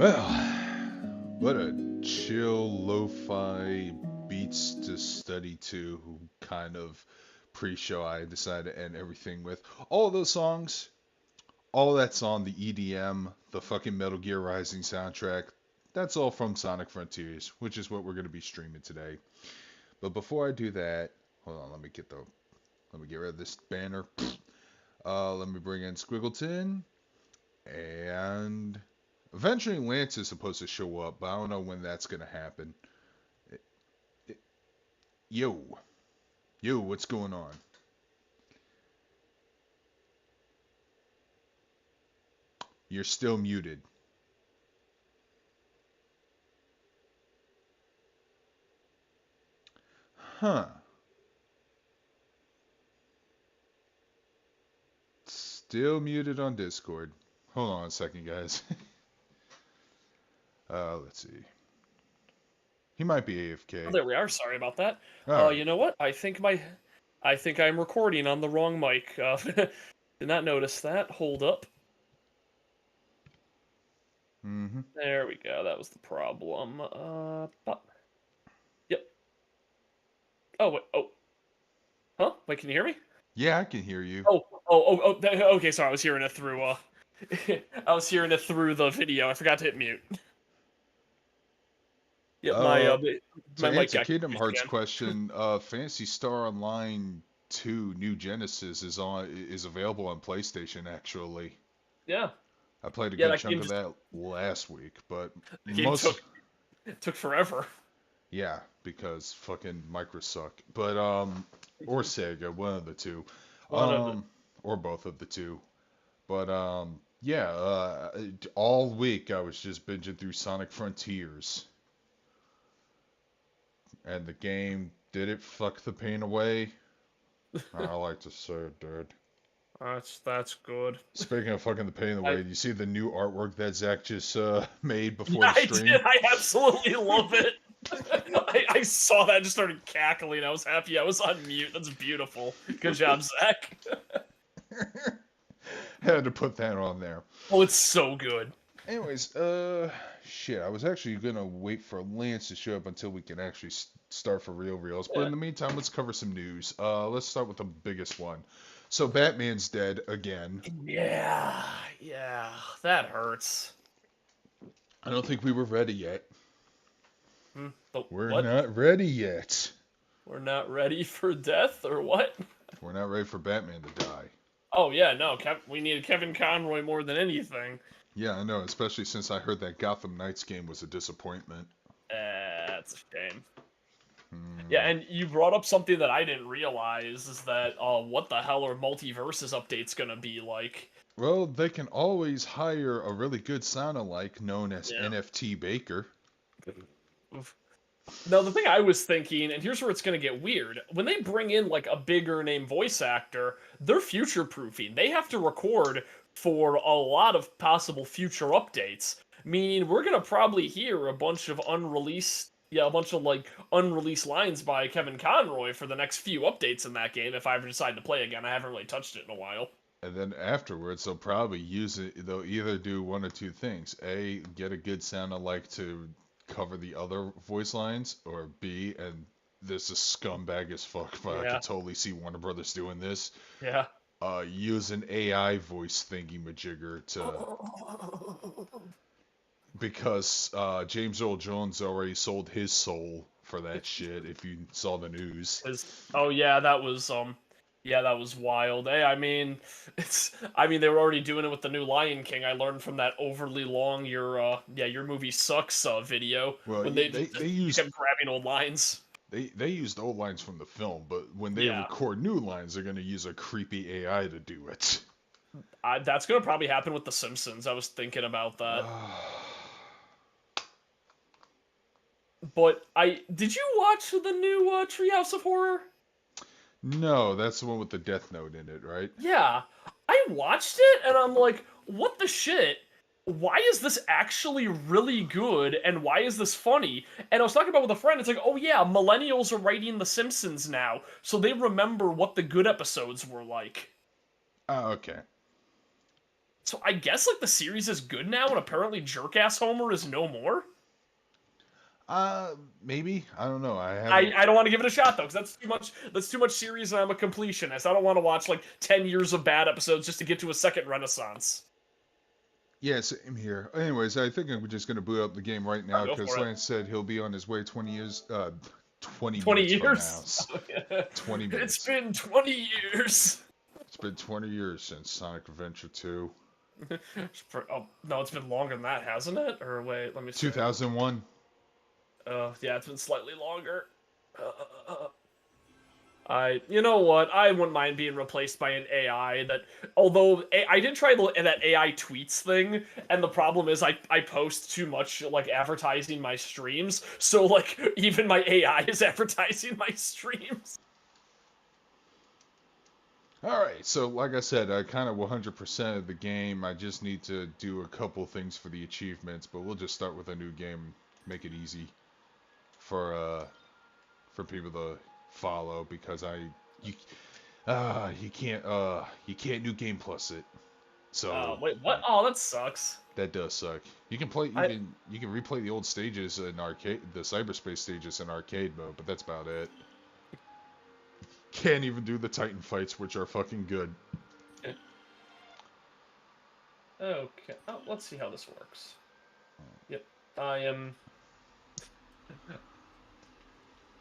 Well, what a chill, lo-fi beats to study to kind of pre-show I decided to end everything with. All of those songs, all that's on the EDM, the fucking Metal Gear Rising soundtrack. That's all from Sonic Frontiers, which is what we're going to be streaming today. But before I do that, hold on, let me get rid of this banner. Let me bring in Squiggleton, and eventually Lance is supposed to show up, but I don't know when that's gonna happen. It- it- yo, yo, what's going on? You're still muted. Huh. Still muted on Discord. Hold on a second, guys. Let's see. He might be Oh, AFK. there we are. Sorry about that. Alright. You know what? I think I'm recording on the wrong mic. Did not notice that. Hold up. Mm-hmm. There we go. That was the problem. Yep. Oh wait. Oh. Huh? Wait. Can you hear me? Yeah, I can hear you. Okay. Sorry. I was hearing it through. I was hearing it through the video. I forgot to hit mute. Yep. Uh, My to mic answer got Kingdom confused Hearts again. question, Fantasy Star Online 2 New Genesis is available on PlayStation actually. Yeah. I played a Yeah. good That chunk game of just that last week, but the game most took forever. yeah, because fucking Micro suck. But or Sega, one of the two. One of the. Or both of the two. But yeah, all week I was just binging through Sonic Frontiers. And the game, did it fuck the pain away? I like to say it did. That's good. Speaking of fucking the pain away, I do you see the new artwork that Zach just made Yeah, before the I stream? did. I absolutely love it. I saw that and just started cackling. I was happy I was on mute. That's beautiful. Good job, Zach. Had to put that on there. Oh, it's so good. Anyways, shit, I was actually gonna wait for Lance to show up until we can actually start for real reals. But Yeah. in the meantime, let's cover some news. Let's start with the biggest one. So Batman's dead again. Yeah, that hurts. I don't think we were ready yet. But We're what? not ready yet. We're not ready for death, or what? We're not ready for Batman to die. Oh yeah, no. We needed Kevin Conroy more than anything. Yeah, I know, especially since I heard that Gotham Knights game was a disappointment. That's a shame. Yeah, Hmm. and you brought up something that I didn't realize is that what the hell are multiverses updates gonna be like? Well, they can always hire a really good sound-alike known as Yeah. NFT Baker. Oof. Now, the thing I was thinking, and here's where it's going to get weird. When they bring in, like, a bigger name voice actor, they're future-proofing. They have to record for a lot of possible future updates. Meaning, we're going to probably hear a bunch of unreleased lines by Kevin Conroy for the next few updates in that game if I ever decide to play again. I haven't really touched it in a while. And then afterwards, they'll probably use it. They'll either do one or two things: A, get a good sound-alike to cover the other voice lines, or B, and this is scumbag as fuck, but I Yeah, could totally see Warner Brothers doing this. yeah. Use an AI voice thingy majigger to because James Earl Jones already sold his soul for that shit. If you saw the news. Oh yeah, that was wild. Hey, I mean, they were already doing it with the new Lion King. I learned from that overly long your movie sucks video Well, when they you used kept grabbing old lines. they used old lines from the film, but when they Yeah, record new lines, they're gonna use a creepy AI to do it. that's gonna probably happen with The Simpsons. I was thinking about that. But I did you watch the new Treehouse of Horror? No, that's the one with the Death Note in it, right? Yeah, I watched it and I'm like, what the shit? Why is this actually really good and why is this funny? And I was talking about with a friend, it's like, oh yeah, millennials are writing The Simpsons now, so they remember what the good episodes were like. Ah, okay. So I guess like the series is good now, and apparently Jerkass Homer is no more. Maybe, I don't know. I haven't. I don't want to give it a shot though, because that's too much. That's too much series, and I'm a completionist. I don't want to watch like 10 years of bad episodes just to get to a second renaissance. Yeah, same here. Anyways, I think I'm just gonna boot up the game right I'll now go because for it. Lance said he'll be on his way 20 years, 20 20 minutes from now. years. 20 It's minutes. been 20 years. It's been 20 years since Sonic Adventure 2. Oh no, it's been longer than that, hasn't it? Or wait, let me see. 2001. Yeah, it's been slightly longer. You know what? I wouldn't mind being replaced by an AI that, although I did try that AI tweets thing, and the problem is I post too much like advertising my streams, so like even my AI is advertising my streams. Alright, so like I said, I kind of 100% of the game. I just need to do a couple things for the achievements, but we'll just start with a new game, make it easy for people to follow because you you can't new game plus it. So Wait, what? Oh, that sucks. that does suck. You can play I you can replay the old stages in arcade, the cyberspace stages in arcade mode, but that's about it. Can't even do the Titan fights, which are fucking good. Okay. Oh, let's see how this works. Yep, I am.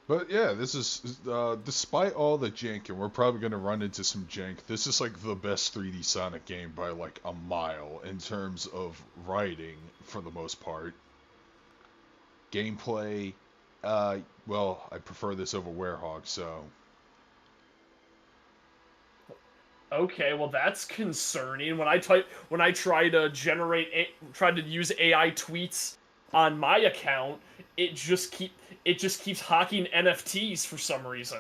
But yeah, this is despite all the jank, and we're probably gonna run into some jank. This is like the best 3D Sonic game by like a mile in terms of writing, for the most part. Gameplay, well, I prefer this over Werehog, so. Okay, well that's concerning. When I try to use AI tweets on my account, it just keeps hawking NFTs for some reason.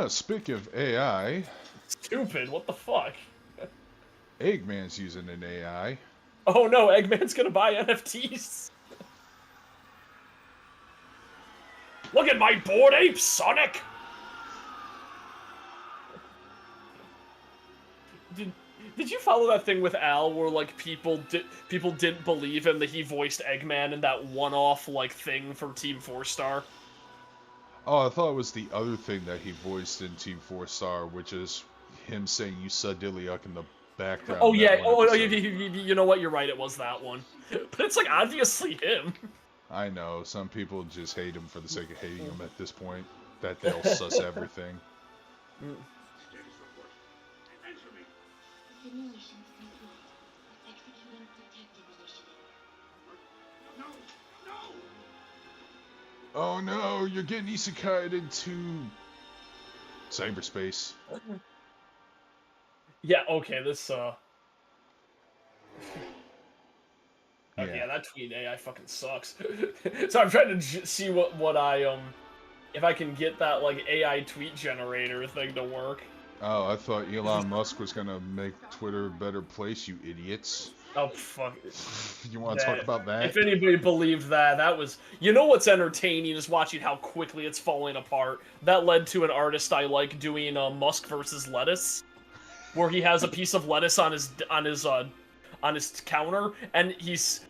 Speaking of AI, Stupid. What the fuck? Eggman's using an AI. Oh no, Eggman's gonna buy NFTs. Look at my Bored Ape, Sonic. Did you follow that thing with Al where like people didn't believe him that he voiced Eggman in that one-off like thing for Team 4-Star? Oh, I thought it was the other thing that he voiced in Team 4-Star, which is him saying "you Sudilliuck" in the background. Oh yeah. Oh, episode. you know what? You're right. It was that one. But it's like obviously him. I know, some people just hate him for the sake of hating him at this point. That they'll suss everything. Oh no, you're getting isekai'd into cyberspace. Yeah. Okay. This. Okay, Yeah. yeah, that tweet AI fucking sucks. So I'm trying to see what I if I can get that like AI tweet generator thing to work. Oh, I thought Elon Musk was gonna make Twitter a better place, you idiots. Oh fuck. You want to talk about that? If anybody believed that, that was. You know what's entertaining is watching how quickly it's falling apart. That led to an artist I like doing Musk versus lettuce, where he has a piece of lettuce on his counter, and he's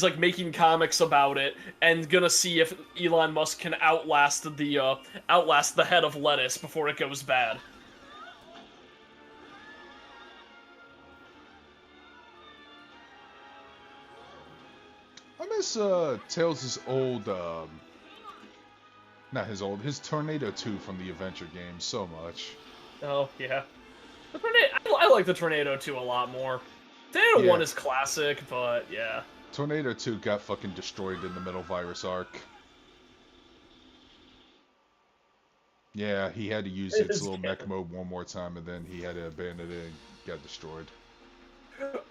like making comics about it, and gonna see if Elon Musk can outlast the head of lettuce before it goes bad. I miss Tails' old not his old, his Tornado 2 from the Adventure game so much. Oh yeah, I like the Tornado 2 a lot more. Tornado 1 is classic, but yeah. Tornado 2 got fucking destroyed in the Metal Virus arc. Yeah, he had to use its little mech mode one more time, and then he had to abandon it and got destroyed.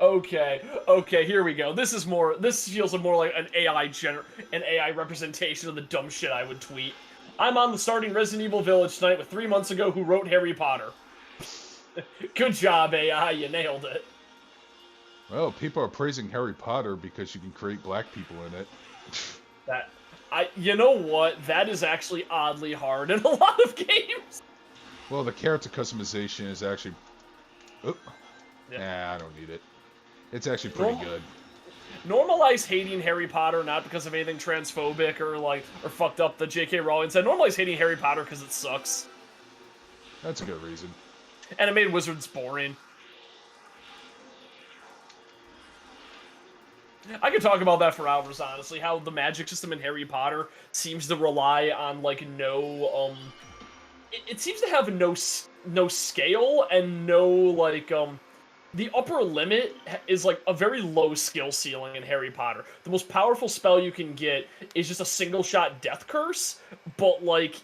Okay, here we go. This feels more like an AI representation of the dumb shit I would tweet. I'm on the starting Resident Evil Village tonight with 3 months ago who wrote Harry Potter. Good job, AI, you nailed it. Well, people are praising Harry Potter because you can create black people in it. You know what? That is actually oddly hard in a lot of games. Well, the character customization is actually... Oh. I don't need it. It's actually pretty Normal- good. Normalize hating Harry Potter not because of anything transphobic or fucked up that J.K. Rowling said. Normalize hating Harry Potter because it sucks. That's a good reason. And it made Wizards boring. I could talk about that for hours, honestly. How the magic system in Harry Potter seems to rely on like no it seems to have no scale and no like the upper limit is like a very low skill ceiling in Harry Potter. The most powerful spell you can get is just a single shot death curse, but like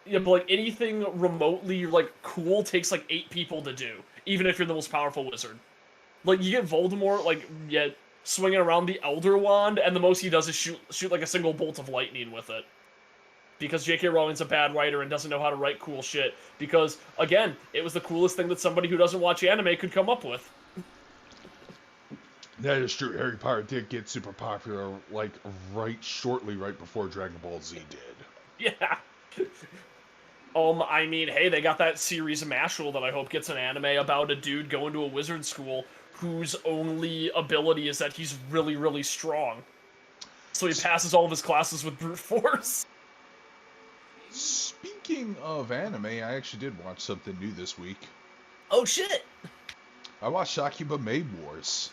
yeah, but like anything remotely like cool takes like 8 people to do, even if you're the most powerful wizard. Like you get Voldemort like swinging around the Elder Wand, and the most he does is shoot like a single bolt of lightning with it. Because J.K. Rowling's a bad writer and doesn't know how to write cool shit. Because again, it was the coolest thing that somebody who doesn't watch anime could come up with. That is true. Harry Potter did get super popular, like shortly right before Dragon Ball Z did. Yeah. I mean, hey, they got that series Mashal that I hope gets an anime about a dude going to a wizard school whose only ability is that he's really, really strong. So he passes all of his classes with brute force. Speaking of anime, I actually did watch something new this week. Oh shit! I watched Akiba Maid Wars.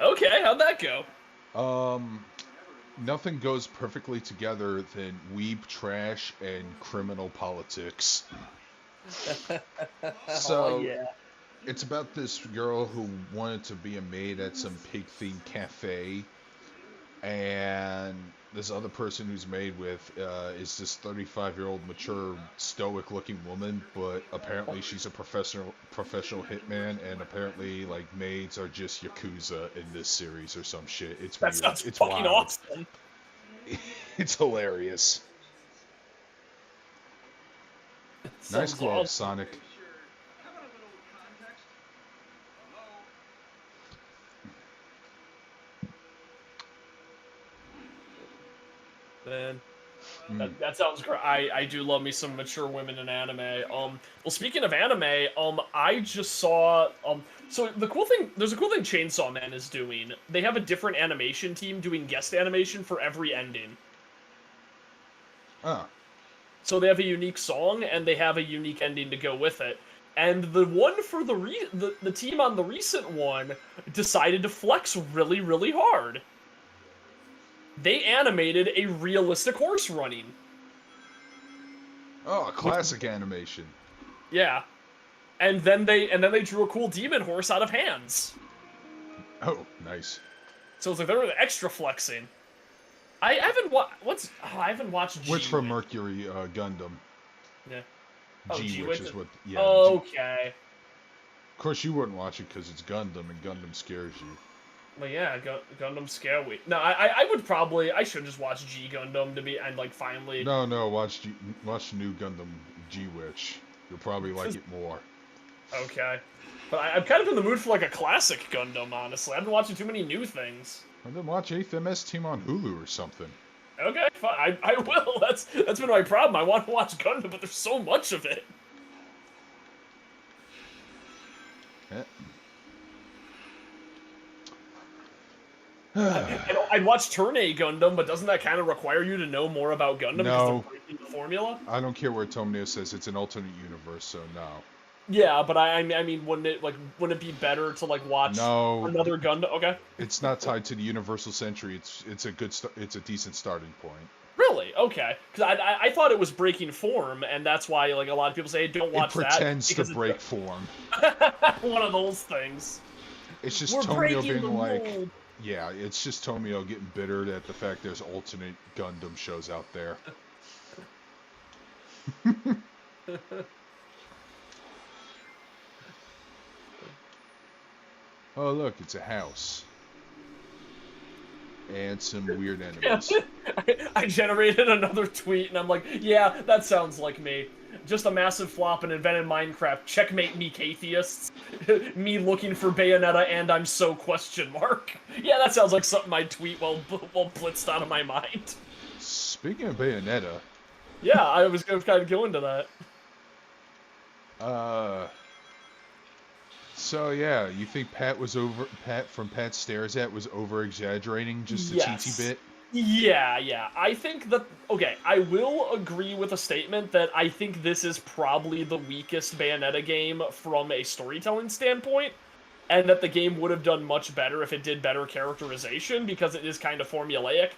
Okay, how'd that go? Nothing goes perfectly together than weeb trash and criminal politics. So, yeah. It's about this girl who wanted to be a maid at some pig-themed cafe, and this other person who's made with is this 35-year-old mature stoic-looking woman, but apparently she's a professional hitman, and apparently like maids are just yakuza in this series or some shit. It's That weird. sounds It's fucking wild. awesome. It's hilarious. Nice glove, awesome. Sonic. Man. That sounds great. I do love me some mature women in anime. Well, speaking of anime, I just saw so there's a cool thing Chainsaw Man is doing. They have a different animation team doing guest animation for every ending. So they have a unique song and they have a unique ending to go with it. And the one for the team on the recent one decided to flex really, really hard. They animated a realistic horse running. Oh, a classic animation. Yeah. And then they drew a cool demon horse out of hands. Oh, nice. So it's like they're extra flexing. I haven't watched G. Which from Mercury Gundam. Yeah. Oh, G, which is what. Yeah. Okay. Of course, you wouldn't watch it because it's Gundam, and Gundam scares you. Well, yeah, Gundam scare me. No, I should just watch G Gundam finally. No, watch the new Gundam G Witch. You'll probably like it more. Okay. But I'm kind of in the mood for like a classic Gundam, honestly. I've been watching too many new things. And then watch 8th MS Team on Hulu or something. Okay, fine. I will. That's been my problem. I want to watch Gundam, but there's so much of it. Yeah. I'd watch Turn A Gundam, but doesn't that kind of require you to know more about Gundam because they're breaking the formula? I don't care where Tomino says it's an alternate universe, so no. Yeah, but I mean, wouldn't it be better to like watch another Gundam? Okay. It's not tied to the Universal Century. It's a decent starting point. Really? Okay. Because I thought it was breaking form, and that's why like a lot of people say, hey, don't watch that. It pretends to break form. One of those things. It's just We're Tomino being like, mold. yeah, it's just Tomino getting bitter at the fact there's alternate Gundam shows out there. Oh, look, it's a house. And some weird enemies. I generated another tweet, and I'm like, yeah, that sounds like me. Just a massive flop and invented Minecraft. Checkmate me, Atheists. Me looking for Bayonetta, and I'm so ? Yeah, that sounds like something I'd tweet while blitzed out of my mind. Speaking of Bayonetta... Yeah, I was going to kind of go into that. So yeah, you think Pat stares at was over exaggerating just a teensy Yes. bit? Yeah. I think that okay, I will agree with a statement that I think this is probably the weakest Bayonetta game from a storytelling standpoint, and that the game would have done much better if it did better characterization because it is kind of formulaic.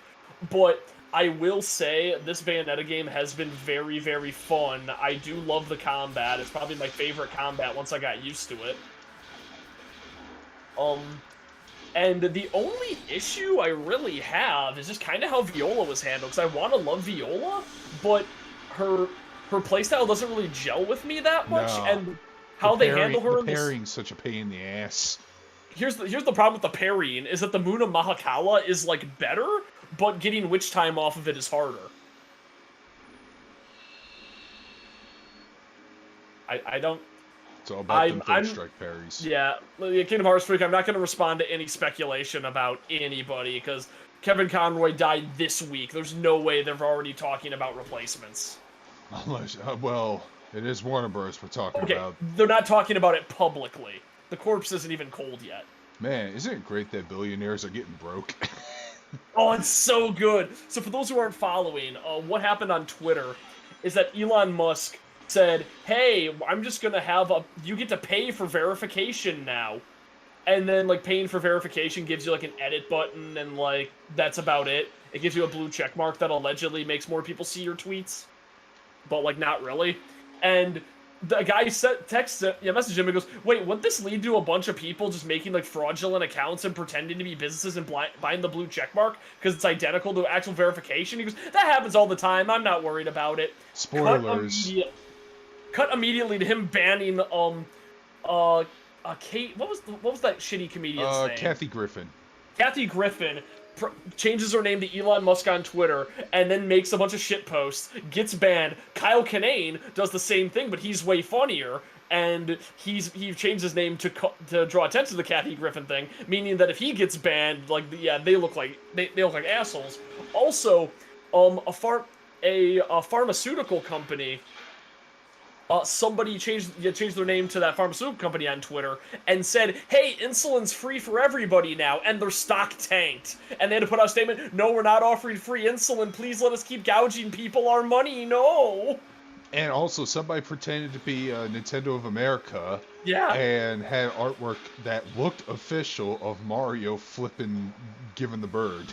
But I will say this Bayonetta game has been very, very fun. I do love the combat. It's probably my favorite combat once I got used to it. Um, and the only issue I really have is just kind of how Viola was handled. Because I want to love Viola, but her her playstyle doesn't really gel with me that much. No. And how they handle her The in this. pairing's such a pain in the ass. Here's the problem with the parrying is that the Moon of Mahakala is like better, but getting witch time off of it is harder. I don't. It's all about them third strike parries. Yeah, Kingdom Hearts freak. I'm not going to respond to any speculation about anybody because Kevin Conroy died this week. There's no way they're already talking about replacements. Unless, well, it is Warner Bros. We're talking about. They're not talking about it publicly. The corpse isn't even cold yet. Man, isn't it great that billionaires are getting broke? Oh, it's so good. So for those who aren't following, what happened on Twitter is that Elon Musk said, hey, I'm just going to have you get to pay for verification now. And then, like, paying for verification gives you, like, an edit button, and, like, that's about it. It gives you a blue check mark that allegedly makes more people see your tweets. But, like, not really. And the guy messaged him and goes, wait, wouldn't this lead to a bunch of people just making, like, fraudulent accounts and pretending to be businesses and buying the blue check mark because it's identical to actual verification? He goes, that happens all the time. I'm not worried about it. Spoilers. Cut immediately to him banning, Kate, what was that shitty comedian's name? Kathy Griffin. Kathy Griffin changes her name to Elon Musk on Twitter and then makes a bunch of shit posts, gets banned. Kyle Kinane does the same thing, but he's way funnier, and he changed his name to draw attention to the Kathy Griffin thing, meaning that if he gets banned, like, yeah, they look like assholes. Also, a pharmaceutical company. Somebody changed their name to that pharmaceutical company on Twitter and said, hey, insulin's free for everybody now, and their stock tanked. And they had to put out a statement, no, we're not offering free insulin, please let us keep gouging people our money, no! And also, somebody pretended to be Nintendo of America. Yeah. And had artwork that looked official of Mario giving the bird.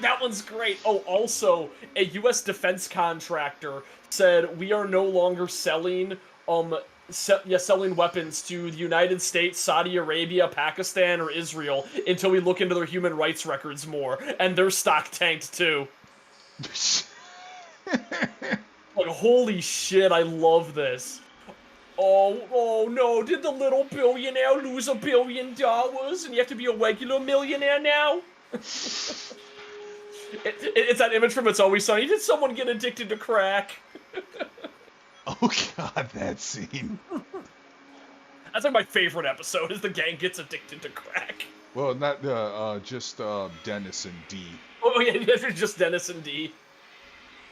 That one's great. Oh, also, a U.S. defense contractor said we are no longer selling selling weapons to the United States, Saudi Arabia, Pakistan, or Israel until we look into their human rights records more, and their stock tanked too. Like, holy shit, I love this. Oh no, did the little billionaire lose $1 billion and you have to be a regular millionaire now? It's that image from It's Always Sunny. Did someone get addicted to crack? Oh god, that scene. That's like my favorite episode, is the gang gets addicted to crack. Well, not just Dennis and Dee. Oh yeah, just Dennis and Dee.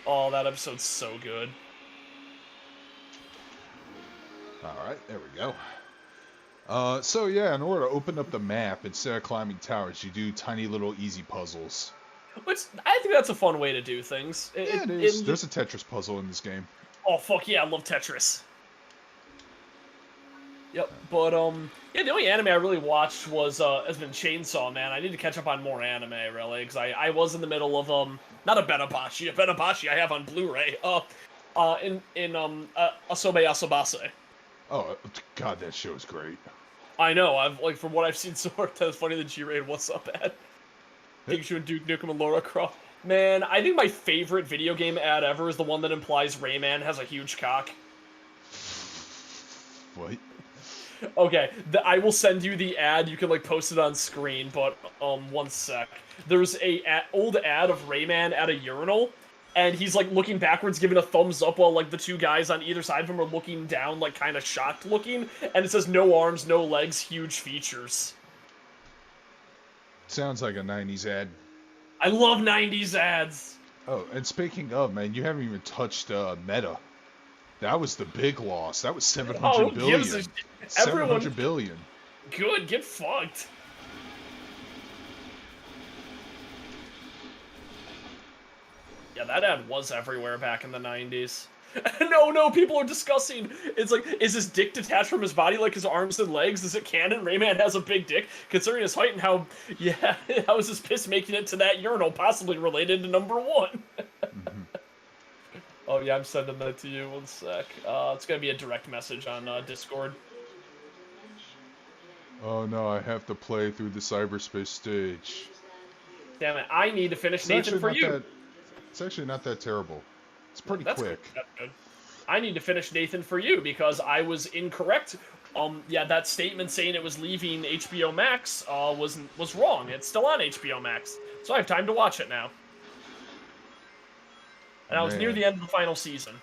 Oh, that episode's so good. Alright, there we go. So yeah, in order to open up the map, instead of climbing towers, you do tiny little easy puzzles. Which, I think that's a fun way to do things. Yeah, it is. There's a Tetris puzzle in this game. Oh, fuck yeah, I love Tetris. Yep, but, yeah, the only anime I really watched has been Chainsaw Man. I need to catch up on more anime, really, because I was in the middle of, not a Benabashi I have on Blu-ray, Asobe Asobase. Oh, god, that show is great. I know, from what I've seen so far, that's funny that G-rated What's Up at. Pikachu and Duke Nukem and Laura Croft. Man, I think my favorite video game ad ever is the one that implies Rayman has a huge cock. What? Okay, I will send you the ad. You can, like, post it on screen, but, one sec. There's old ad of Rayman at a urinal, and he's, like, looking backwards, giving a thumbs up while, like, the two guys on either side of him are looking down, like, kind of shocked looking, and it says, no arms, no legs, huge features. Sounds like a 90s ad. I love 90s ads! Oh, and speaking of, man, you haven't even touched Meta. That was the big loss. That was 700 billion. 700 billion. Good, get fucked. Yeah, that ad was everywhere back in the 90s. No, people are discussing. It's like, is his dick detached from his body like his arms and legs? Is it canon? Rayman has a big dick, considering his height and how, yeah, how is his piss making it to that urinal, possibly related to number 1? Mm-hmm. Oh yeah, I'm sending that to you, one sec. It's gonna be a direct message on Discord. Oh no, I have to play through the cyberspace stage. Damn it, I need to finish It's Nathan actually for not you. that. It's actually not that terrible. It's pretty That's quick. good. That's good. I need to finish Nathan for you because I was incorrect. Yeah, that statement saying it was leaving HBO Max was wrong. It's still on HBO Max, so I have time to watch it now. And I was near Man, the end of the final season.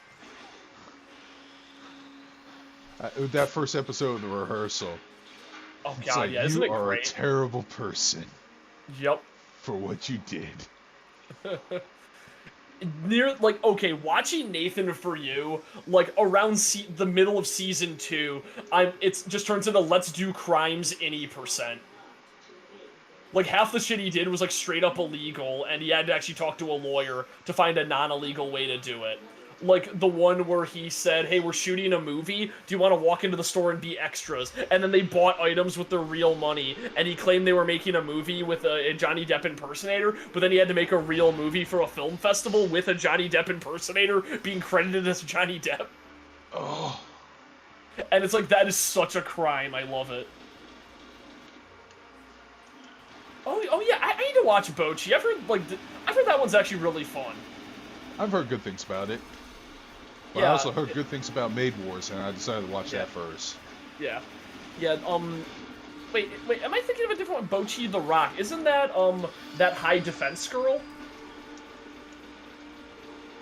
that first episode of the rehearsal. Oh It's god, like, yeah, isn't you it are great? a terrible person Yep. for what you did. Okay, watching Nathan for you, like around the middle of season 2, it's just turns into let's do crimes any percent. Like half the shit he did was like straight up illegal, and he had to actually talk to a lawyer to find a non-illegal way to do it. Like the one where he said, "Hey, we're shooting a movie. Do you want to walk into the store and be extras?" And then they bought items with their real money, and he claimed they were making a movie with a Johnny Depp impersonator, but then he had to make a real movie for a film festival with a Johnny Depp impersonator being credited as Johnny Depp. Oh, And it's like, that is such a crime. I love it. Oh yeah, I need to watch Bochi. I've heard that one's actually really fun. I've heard good things about it. But I Yeah, also heard good things about Maid Wars, and I decided to watch Yeah. that first. yeah, yeah. Wait, am I thinking of a different one? Bochi the Rock. Isn't that that high defense girl?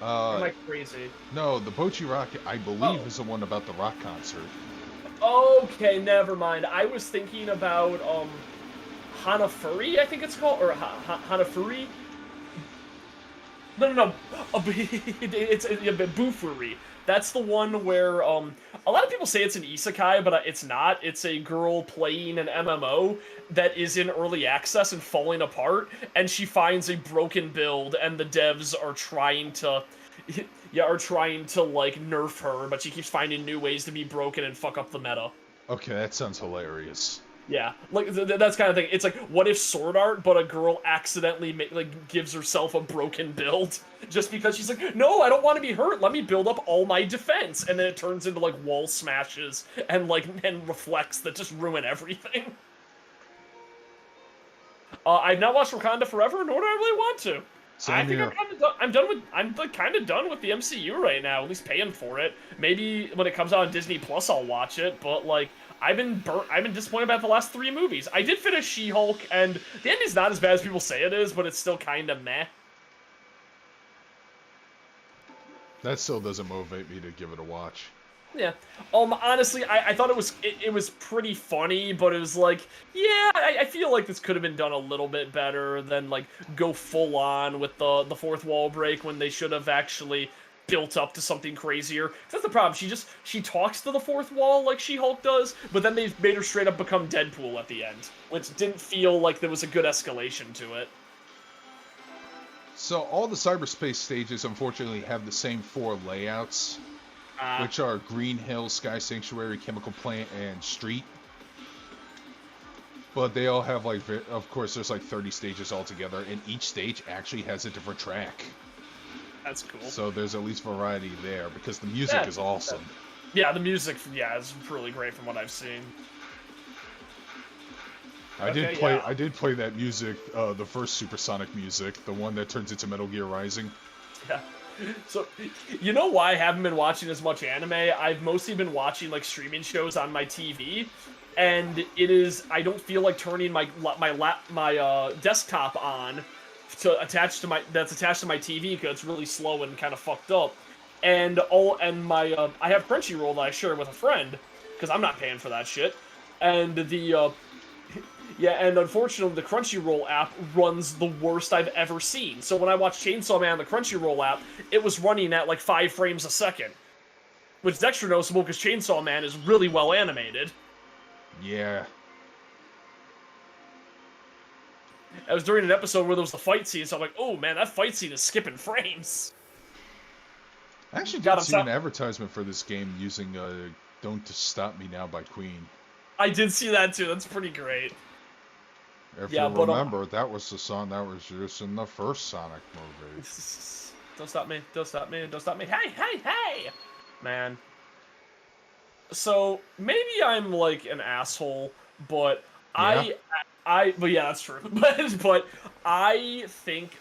Or am I crazy? No, the Bochi Rock, I believe, Oh. is the one about the rock concert. Okay, never mind. I was thinking about Hanafuri, I think it's called, or Hanafuri. No. It's Buffoonery. That's the one where a lot of people say it's an isekai, but it's not. It's a girl playing an MMO that is in early access and falling apart, and she finds a broken build, and the devs are trying to, like nerf her, but she keeps finding new ways to be broken and fuck up the meta. Okay, that sounds hilarious. Yeah, like that's kind of thing. It's like, what if Sword Art, but a girl accidentally gives herself a broken build just because she's like, no, I don't want to be hurt. Let me build up all my defense, and then it turns into like wall smashes and reflects that just ruin everything. I've not watched Wakanda Forever, nor do I really want to. I think I'm kind of done. I'm like kind of done with the MCU right now. At least paying for it. Maybe when it comes out on Disney Plus, I'll watch it. But like, I've been disappointed about the last 3 movies. I did finish She-Hulk, and the ending's not as bad as people say it is, but it's still kind of meh. That still doesn't motivate me to give it a watch. Yeah. Honestly, I thought it was pretty funny, but it was like, yeah, I feel like this could have been done a little bit better than like go full on with the fourth wall break when they should have actually built up to something crazier. That's the problem. She talks to the fourth wall like She-Hulk does, but then they've made her straight up become Deadpool at the end, which didn't feel like there was a good escalation to it. So all the cyberspace stages, unfortunately, have the same 4 layouts, which are Green Hill, Sky Sanctuary, Chemical Plant, and Street. But they all have, like, of course, there's like 30 stages altogether, and each stage actually has a different track. That's cool. So there's at least variety there, because the music is awesome. Yeah, the music, is really great from what I've seen. I did play that music, the first Supersonic music, the one that turns into Metal Gear Rising. Yeah. So, you know why I haven't been watching as much anime? I've mostly been watching like streaming shows on my TV, and I don't feel like turning my desktop on attached to my TV because it's really slow and kind of fucked up. And I have Crunchyroll that I share with a friend because I'm not paying for that shit. And and unfortunately, the Crunchyroll app runs the worst I've ever seen. So when I watched Chainsaw Man on the Crunchyroll app, it was running at like 5 frames a second. Which is extra noticeable because Chainsaw Man is really well animated. Yeah. It was during an episode where there was the fight scene, so I'm like, oh man, that fight scene is skipping frames. I actually God, did see an advertisement for this game using "Don't Stop Me Now" by Queen. I did see that too. That's pretty great. If you remember, that was the song that was used in the first Sonic movie. Don't stop me! Don't stop me! Don't stop me! Hey, hey, hey! Man. So maybe I'm like an asshole, but Yeah. but yeah, that's true. But I think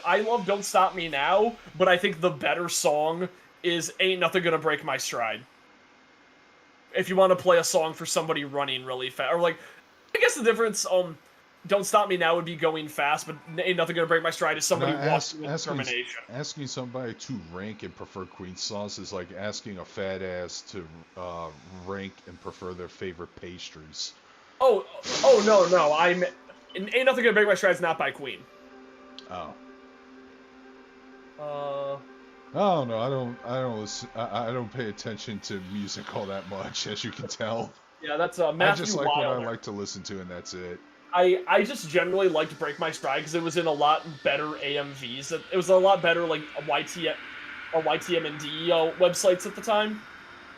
I love "Don't Stop Me Now," but I think the better song is "Ain't Nothing Gonna Break My Stride." If you want to play a song for somebody running really fast, or like, I guess the difference, "Don't Stop Me Now" would be going fast, but "Ain't Nothing Gonna Break My Stride" is somebody walking with determination. Asking somebody to rank and prefer Queen sauce is like asking a fat ass to rank and prefer their favorite pastries. Oh no! "Ain't Nothing Gonna Break My Stride" is not by Queen. Oh. Uh. Oh no, I don't pay attention to music all that much, as you can tell. Yeah, that's Matthew I just like Wilder. what I like to listen to, and that's it. I just generally liked "Break My Stride" because it was in a lot better AMVs. It was a lot better like YTMND websites at the time.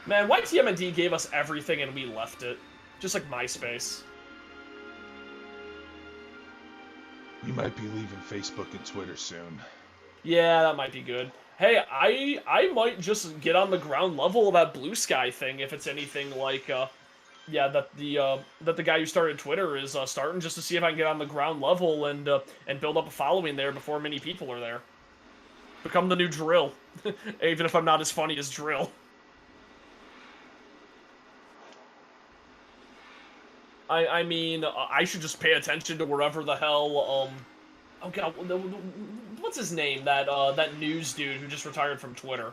Man, YTMND gave us everything and we left it, just like MySpace. You might be leaving Facebook and Twitter soon. Yeah, that might be good. Hey, I might just get on the ground level of that Blue Sky thing if it's anything like yeah, that the guy who started Twitter is starting, just to see if I can get on the ground level and build up a following there before many people are there. Become the new Drill, even if I'm not as funny as Drill. I mean, I should just pay attention to wherever the hell oh god, what's his name? That news dude who just retired from Twitter.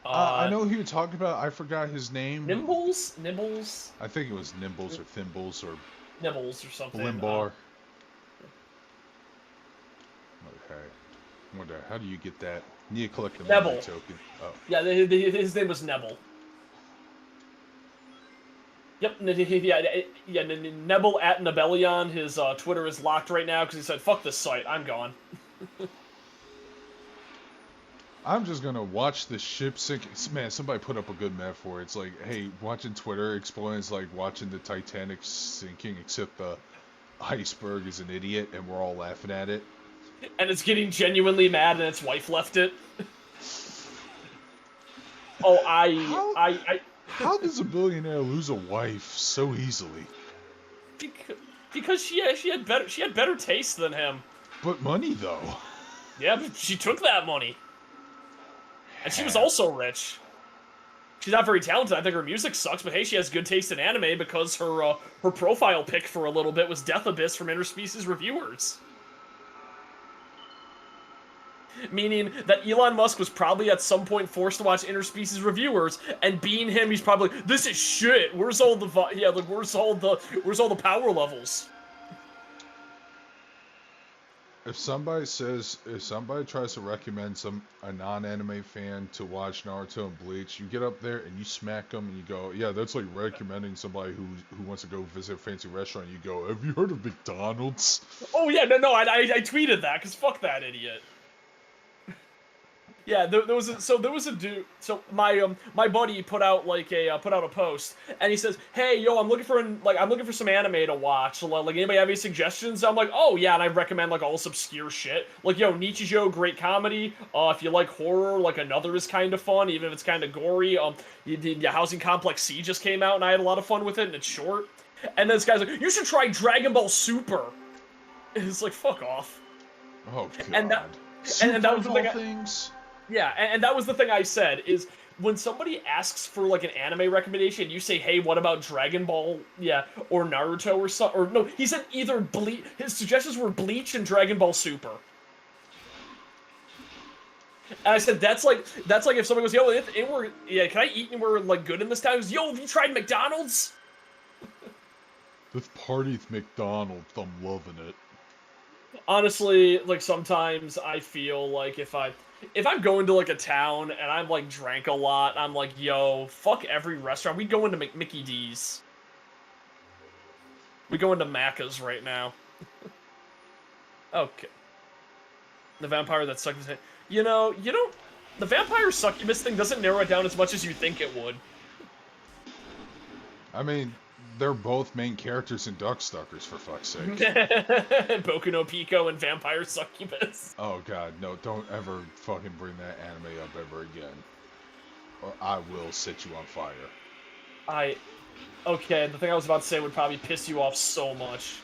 I know who you're talking about. I forgot his name. Nibbles? I think it was Nimbles or Thimbles or Nibbles or something. Blimbar. Okay. Wonder how do you get that? Need to collect the memory token. Oh. Yeah, his name was Nebel. Yep, yeah, Nebel at Nebelion. His Twitter is locked right now because he said, "Fuck this site, I'm gone." I'm just gonna watch the ship sink. Man, somebody put up a good metaphor. It's like, hey, watching Twitter exploring is like watching the Titanic sinking, except the iceberg is an idiot and we're all laughing at it. And it's getting genuinely mad and its wife left it. Oh, How does a billionaire lose a wife so easily? Because she had better taste than him. But money though. Yeah, but she took that money. And she was also rich. She's not very talented. I think her music sucks, but hey, she has good taste in anime because her profile pic for a little bit was Death Abyss from Interspecies Reviewers. Meaning that Elon Musk was probably at some point forced to watch Interspecies Reviewers, and being him, he's probably like, "This is shit. Where's all the where's all the power levels?" If somebody tries to recommend a non-anime fan to watch Naruto and Bleach, you get up there and you smack them and you go, yeah, that's like recommending somebody who wants to go visit a fancy restaurant. You go, have you heard of McDonald's? Oh yeah, no, I tweeted that because fuck that idiot. Yeah, there was a dude. So my buddy put out a post, and he says, "Hey, yo, I'm looking for some anime to watch. Like, anybody have any suggestions?" I'm like, "Oh yeah," and I recommend like all this obscure shit. Like, yo, Nichijou, great comedy. If you like horror, like Another is kind of fun, even if it's kind of gory. The Housing Complex C just came out, and I had a lot of fun with it, and it's short. And then this guy's like, "You should try Dragon Ball Super." And it's like, fuck off. Oh god. And that was the thing. Yeah, and that was the thing I said, is when somebody asks for, like, an anime recommendation, you say, hey, what about Dragon Ball, yeah, or Naruto or something, or no, he said either his suggestions were Bleach and Dragon Ball Super. And I said, that's like if somebody goes, yo, can I eat anywhere, like, good in this town? He goes, yo, have you tried McDonald's? This party's McDonald's, I'm loving it. Honestly, like, sometimes I feel like if I'm going to, like, a town and I've, like, drank a lot, I'm like, yo, fuck every restaurant. We go into Mickey D's. We go into Macca's right now. Okay. The vampire that succubus. You don't. The vampire succubus thing doesn't narrow it down as much as you think it would. I mean, they're both main characters in Darkstalkers, for fuck's sake. Boku no Pico and vampire succubus. Oh god, no, don't ever fucking bring that anime up ever again. Or I will set you on fire. Okay, the thing I was about to say would probably piss you off so much.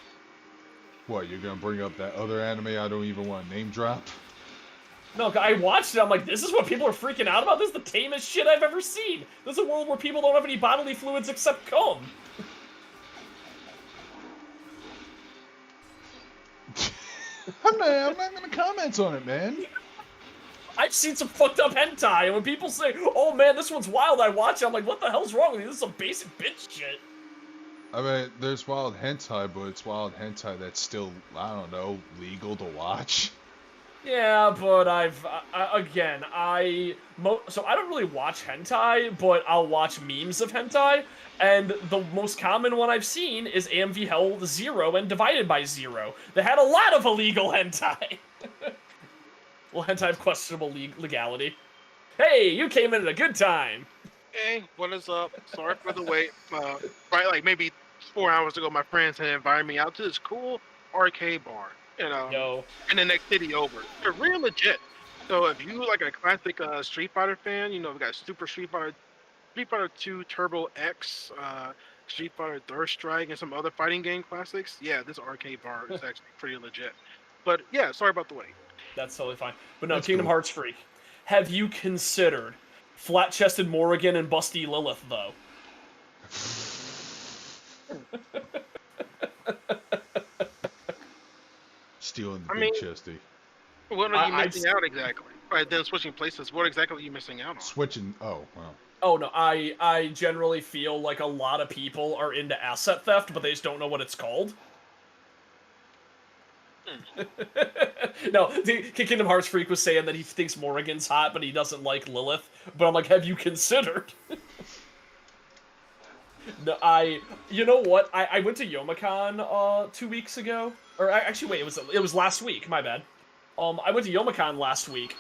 What, you're gonna bring up that other anime I don't even want to name drop? No, I watched it, I'm like, this is what people are freaking out about? This is the tamest shit I've ever seen! This is a world where people don't have any bodily fluids except cum! I'm not gonna comment on it, man. I've seen some fucked up hentai, and when people say, oh man, this one's wild, I watch it, I'm like, what the hell's wrong with you? This is some basic bitch shit. I mean, there's wild hentai, but it's wild hentai that's still, I don't know, legal to watch. Yeah, but so I don't really watch hentai, but I'll watch memes of hentai, and the most common one I've seen is AMV Hell 0 and Divided by Zero. They had a lot of illegal hentai. Well, hentai of questionable legality. Hey, you came in at a good time. Hey, what is up? Sorry for the wait. Right, like maybe 4 hours ago, my friends had invited me out to this cool arcade bar, in the next city over. They're real legit. So if you like a classic Street Fighter fan, we got Super Street Fighter, Street Fighter 2 Turbo X, Street Fighter Third Strike, and some other fighting game classics. Yeah, this arcade bar is actually pretty legit. But yeah, sorry about the wait. That's totally fine. But no, That's Kingdom cool. Hearts freak. Have you considered flat-chested Morrigan and busty Lilith, though? Stealing the I big mean- chesty. What are you I've missing out exactly? Right, then switching places. What exactly are you missing out on? Switching, oh, well. Oh no, I generally feel like a lot of people are into asset theft, but they just don't know what it's called. No, the Kingdom Hearts freak was saying that he thinks Morrigan's hot, but he doesn't like Lilith. But I'm like, have you considered? No, you know what? I went to Youmacon 2 weeks ago, or actually, wait, it was last week. My bad. I went to Youmacon last week,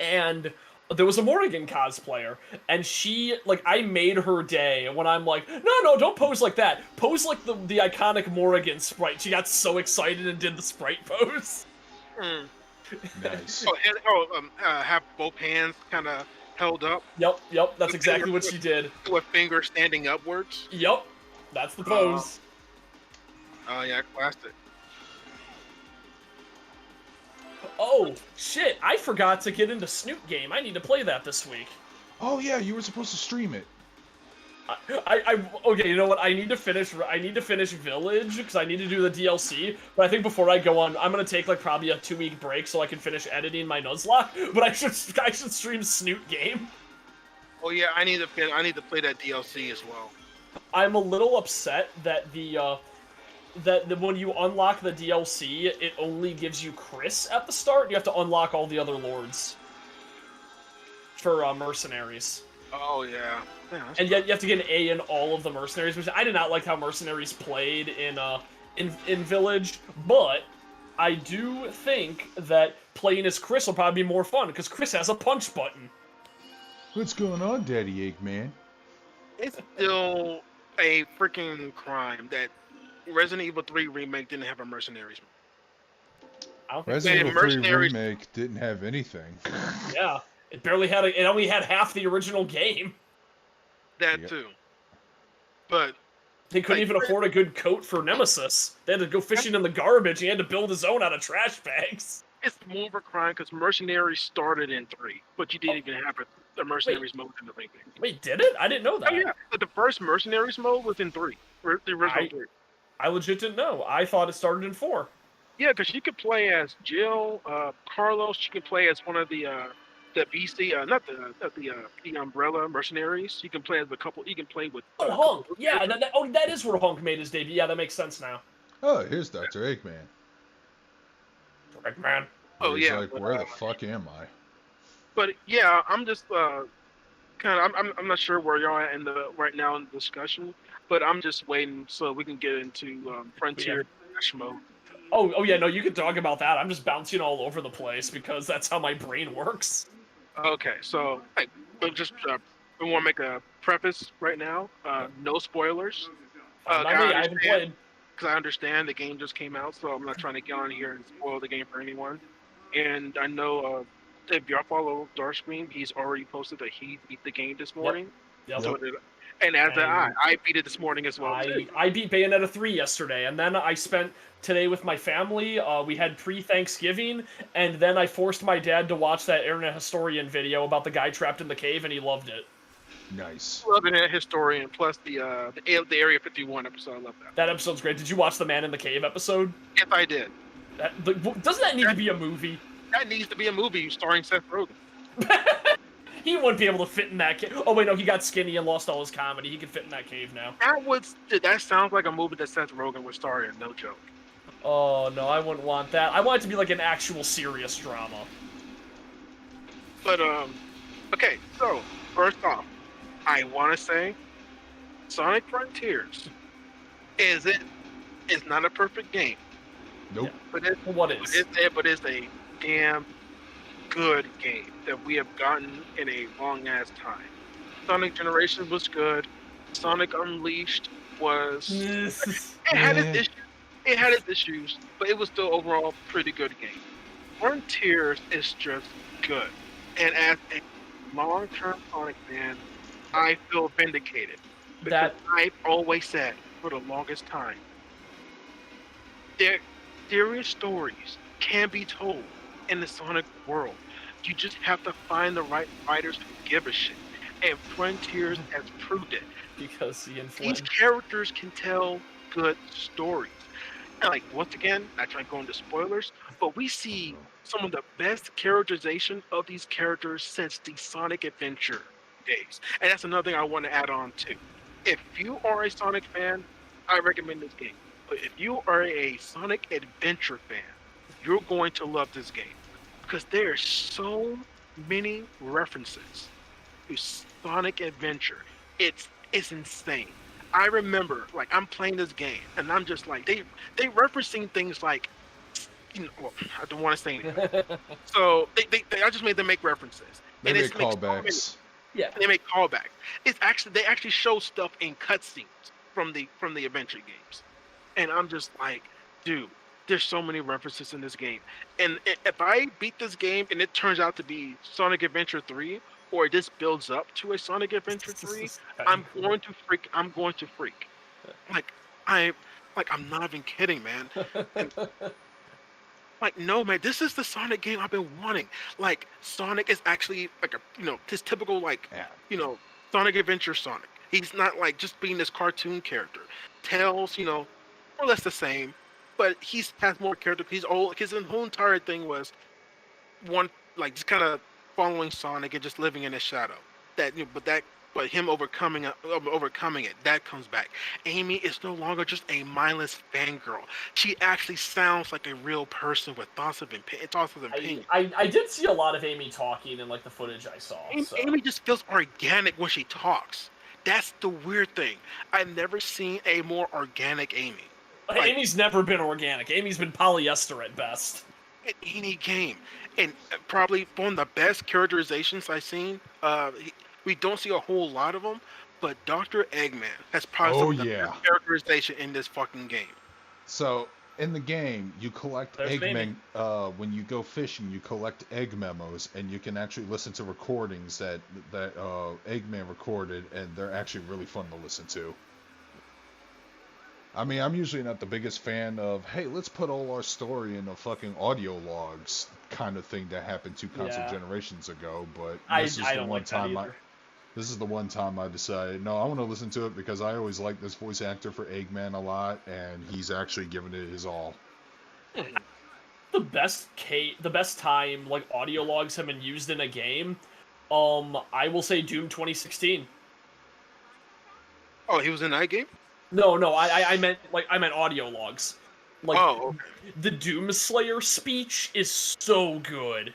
and there was a Morrigan cosplayer, and she, like, I made her day when I'm like, no, don't pose like that. Pose like the iconic Morrigan sprite. She got so excited and did the sprite pose. Nice. Have both hands kind of held up. Yep, that's exactly what she did. With fingers standing upwards. Yep, that's the pose. Oh, yeah, classic. Oh, shit, I forgot to get into Snoot Game. I need to play that this week. Oh, yeah, you were supposed to stream it. Okay, you know what? I need to finish Village because I need to do the DLC. But I think before I go on, I'm gonna take like probably a 2-week break so I can finish editing my Nuzlocke. But I should stream Snoot Game. Oh yeah, I need to play that DLC as well. I'm a little upset that that when you unlock the DLC, it only gives you Chris at the start. You have to unlock all the other lords for mercenaries. Oh yeah. And yet you have to get an A in all of the mercenaries, which I did not like how mercenaries played in Village, but I do think that playing as Chris will probably be more fun because Chris has a punch button. What's going on, Daddy Eggman? It's still a freaking crime that Resident Evil 3 remake didn't have a mercenaries. I don't think Resident Evil 3 Mercenaries- Remake didn't have anything. Yeah, it barely had it only had half the original game. That Yep. too. But They couldn't even afford a good coat for Nemesis. They had to go fishing in the garbage. He had to build his own out of trash bags. it's more of a crime because mercenaries started in 3, but you didn't even have the mercenaries mode in the remake. Wait, did it? I didn't know that. Oh yeah, but the first mercenaries mode was in 3. The original 3. I legit didn't know. I thought it started in 4. Yeah, because you could play as Jill, Carlos. You could play as one of the BC, not the Umbrella mercenaries. You can play as a couple. You can play with. Oh, Hunk. Yeah, that is where Hunk made his debut. Yeah, that makes sense now. Oh, here's Dr. Eggman. Right, man. Oh He's yeah. like, where the fuck am I? But yeah, I'm just kind of. I'm not sure where y'all at right now in the discussion. but I'm just waiting so we can get into Frontier Dash mode. Oh yeah, no, you can talk about that. I'm just bouncing all over the place because that's how my brain works. Okay, so but just we want to make a preface right now. No spoilers. Fine by me. I haven't played. Because I understand the game just came out, so I'm not trying to get on here and spoil the game for anyone. And I know if y'all follow Darkscream, he's already posted that he beat the game this morning. Yep. So and as did I beat it this morning as well too. I beat Bayonetta 3 yesterday, and then I spent today with my family. We had pre-Thanksgiving, and then I forced my dad to watch that Internet Historian video about the guy trapped in the cave, and he loved it. Nice. Love Internet Historian, plus the Area 51 episode. I love that. That episode's great. Did you watch the Man in the Cave episode? Yes, I did. Doesn't that need to be a movie? That needs to be a movie starring Seth Rogen. He wouldn't be able to fit in that cave. Oh wait, no, he got skinny and lost all his comedy. He can fit in that cave now. That sounds like a movie that Seth Rogen would star in. No joke. Oh no, I wouldn't want that. I want it to be like an actual serious drama. But okay. So first off, I want to say, Sonic Frontiers is not a perfect game. Nope. But it's a damn good game that we have gotten in a long ass time. Sonic Generations was good. Sonic Unleashed was it had its issues, but it was still overall pretty good game. Frontiers is just good. And as a long-term Sonic fan, I feel vindicated. Because I've always said for the longest time, serious stories can be told in the Sonic world. You just have to find the right writers who give a shit. And Frontiers has proved it. Because these characters can tell good stories. And like, once again, not trying to go into spoilers, but we see some of the best characterization of these characters since the Sonic Adventure days. And that's another thing I want to add on too. If you are a Sonic fan, I recommend this game. But if you are a Sonic Adventure fan, you're going to love this game. Because there are so many references to Sonic Adventure. It's insane. I remember, like, I'm playing this game, and I'm just like, they referencing things like, well, I don't want to say anything. So I just made them make references. They make callbacks. Yeah, they make callbacks. They actually show stuff in cutscenes from the adventure games, and I'm just like, dude, there's so many references in this game. And if I beat this game and it turns out to be Sonic Adventure 3, or this builds up to a Sonic Adventure 3, I'm going to freak. I'm not even kidding, man. Like, no, man, this is the Sonic game I've been wanting. Like, Sonic is actually like his typical Sonic Adventure Sonic. He's not like just being this cartoon character. Tails, more or less the same, but he has more character. He's old. His whole entire thing was just kind of following Sonic and just living in his shadow. But him overcoming it, that comes back. Amy is no longer just a mindless fangirl. She actually sounds like a real person with thoughts of opinion. I did see a lot of Amy talking in like the footage I saw. Amy just feels organic when she talks. That's the weird thing. I've never seen a more organic Amy. Amy's never been organic. Amy's been polyester at best. In any game. And probably one of the best characterizations I've seen. We don't see a whole lot of them, but Dr. Eggman has probably some of the best characterization in this fucking game. So, in the game, you collect Eggman. When you go fishing, you collect egg memos, and you can actually listen to recordings that Eggman recorded, and they're actually really fun to listen to. I mean, I'm usually not the biggest fan of, hey, let's put all our story in a fucking audio logs kind of thing that happened 2 console generations ago, but this is the one time I decided, no, I want to listen to it because I always liked this voice actor for Eggman a lot, and he's actually giving it his all. The best time like audio logs have been used in a game, I will say Doom 2016. Oh, he was in that game? No, I meant audio logs. Like, okay. The Doomslayer speech is so good.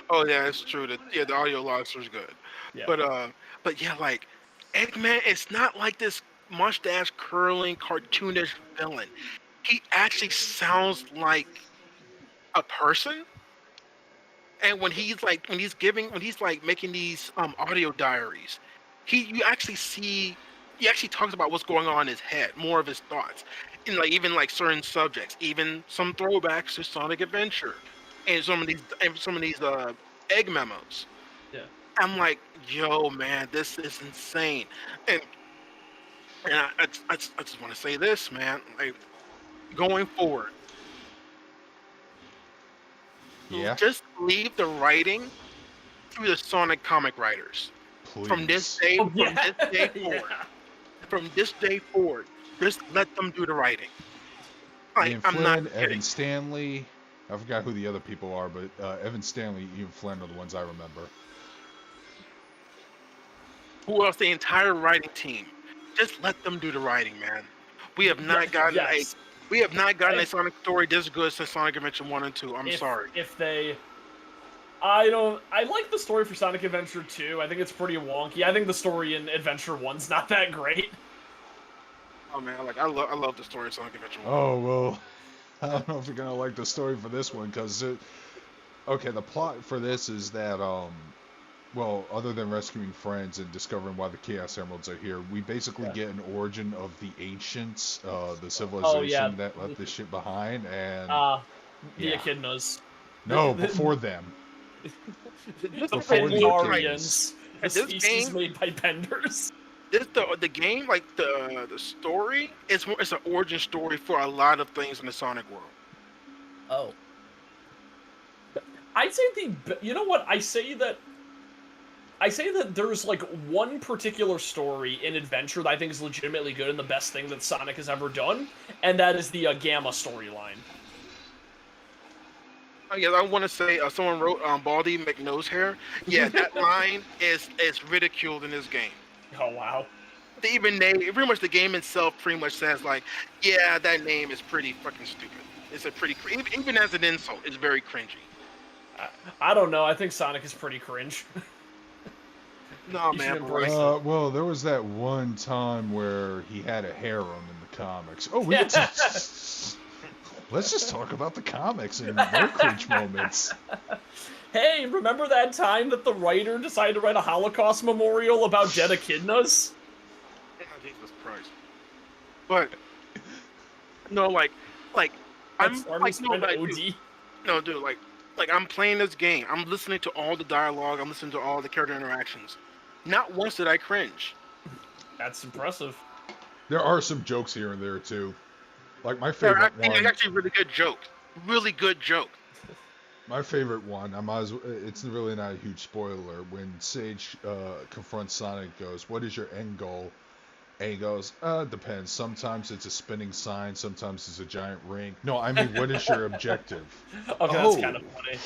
Oh yeah, it's true. The audio logs was good. Yeah. But yeah, like Eggman, it's not like this mustache curling, cartoonish villain. He actually sounds like a person. And when he's making these audio diaries, you actually talks about what's going on in his head, more of his thoughts, and like even like certain subjects, even some throwbacks to Sonic Adventure, and some of these egg memos. Yeah. I'm like, yo, man, this is insane, and I just want to say this, man, like going forward. Yeah. Just leave the writing to the Sonic comic writers. Please. From this day forward. Yeah. From this day forward, just let them do the writing. Like, Ian I'm Flynn, not Evan kidding. Stanley. I forgot who the other people are, but Evan Stanley, Ian Flynn are the ones I remember. Who else? The entire writing team. Just let them do the writing, man. We have not gotten a Sonic story this good since Sonic Adventure 1 and 2. I'm sorry. I like the story for Sonic Adventure 2. I think it's pretty wonky. I think the story in Adventure 1's not that great. Oh man, like I love the story of Sonic Adventure 1. Oh, well, I don't know if you're going to like the story for this one, because okay, the plot for this is that, well, other than rescuing friends and discovering why the Chaos Emeralds are here, we basically get an origin of the ancients, the civilization that left this shit behind, and... the Echidnas. No, before them. The Before the Pendarians. The This species game- made by Penders. The game, like the story, it's an origin story for a lot of things in the Sonic world. Oh. I'd say you know what? I say that there's like one particular story in Adventure that I think is legitimately good and the best thing that Sonic has ever done, and that is the Gamma storyline. Oh yeah, I want to say someone wrote Baldy McNose hair. Yeah, that line is ridiculed in this game. Oh wow. Pretty much the game itself pretty much says like, yeah, that name is pretty fucking stupid. It's a pretty even as an insult, it's very cringy. I don't know. I think Sonic is pretty cringe. No You should man, embrace but it. Well, there was that one time where he had a harem in the comics. Oh, let's just talk about the comics and more cringe moments. Hey, remember that time that the writer decided to write a Holocaust memorial about dead echidnas? Jesus Christ. But no, like I'm like no, like, dude, no, dude, like I'm playing this game. I'm listening to all the dialogue. I'm listening to all the character interactions. Not once did I cringe. That's impressive. There are some jokes here and there too. Like my favorite They're one. actually really good joke. Really good joke. My favorite one. It's really not a huge spoiler. When Sage confronts Sonic, goes, "What is your end goal?" And he goes, "Depends. Sometimes it's a spinning sign. Sometimes it's a giant ring." No, I mean, what is your objective? Okay, that's kind of funny.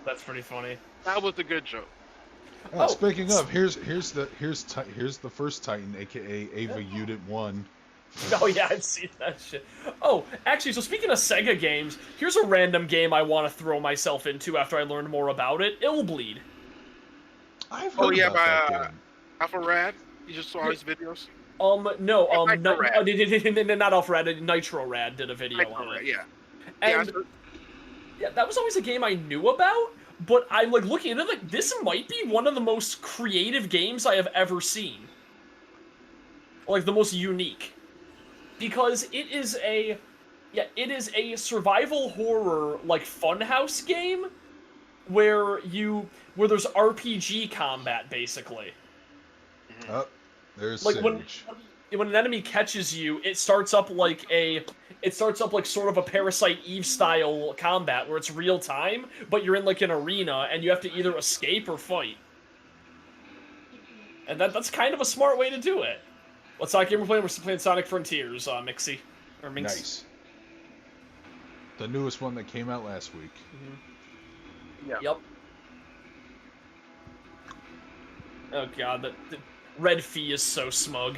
That's pretty funny. That was a good joke. Speaking of, here's the first Titan, aka Ava Unit 1. Oh yeah, I've seen that shit. Oh, actually, so speaking of Sega games, here's a random game I want to throw myself into after I learned more about it. Illbleed. I've heard about that game. Alpha Rad. You just saw his videos. No, Nitro Rad. not Alpha Rad, Nitro Rad did a video Nitro on Rad, it. yeah. And yeah, that was always a game I knew about, but I'm like looking at it like this might be one of the most creative games I have ever seen. Like the most unique. Because it is a survival horror like funhouse game where there's RPG combat basically. Oh, there's Like Sage. when an enemy catches you, it starts up like sort of a Parasite Eve style combat where it's real time, but you're in like an arena and you have to either escape or fight. And that's kind of a smart way to do it. What's that game we're playing? We're still playing Sonic Frontiers, Mixie. Or Minx. Nice. The newest one that came out last week. Mm-hmm. Yeah. Yep. Oh god, the Red Fee is so smug.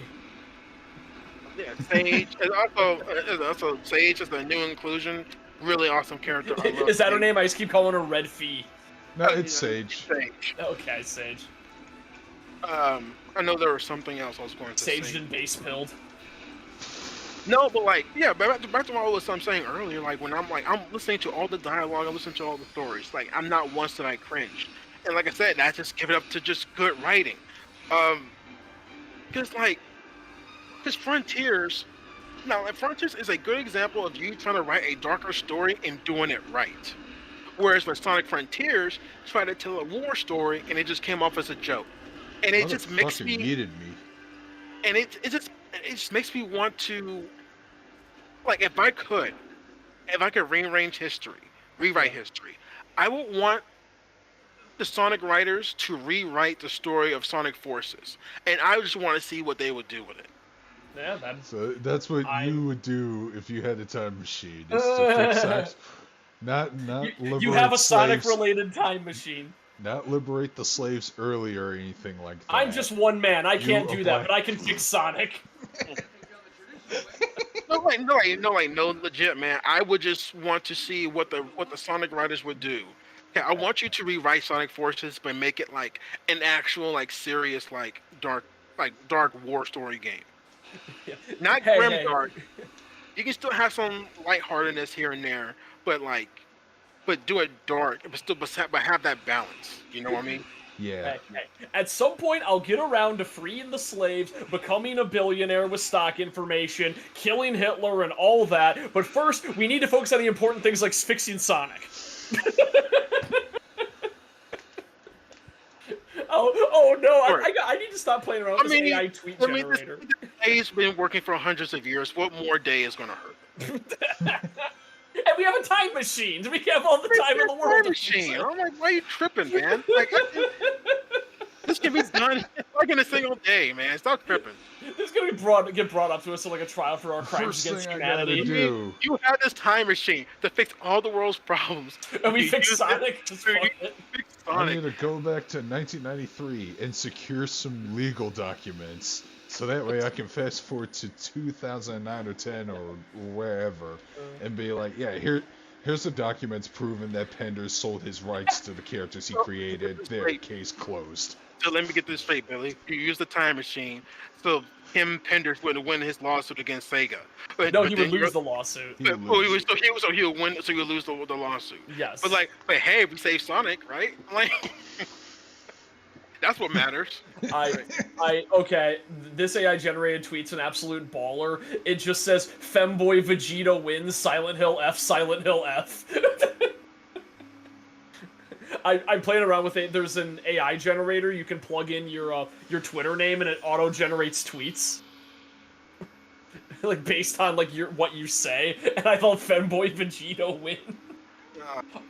Yeah, Sage. And also Sage is the new inclusion. Really awesome character. Is that her name? I just keep calling her Red Fee. No, it's Sage. Sage. Okay, Sage. I know there was something else I was going to say. Saged and base-pilled. No, but like, yeah, back to what I was saying earlier. Like when I'm listening to all the dialogue, I'm listening to all the stories. Like I'm not once that I cringe, and like I said, that just give it up to just good writing. Because Frontiers. Now, like, Frontiers is a good example of you trying to write a darker story and doing it right. Whereas with Sonic Frontiers, tried to tell a war story and it just came off as a joke, and it just makes me. Yeeted me. And it just makes me want to, like, if I could rewrite history, I would want the Sonic writers to rewrite the story of Sonic Forces, and I just want to see what they would do with it. Yeah, that's what you would do if you had a time machine. Is to fix not liberate you have a slaves, Sonic-related time machine. Not liberate the slaves early or anything like that. I'm just one man. I can't do that, but I can fix Sonic. No, legit, man. I would just want to see what the Sonic writers would do. Okay, I want you to rewrite Sonic Forces, but make it like an actual, like, serious, like dark war story game. Not grimdark. You can still have some lightheartedness here and there, but do it dark, but have that balance. You know what I mean? Yeah. Hey. At some point, I'll get around to freeing the slaves, becoming a billionaire with stock information, killing Hitler, and all that. But first, we need to focus on the important things like fixing Sonic. Oh no! I need to stop playing around with this AI tweet generator. It's been working for hundreds of years. What more day is going to hurt? And we have a time machine. We have all the time in the world. Time machine. I'm like, why are you tripping, man? Like, this can be done like in a single day, man. Stop tripping. This is gonna get brought up to us in like a trial for our crimes against humanity. You have this time machine to fix all the world's problems, and we fix Sonic. I need to go back to 1993 and secure some legal documents. So that way I can fast forward to 2009 or 10 or wherever and be like, yeah, here's the documents proving that Penders sold his rights to the characters he created. Their case closed. So let me get this straight, Billy. You use the time machine, so Penders would win his lawsuit against Sega. But he would lose the lawsuit. He would win, so he would lose the lawsuit. Yes. But hey, we saved Sonic, right? Like, that's what matters. Okay, this AI generated tweet's an absolute baller. It just says, Femboy Vegeta wins, Silent Hill F, Silent Hill F. I'm playing around with it. There's an AI generator. You can plug in your Twitter name and it auto-generates tweets. Like, based on, like, what you say. And I thought Femboy Vegeta win.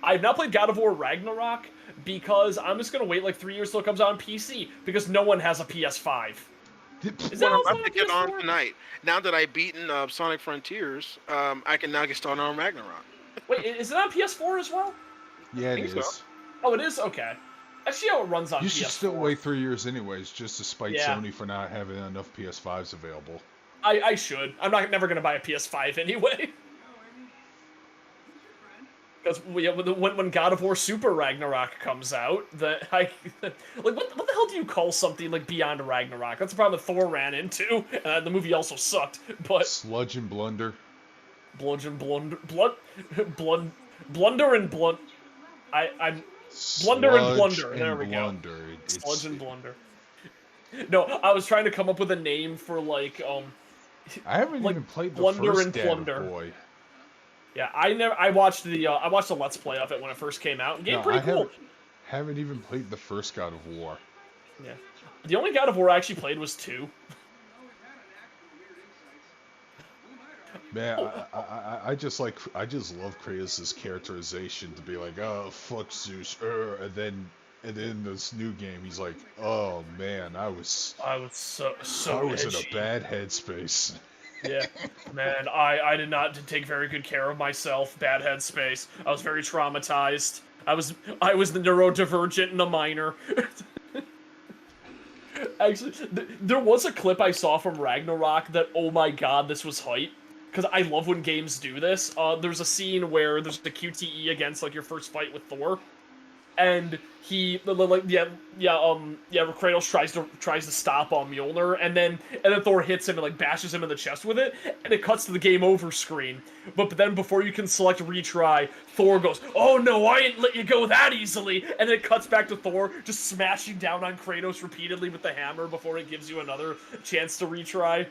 I've not played God of War Ragnarok, because I'm just gonna wait like 3 years till it comes out on PC, because no one has a PS5. Is that I'm about to get on tonight. Now that I've beaten Sonic Frontiers, I can now get started on Ragnarok. Wait, is it on PS4 as well? Yeah, it is. So. Oh, it is? Okay. I see how it runs on PS4. You should still wait 3 years anyways, just to spite Sony for not having enough PS5s available. I should. I'm never gonna buy a PS5 anyway. Because when God of War Super Ragnarok comes out, what the hell do you call something like Beyond Ragnarok? That's the problem that Thor ran into, and the movie also sucked. But Sludge and Blunder. Blunder and Blunder. I'm Blunder and Blunder. There we go. Sludge and Blunder. No, I was trying to come up with a name for like I haven't even played the Blunder first and God Plunder. of Boy. Yeah, I watched the Let's Play of it when it first came out. Game pretty cool. Haven't even played the first God of War. Yeah, the only God of War I actually played was 2. Man, I just love Kratos' characterization to be like, oh fuck Zeus, and then in this new game he's like, oh man, I was so I was in a bad headspace. Yeah, man, I did not take very good care of myself. Bad headspace. I was very traumatized. I was the neurodivergent and a minor. Actually, there was a clip I saw from Ragnarok that, oh my god, this was hype. Because I love when games do this. There's a scene where there's the QTE against, like, your first fight with Thor. and Kratos tries to stop Mjolnir, and then Thor hits him and like bashes him in the chest with it, and it cuts to the game over screen. But then before you can select retry, Thor goes, "Oh no, I ain't let you go that easily," and then it cuts back to Thor just smashing down on Kratos repeatedly with the hammer before it gives you another chance to retry.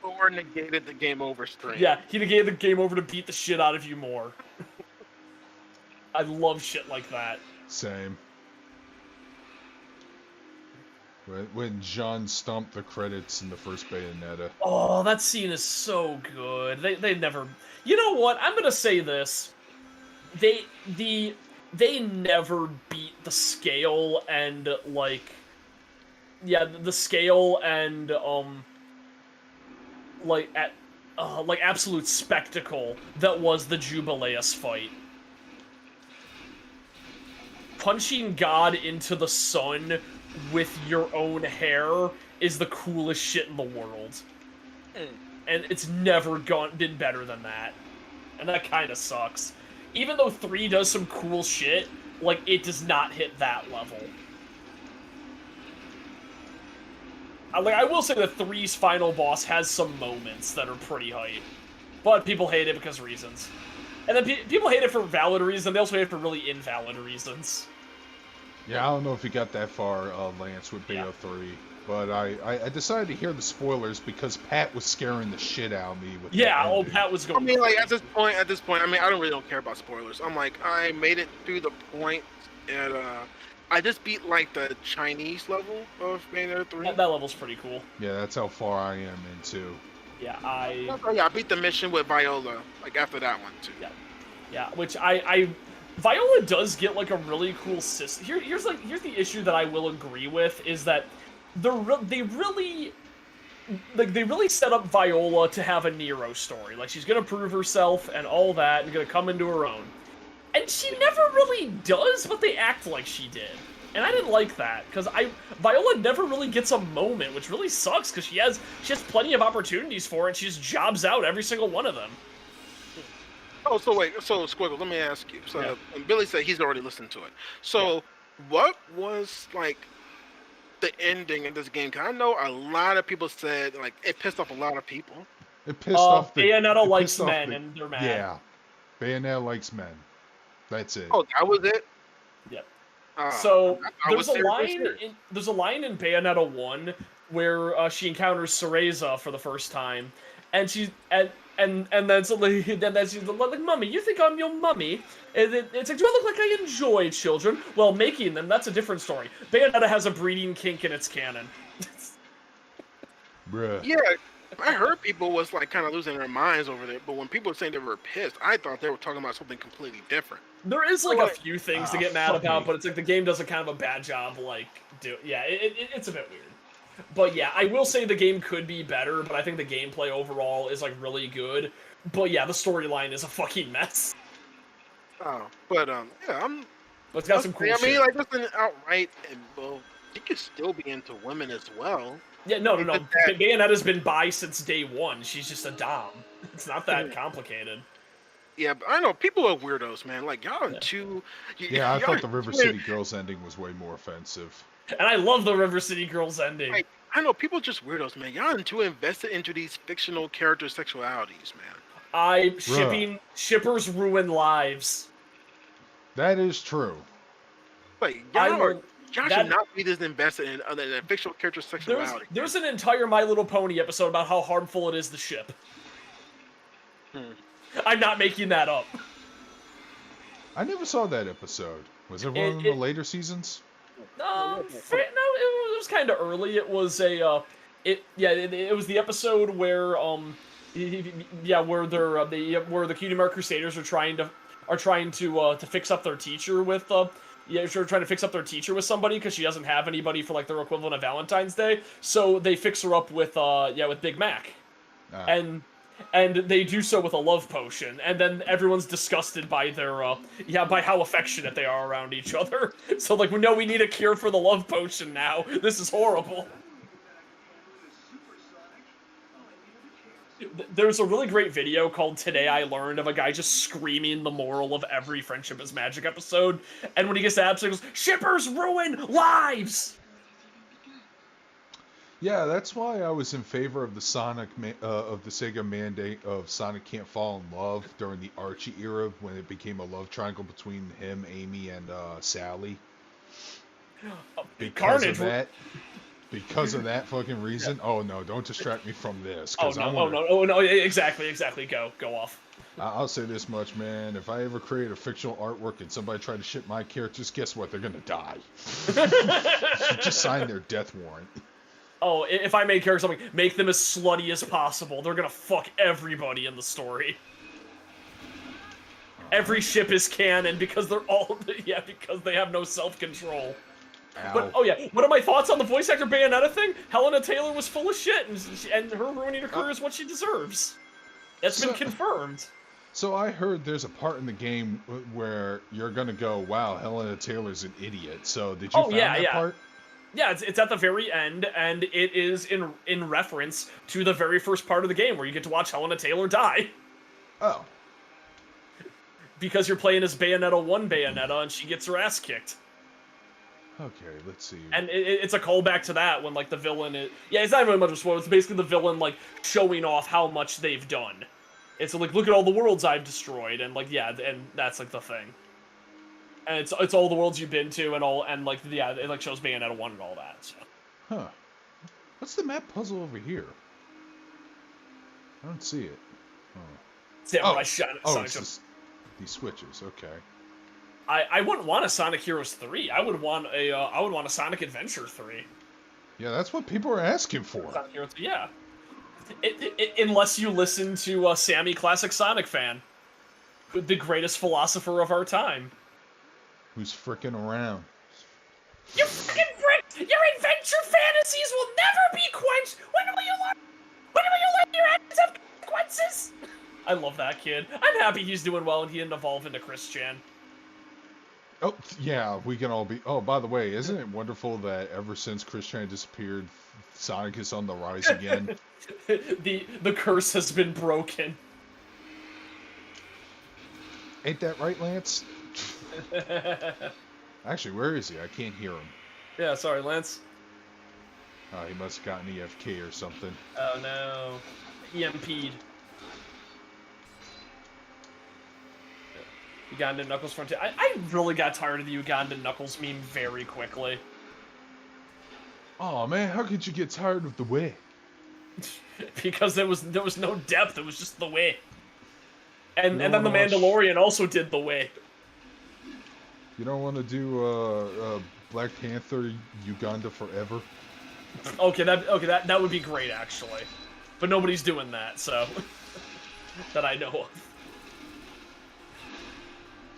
Thor negated the game over screen. Yeah, he negated the game over to beat the shit out of you more. I love shit like that. Same. When John stomped the credits in the first Bayonetta. Oh, that scene is so good. They never. You know what? I'm gonna say this. They never beat the scale and like. Yeah, the scale and like absolute spectacle that was the Jubileus fight. Punching God into the sun with your own hair is the coolest shit in the world. And it's never been better than that. And that kind of sucks. Even though 3 does some cool shit, like, it does not hit that level. I will say that 3's final boss has some moments that are pretty hype. But people hate it because of reasons. And then people hate it for valid reasons, they also hate it for really invalid reasons. Yeah, I don't know if you got that far, Lance, with Bayo 3. But I decided to hear the spoilers because Pat was scaring the shit out of me with Pat was going. I mean, like, at this point, I mean, I don't care about spoilers. I'm like, I made it through the point, and I just beat, like, the Chinese level of Bayonetta 3. That level's pretty cool. Yeah, that's how far I am into. Yeah, I beat the mission with Viola, like, after that one, too. Yeah, which Viola does get, like, a really cool system. Here's the issue that I will agree with, is that they really set up Viola to have a Nero story. Like, she's gonna prove herself and all that, and gonna come into her own. And she never really does, but they act like she did. And I didn't like that, because Viola never really gets a moment, which really sucks, because she has plenty of opportunities for it, and she just jobs out every single one of them. Oh, so wait, so Squiggle, let me ask you. So Billy said he's already listened to it. So what was, like, the ending of this game? Because I know a lot of people said, like, it pissed off a lot of people. It pissed off Bayonetta likes men, and they're mad. Yeah, Bayonetta likes men. That's it. Oh, that was it? Yep. So there's a line in Bayonetta 1 where she encounters Cereza for the first time, and she's and then she's like, "Mummy, you think I'm your mummy?" And it's like, "Do I look like I enjoy children?" Well, making them, that's a different story. Bayonetta has a breeding kink in its canon. Bruh. Yeah, I heard people was, like, kind of losing their minds over there, but when people were saying they were pissed, I thought they were talking about something completely different. There is, like, a few things to get mad about, but it's like the game does a kind of a bad job, like, it's a bit weird. But yeah, I will say the game could be better, but I think the gameplay overall is, like, really good. But yeah, the storyline is a fucking mess. Oh, but yeah, But it's got some cool shit. I mean, like, listen, outright, well, you could still be into women as well. Yeah, no. Bayonetta's been bi since day one. She's just a dom. It's not that complicated. Yeah, but I know people are weirdos, man. Like, y'all are too. Yeah, I thought the River City Girls ending was way more offensive. And I love the River City Girls ending. Like, I know people are just weirdos, man. Y'all are too invested into these fictional character sexualities, man. Shippers ruin lives. That is true. Like, y'all should not be this invested in fictional character sexuality. There's an entire My Little Pony episode about how harmful it is to ship. I'm not making that up. I never saw that episode. Was it one of the later seasons? No, it was kind of early. It was it was the episode where where the Cutie Mark Crusaders are trying to fix up their teacher with trying to fix up their teacher with somebody because she doesn't have anybody for, like, their equivalent of Valentine's Day. So they fix her up with Big Mac, and they do so with a love potion, and then everyone's disgusted by their by how affectionate they are around each other. So, like, we know we need a cure for the love potion now. This is horrible. There's a really great video called Today I Learned of a guy just screaming the moral of every Friendship is Magic episode, and when he gets to that episode, he goes, "Shippers ruin lives!" Yeah, that's why I was in favor of the Sega mandate of Sonic can't fall in love during the Archie era when it became a love triangle between him, Amy, and Sally. Carnage. Because of that fucking reason. Yeah. Oh no, don't distract me from this. Oh no, exactly. Go off. I'll say this much, man. If I ever create a fictional artwork and somebody tried to ship my characters, guess what? They're gonna die. Just sign their death warrant. Oh, if I make characters, I'm like, make them as slutty as possible. They're gonna fuck everybody in the story. Every ship is canon because they're all because they have no self-control. Ow. But one of my thoughts on the voice actor Bayonetta thing: Helena Taylor was full of shit, and her ruining her career is what she deserves. That's been confirmed. So I heard there's a part in the game where you're gonna go, "Wow, Helena Taylor's an idiot." So did you find that part? Yeah, it's at the very end, and it is in reference to the very first part of the game where you get to watch Helena Taylor die. Oh. Because you're playing as Bayonetta 1 Bayonetta, and she gets her ass kicked. Okay, let's see. And it's a callback to that when, like, the villain is... Yeah, it's not really much of a spoiler. It's basically the villain, like, showing off how much they've done. It's like, look at all the worlds I've destroyed, and, like, yeah, and that's, like, the thing. And it's all the worlds you've been to, and it, like, shows Bayonetta 1 and all that, so. Huh. What's the map puzzle over here? I don't see it. Oh. I shot it. It's these switches, okay. I wouldn't want a Sonic Heroes 3. I would want a Sonic Adventure 3. Yeah, that's what people are asking for. Sonic Heroes, yeah. Unless you listen to Sammy Classic Sonic Fan, the greatest philosopher of our time. Who's frickin' around? You frickin' prick! Your adventure fantasies will never be quenched! When will you let your actions have consequences? I love that kid. I'm happy he's doing well and he didn't evolve into Chris Chan. Oh, yeah, we can all be... Oh, by the way, isn't it wonderful that ever since Chris Chan disappeared, Sonic is on the rise again? the curse has been broken. Ain't that right, Lance? Actually, where is he? I can't hear him. Yeah, sorry, Lance. He must have gotten EFK or something. Oh, no. EMP'd. Ugandan Knuckles Frontier. I really got tired of the Ugandan Knuckles meme very quickly. Oh man, how could you get tired of the way? Because there was no depth. It was just the way. And then the Mandalorian also did the way. You don't want to do Black Panther Uganda forever? Okay, that would be great actually, but nobody's doing that, so that I know of.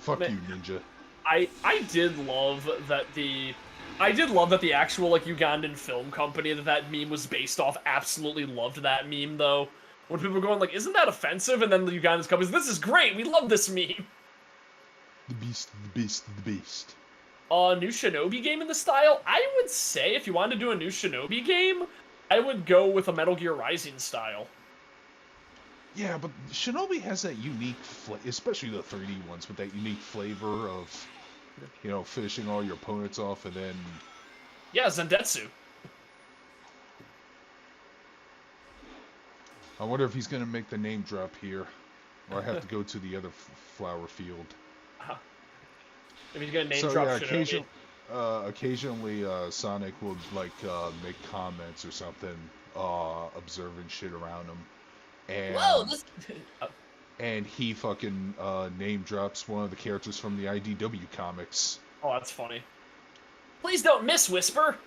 Fuck you, Ninja. I did love that the actual like Ugandan film company that meme was based off absolutely loved that meme though. When people were going like, isn't that offensive? And then the Ugandan companies, this is great, we love this meme. The beast, the beast, the beast. New Shinobi game in the style? I would say if you wanted to do a new Shinobi game, I would go with a Metal Gear Rising style. Yeah, but Shinobi has that unique especially the 3D ones, with that unique flavor of, you know, finishing all your opponents off and then... Yeah, Zendetsu. I wonder if he's going to make the name drop here, or I have to go to the other flower field. If he's going to name drop Shinobi. Occasionally Sonic will, like, make comments or something, observing shit around him. And, whoa, and he fucking name drops one of the characters from the IDW comics. Oh, that's funny. Please don't miss, Whisper!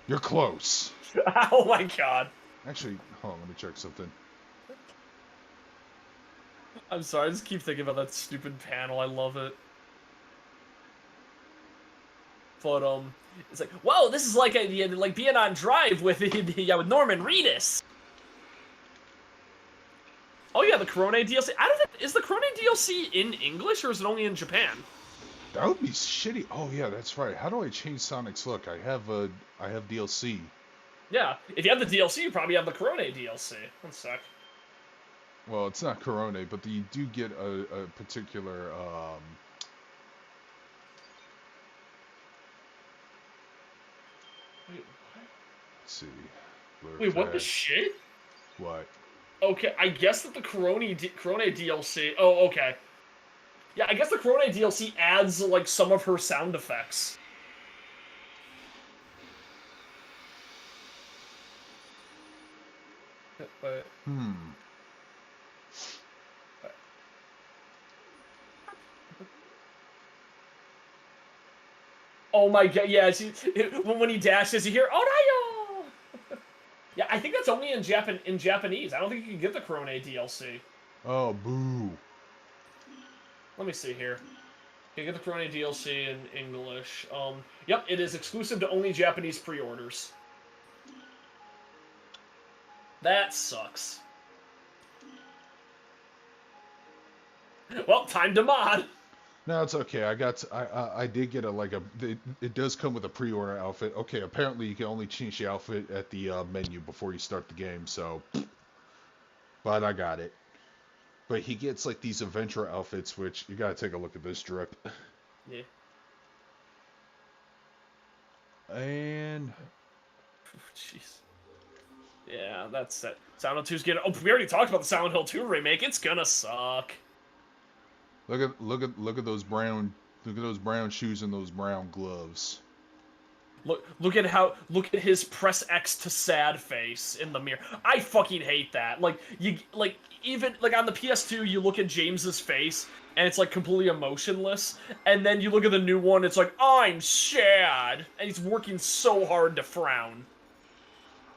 You're close. Oh my god. Actually, hold on, let me check something. I'm sorry, I just keep thinking about that stupid panel, I love it. But, it's like, whoa, this is like being on Drive with with Norman Reedus! Oh yeah, the Corone DLC. I don't think, is the Corone DLC in English or is it only in Japan? That would be shitty. Oh yeah, that's right. How do I change Sonic's look? I have DLC. Yeah, if you have the DLC, you probably have the Corone DLC. One sec. Well, it's not Corone, but you do get a particular Wait, what? let's see. Wait, what the shit? What? Okay, I guess that the Corone DLC... Oh, okay. Yeah, I guess the Corone DLC adds, like, some of her sound effects. Hmm. Oh my god, yeah, when he dashes, you hear, "Oh no!" Yeah, I think that's only in Japanese. I don't think you can get the Corone DLC. Oh, boo. Let me see here. You can get the Corone DLC in English. Yep, it is exclusive to only Japanese pre-orders. That sucks. Well, time to mod. No, it's okay. I did get it does come with a pre-order outfit. Okay, apparently you can only change the outfit at the menu before you start the game, so but I got it. But he gets like these adventure outfits, which you gotta take a look at this drip. Yeah. And Jeez. Yeah, that's it. Silent Hill 2's getting. Oh, we already talked about the Silent Hill 2 remake. It's gonna suck. look at those brown shoes and those brown gloves. Look at his press X to sad face in the mirror. I fucking hate that. Like even on the PS2 you look at James's face and it's like completely emotionless, and then you look at the new one, it's like, I'm sad, and he's working so hard to frown.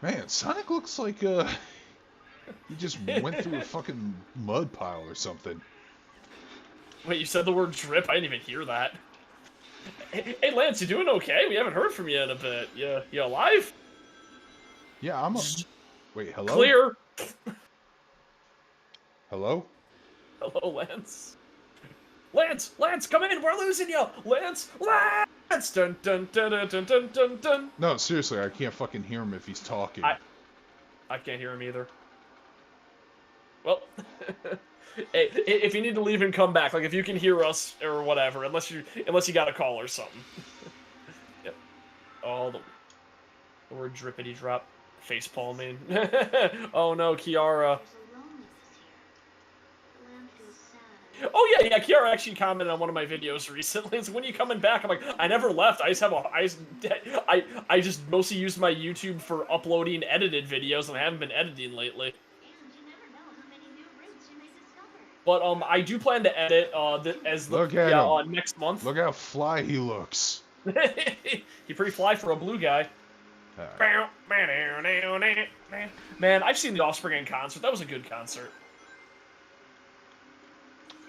Man, Sonic looks like he just went through a fucking mud pile or something. Wait, you said the word drip? I didn't even hear that. Hey Lance, you doing okay? We haven't heard from you in a bit. You alive? Yeah, Wait, hello? Clear. Hello? Hello, Lance. Lance, come in. We're losing you. Lance. Dun dun dun dun dun dun dun dun. No, seriously, I can't fucking hear him if he's talking. I can't hear him either. Well, hey, if you need to leave and come back, like if you can hear us or whatever, unless you got a call or something. Yep. Oh, the word drippity drop, face palming. Oh no, Kiara. Oh yeah, Kiara actually commented on one of my videos recently. It's when you coming back? I'm like, I never left. I just mostly use my YouTube for uploading edited videos, and I haven't been editing lately. But I do plan to edit next month. Look how fly he looks. He's pretty fly for a blue guy. Right. Man, I've seen The Offspring in concert. That was a good concert.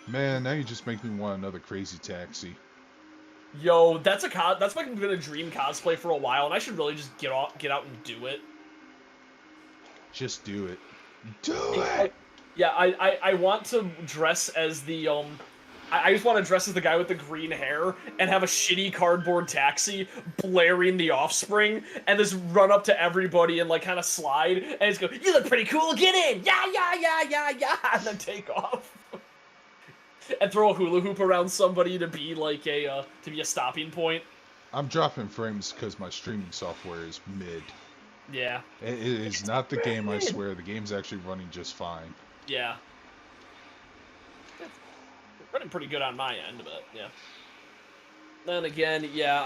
Man, now you just make me want another Crazy Taxi. Yo, that's like been a dream cosplay for a while, and I should really just get out and do it. Just do it. Do it! Yeah, I want to dress as the I just want to dress as the guy with the green hair and have a shitty cardboard taxi blaring The Offspring and just run up to everybody and like kind of slide and just go, "You look pretty cool, get in! Yeah, and then take off. And throw a hula hoop around somebody to be like a stopping point. I'm dropping frames because my streaming software is mid. Yeah. It is not the game, I swear. The game's actually running just fine. Yeah. It's running pretty good on my end, but yeah. Then again, yeah,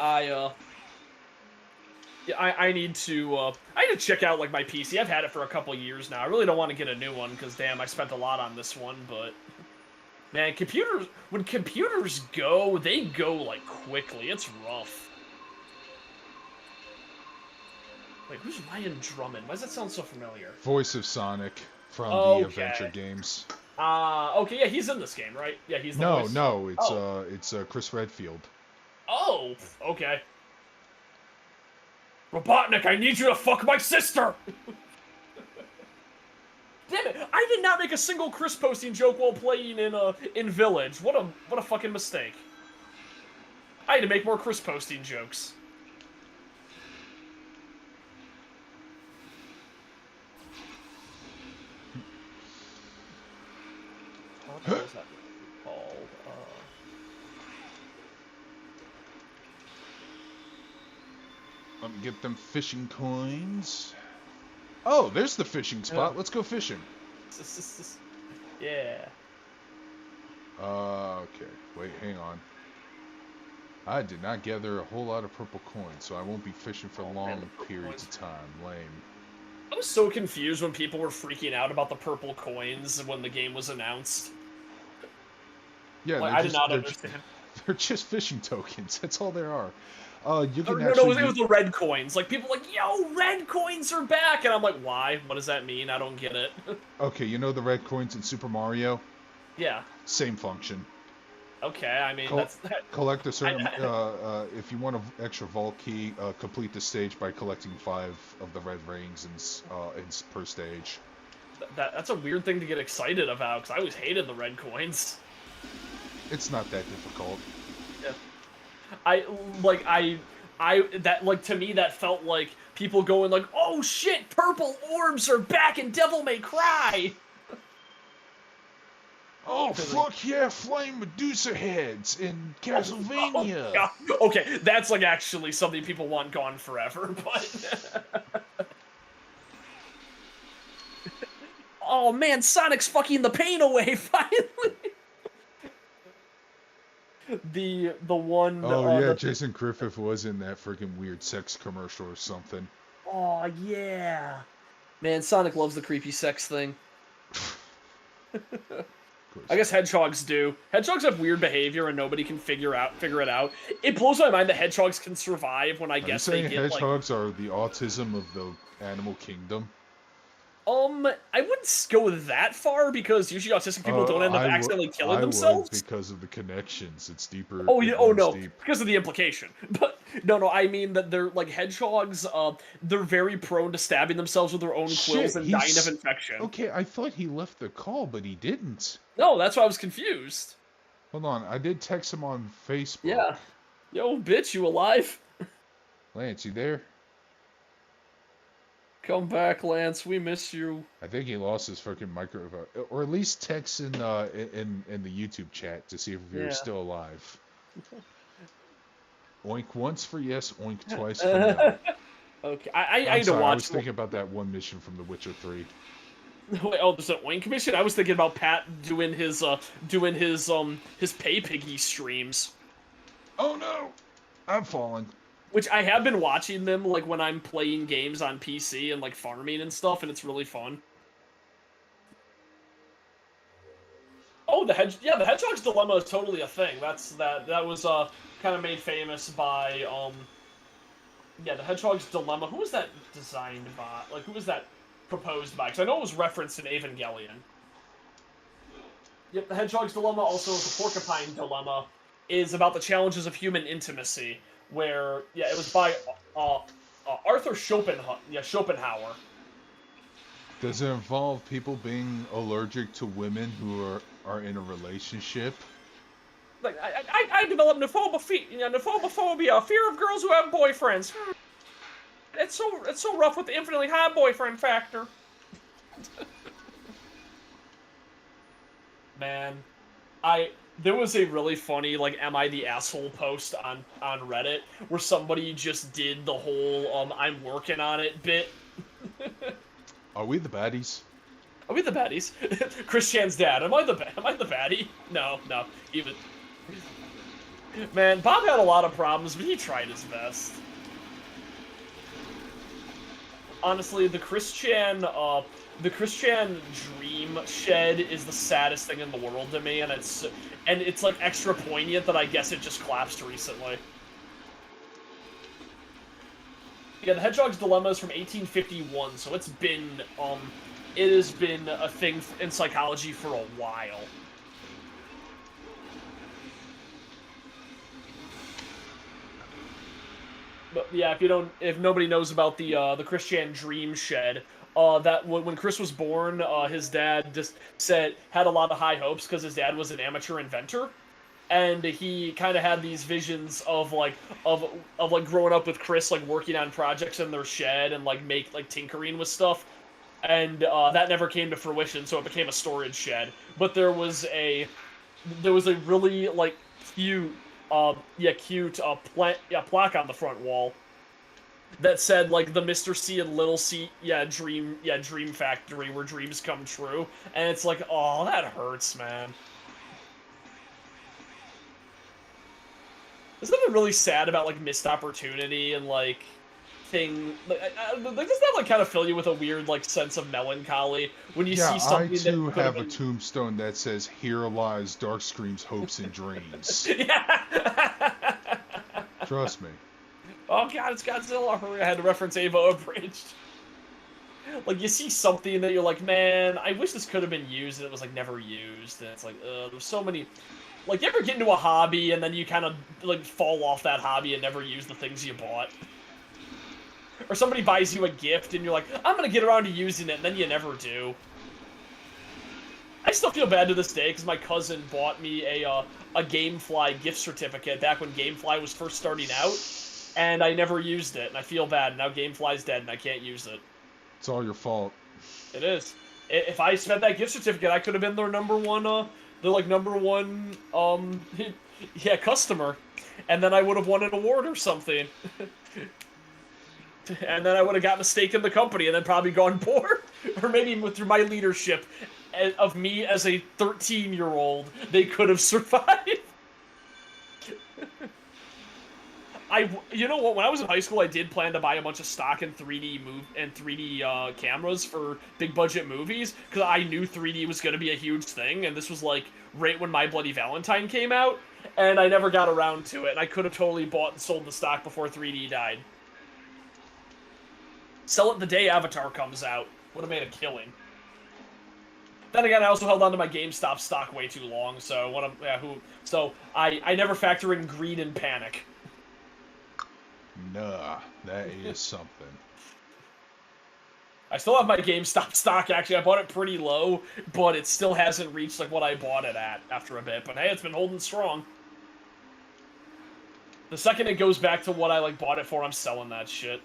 I need to check out like my PC. I've had it for a couple years now. I really don't want to get a new one because damn, I spent a lot on this one, but man, when computers go, they go like quickly. It's rough. Wait, who's Ryan Drummond? Why does that sound so familiar? Voice of Sonic from the adventure games. Okay, yeah, he's in this game, right? Yeah, he's the voice. No, it's Chris Redfield. Oh, okay. Robotnik, I need you to fuck my sister! Damn it! I did not make a single Chris posting joke while playing in Village. What a fucking mistake. I had to make more Chris posting jokes. What the hell is that called? Let me get them fishing coins. Oh, there's the fishing spot. Yeah. Let's go fishing. Yeah. Okay. Wait, hang on. I did not gather a whole lot of purple coins, so I won't be fishing for long periods of time. Lame. I was so confused when people were freaking out about the purple coins when the game was announced. Yeah, like, I did not understand. They're just fishing tokens. That's all there are. You can No, it was the red coins. Like, people were like, yo, red coins are back! And I'm like, why? What does that mean? I don't get it. Okay, you know the red coins in Super Mario? Yeah. Same function. Okay, I mean, that's... Collect a certain... if you want an extra vault key, complete the stage by collecting 5 of the red rings per stage. That's a weird thing to get excited about, because I always hated the red coins. It's not that difficult. Yeah. To me, that felt like people going like, oh shit, purple orbs are back in Devil May Cry! Oh, fuck yeah, Flame Medusa heads in Castlevania! Oh, okay, that's like actually something people want gone forever, but... Oh man, Sonic's fucking the pain away, finally! the one... Oh yeah, Jason Griffith was in that freaking weird sex commercial or something. Oh yeah! Man, Sonic loves the creepy sex thing. I guess hedgehogs do. Hedgehogs have weird behavior and nobody can figure it out. It blows my mind that hedgehogs can survive when I guess they get hedgehogs are the autism of the animal kingdom? I wouldn't go that far because usually autistic people don't end up accidentally killing themselves. Would because of the connections. It's deeper. Oh, no, because of the implication. But no, I mean that they're like hedgehogs. They're very prone to stabbing themselves with their own quills and dying of infection. Okay, I thought he left the call, but he didn't. No, that's why I was confused. Hold on, I did text him on Facebook. Yeah. Yo, bitch, you alive? Lance, you there? Come back, Lance. We miss you. I think he lost his fucking microphone, or at least text in the YouTube chat to see if you're still alive. Oink once for yes, oink twice for no. Okay, I need to watch. I was thinking about that one mission from The Witcher 3. Wait, oh, there's an oink mission. I was thinking about Pat doing his pay piggy streams. Oh no, I'm falling. Which I have been watching them, like, when I'm playing games on PC and, like, farming and stuff, and it's really fun. Oh, the Hedgehog's Dilemma is totally a thing. That was, kind of made famous by, the Hedgehog's Dilemma. Who was that designed by? Like, who was that proposed by? Because I know it was referenced in Evangelion. Yep, the Hedgehog's Dilemma, also the Porcupine Dilemma, is about the challenges of human intimacy. Where, it was by Arthur Schopenhauer. Does it involve people being allergic to women who are in a relationship? Like, I developed nephobophobia, fear of girls who have boyfriends. It's so rough with the infinitely high boyfriend factor. Man, there was a really funny, like, am I the asshole post on Reddit where somebody just did the whole, I'm working on it bit. Are we the baddies? Are we the baddies? Chris Chan's dad. Am I the baddie? No. Even. Man, Bob had a lot of problems, but he tried his best. Honestly, the Chris Chan dream shed is the saddest thing in the world to me, and it's like extra poignant that I guess it just collapsed recently. Yeah, the Hedgehog's Dilemma is from 1851, so it has been a thing in psychology for a while. But yeah, if nobody knows about the Chris Chan dream shed, that when Chris was born, his dad just had a lot of high hopes because his dad was an amateur inventor, and he kind of had these visions of growing up with Chris, like working on projects in their shed and like tinkering with stuff, and that never came to fruition, so it became a storage shed. But there was a really like cute plaque on the front wall that said like the Mr. C and Little C dream factory where dreams come true, and it's like, oh, that hurts, man. There's something really sad about like missed opportunity and like thing. Like, doesn't that like kind of fill you with a weird like sense of melancholy when you see something I too that have a tombstone that says, "Here lies Darkscream's hopes and dreams." Yeah. Trust me. Oh god, it's Godzilla. Hurry, I had to reference Ava Abridged. Like, you see something that you're like, man, I wish this could have been used, and it was, like, never used. And it's like, there's so many... Like, you ever get into a hobby, and then you kind of, like, fall off that hobby and never use the things you bought? Or somebody buys you a gift, and you're like, I'm gonna get around to using it, and then you never do. I still feel bad to this day, because my cousin bought me a GameFly gift certificate back when GameFly was first starting out. And I never used it, and I feel bad. Now GameFly's dead, and I can't use it. It's all your fault. It is. If I spent that gift certificate, I could have been their number one, customer. And then I would have won an award or something. And then I would have gotten a stake in the company, and then probably gone poor. Or maybe through my leadership of me as a 13-year-old, they could have survived. You know what? When I was in high school, I did plan to buy a bunch of stock in 3D cameras for big budget movies because I knew 3D was going to be a huge thing, and this was like right when My Bloody Valentine came out, and I never got around to it. And I could have totally bought and sold the stock before 3D died. Sell it the day Avatar comes out. Would have made a killing. Then again, I also held on to my GameStop stock way too long, so I never factor in greed and panic. Nah, that is something. I still have my GameStop stock, actually. I bought it pretty low, but it still hasn't reached like what I bought it at after a bit. But hey, it's been holding strong. The second it goes back to what I like bought it for, I'm selling that shit.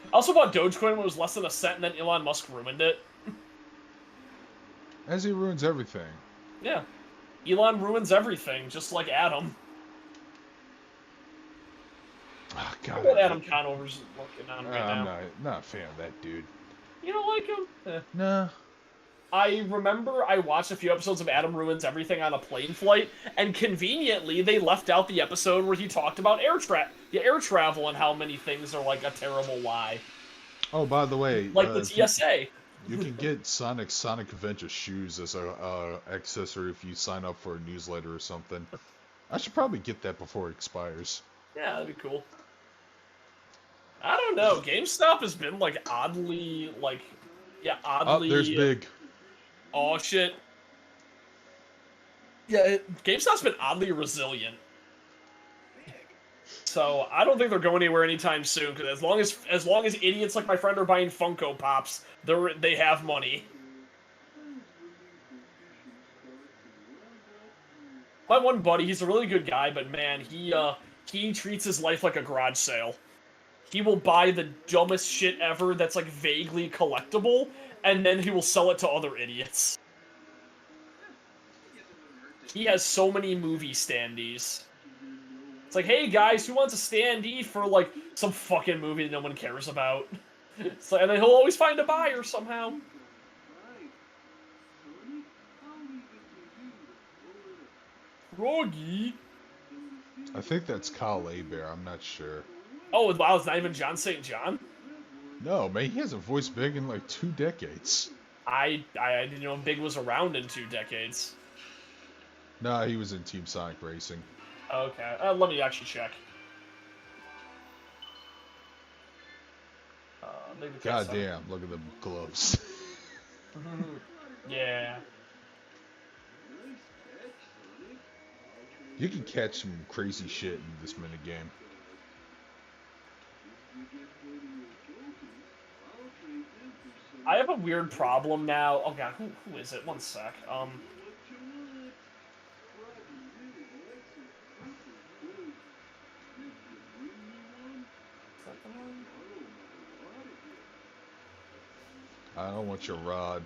I also bought Dogecoin when it was less than a cent, and then Elon Musk ruined it. As he ruins everything. Yeah. Elon ruins everything, just like Adam. Oh, God, What Adam Conover's looking on right now. I'm not a fan of that dude. You don't like him? Nah. I remember I watched a few episodes of Adam Ruins Everything on a plane flight, and conveniently they left out the episode where he talked about air travel and how many things are like a terrible lie. Oh, by the way, like the TSA. You can get Sonic Adventure shoes as a accessory if you sign up for a newsletter or something. I should probably get that before it expires. Yeah, that'd be cool. I don't know. GameStop has been like oddly. Oh, there's Big. Oh shit. Yeah, GameStop's been oddly resilient. So I don't think they're going anywhere anytime soon. Because as long as idiots like my friend are buying Funko Pops, they have money. My one buddy, he's a really good guy, but man, he treats his life like a garage sale. He will buy the dumbest shit ever that's like vaguely collectible, and then he will sell it to other idiots. He has so many movie standees. It's like, hey guys, who wants a standee for like some fucking movie that no one cares about? So, and then he'll always find a buyer somehow. Froggy. I think that's Kyle Bear. I'm not sure. Oh, wow, it's not even John St. John? No, man, he hasn't voiced Big in like 2 decades. I didn't know Big was around in 2 decades. Nah, he was in Team Sonic Racing. Okay, let me actually check. God damn, look at them gloves. Yeah. You can catch some crazy shit in this minigame. I have a weird problem now. Oh god, who is it? One sec. I don't want your rod.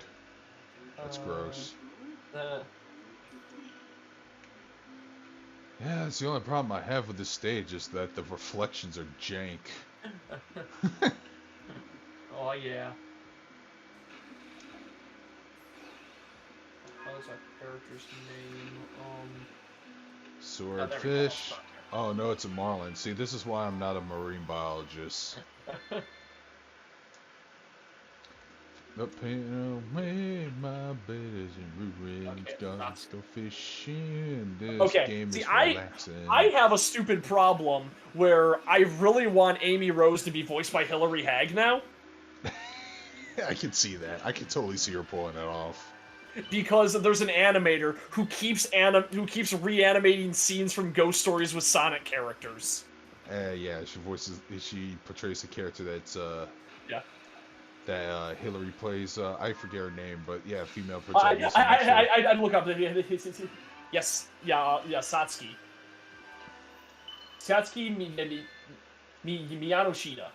That's gross. Yeah, that's the only problem I have with this stage is that the reflections are jank. Oh yeah. What's our character's name? Swordfish. Oh no, it's a marlin. See, this is why I'm not a marine biologist. The pain away my bed is in ruins. Gotta go fishing. This game is relaxing. I have a stupid problem where I really want Amy Rose to be voiced by Hilary Hagg now. I can see that. I can totally see her pulling it off. Because there's an animator who keeps reanimating scenes from Ghost Stories with Sonic characters. Yeah, she portrays a character that's yeah. That Hillary plays. I forget her name, but yeah, female protagonist. I'd look up. Yes, Satsuki. Satsuki Miyanoshita.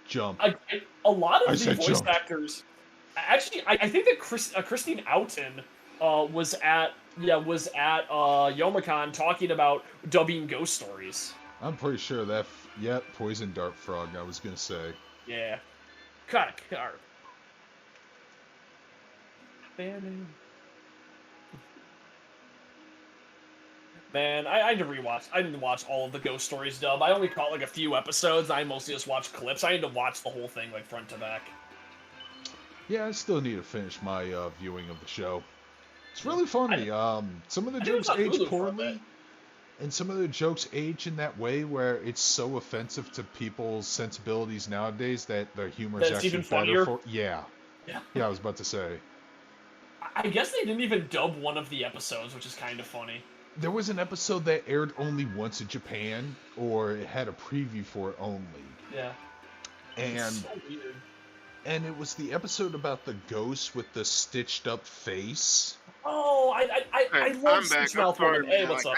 Jump. A lot of the voice actors. Actually, I think that Christine Outen was at Youmacon talking about dubbing Ghost Stories. I'm pretty sure that. Yep, Poison Dart Frog. I was gonna say. Yeah. Cut. Man, I need to rewatch. I didn't watch all of the Ghost Stories dub. I only caught like a few episodes. I mostly just watched clips. I need to watch the whole thing like front to back. Yeah, I still need to finish my viewing of the show. It's really funny. Some of the jokes age poorly, and some of the jokes age in that way where it's so offensive to people's sensibilities nowadays that the humor is actually better for. Yeah, I was about to say. I guess they didn't even dub one of the episodes, which is kind of funny. There was an episode that aired only once in Japan, or it had a preview for it only. Yeah. And so weird. And it was the episode about the ghost with the stitched up face. Oh, I love Stitch Mouth Woman. Hey, what's up?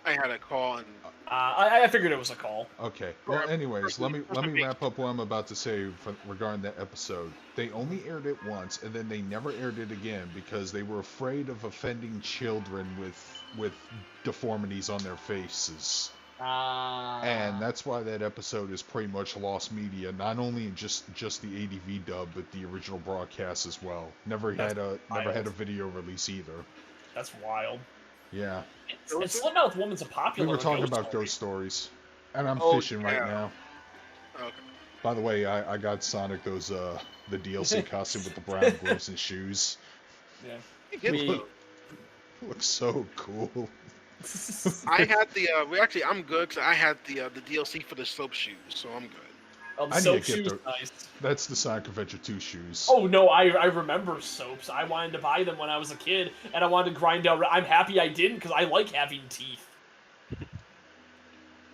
I had a call and. I figured it was a call. Okay. Well, anyways, let me wrap up what I'm about to say regarding that episode. They only aired it once, and then they never aired it again because they were afraid of offending children with deformities on their faces. And that's why that episode is pretty much lost media, not only in just the ADV dub, but the original broadcast as well. Never had a video release either. That's wild. Yeah. And Slipmouth Woman's a popular. We were talking about Ghost Stories, and I'm fishing right now. Okay. By the way, I got Sonic the DLC costume with the brown gloves and shoes. Yeah. It looks so cool. I had I'm good because I had the DLC for the soap shoes, so I'm good. The soap shoes, nice. That's the Sonic Adventure 2 shoes. Oh no, I remember soaps. I wanted to buy them when I was a kid, and I wanted to grind out. I'm happy I didn't because I like having teeth.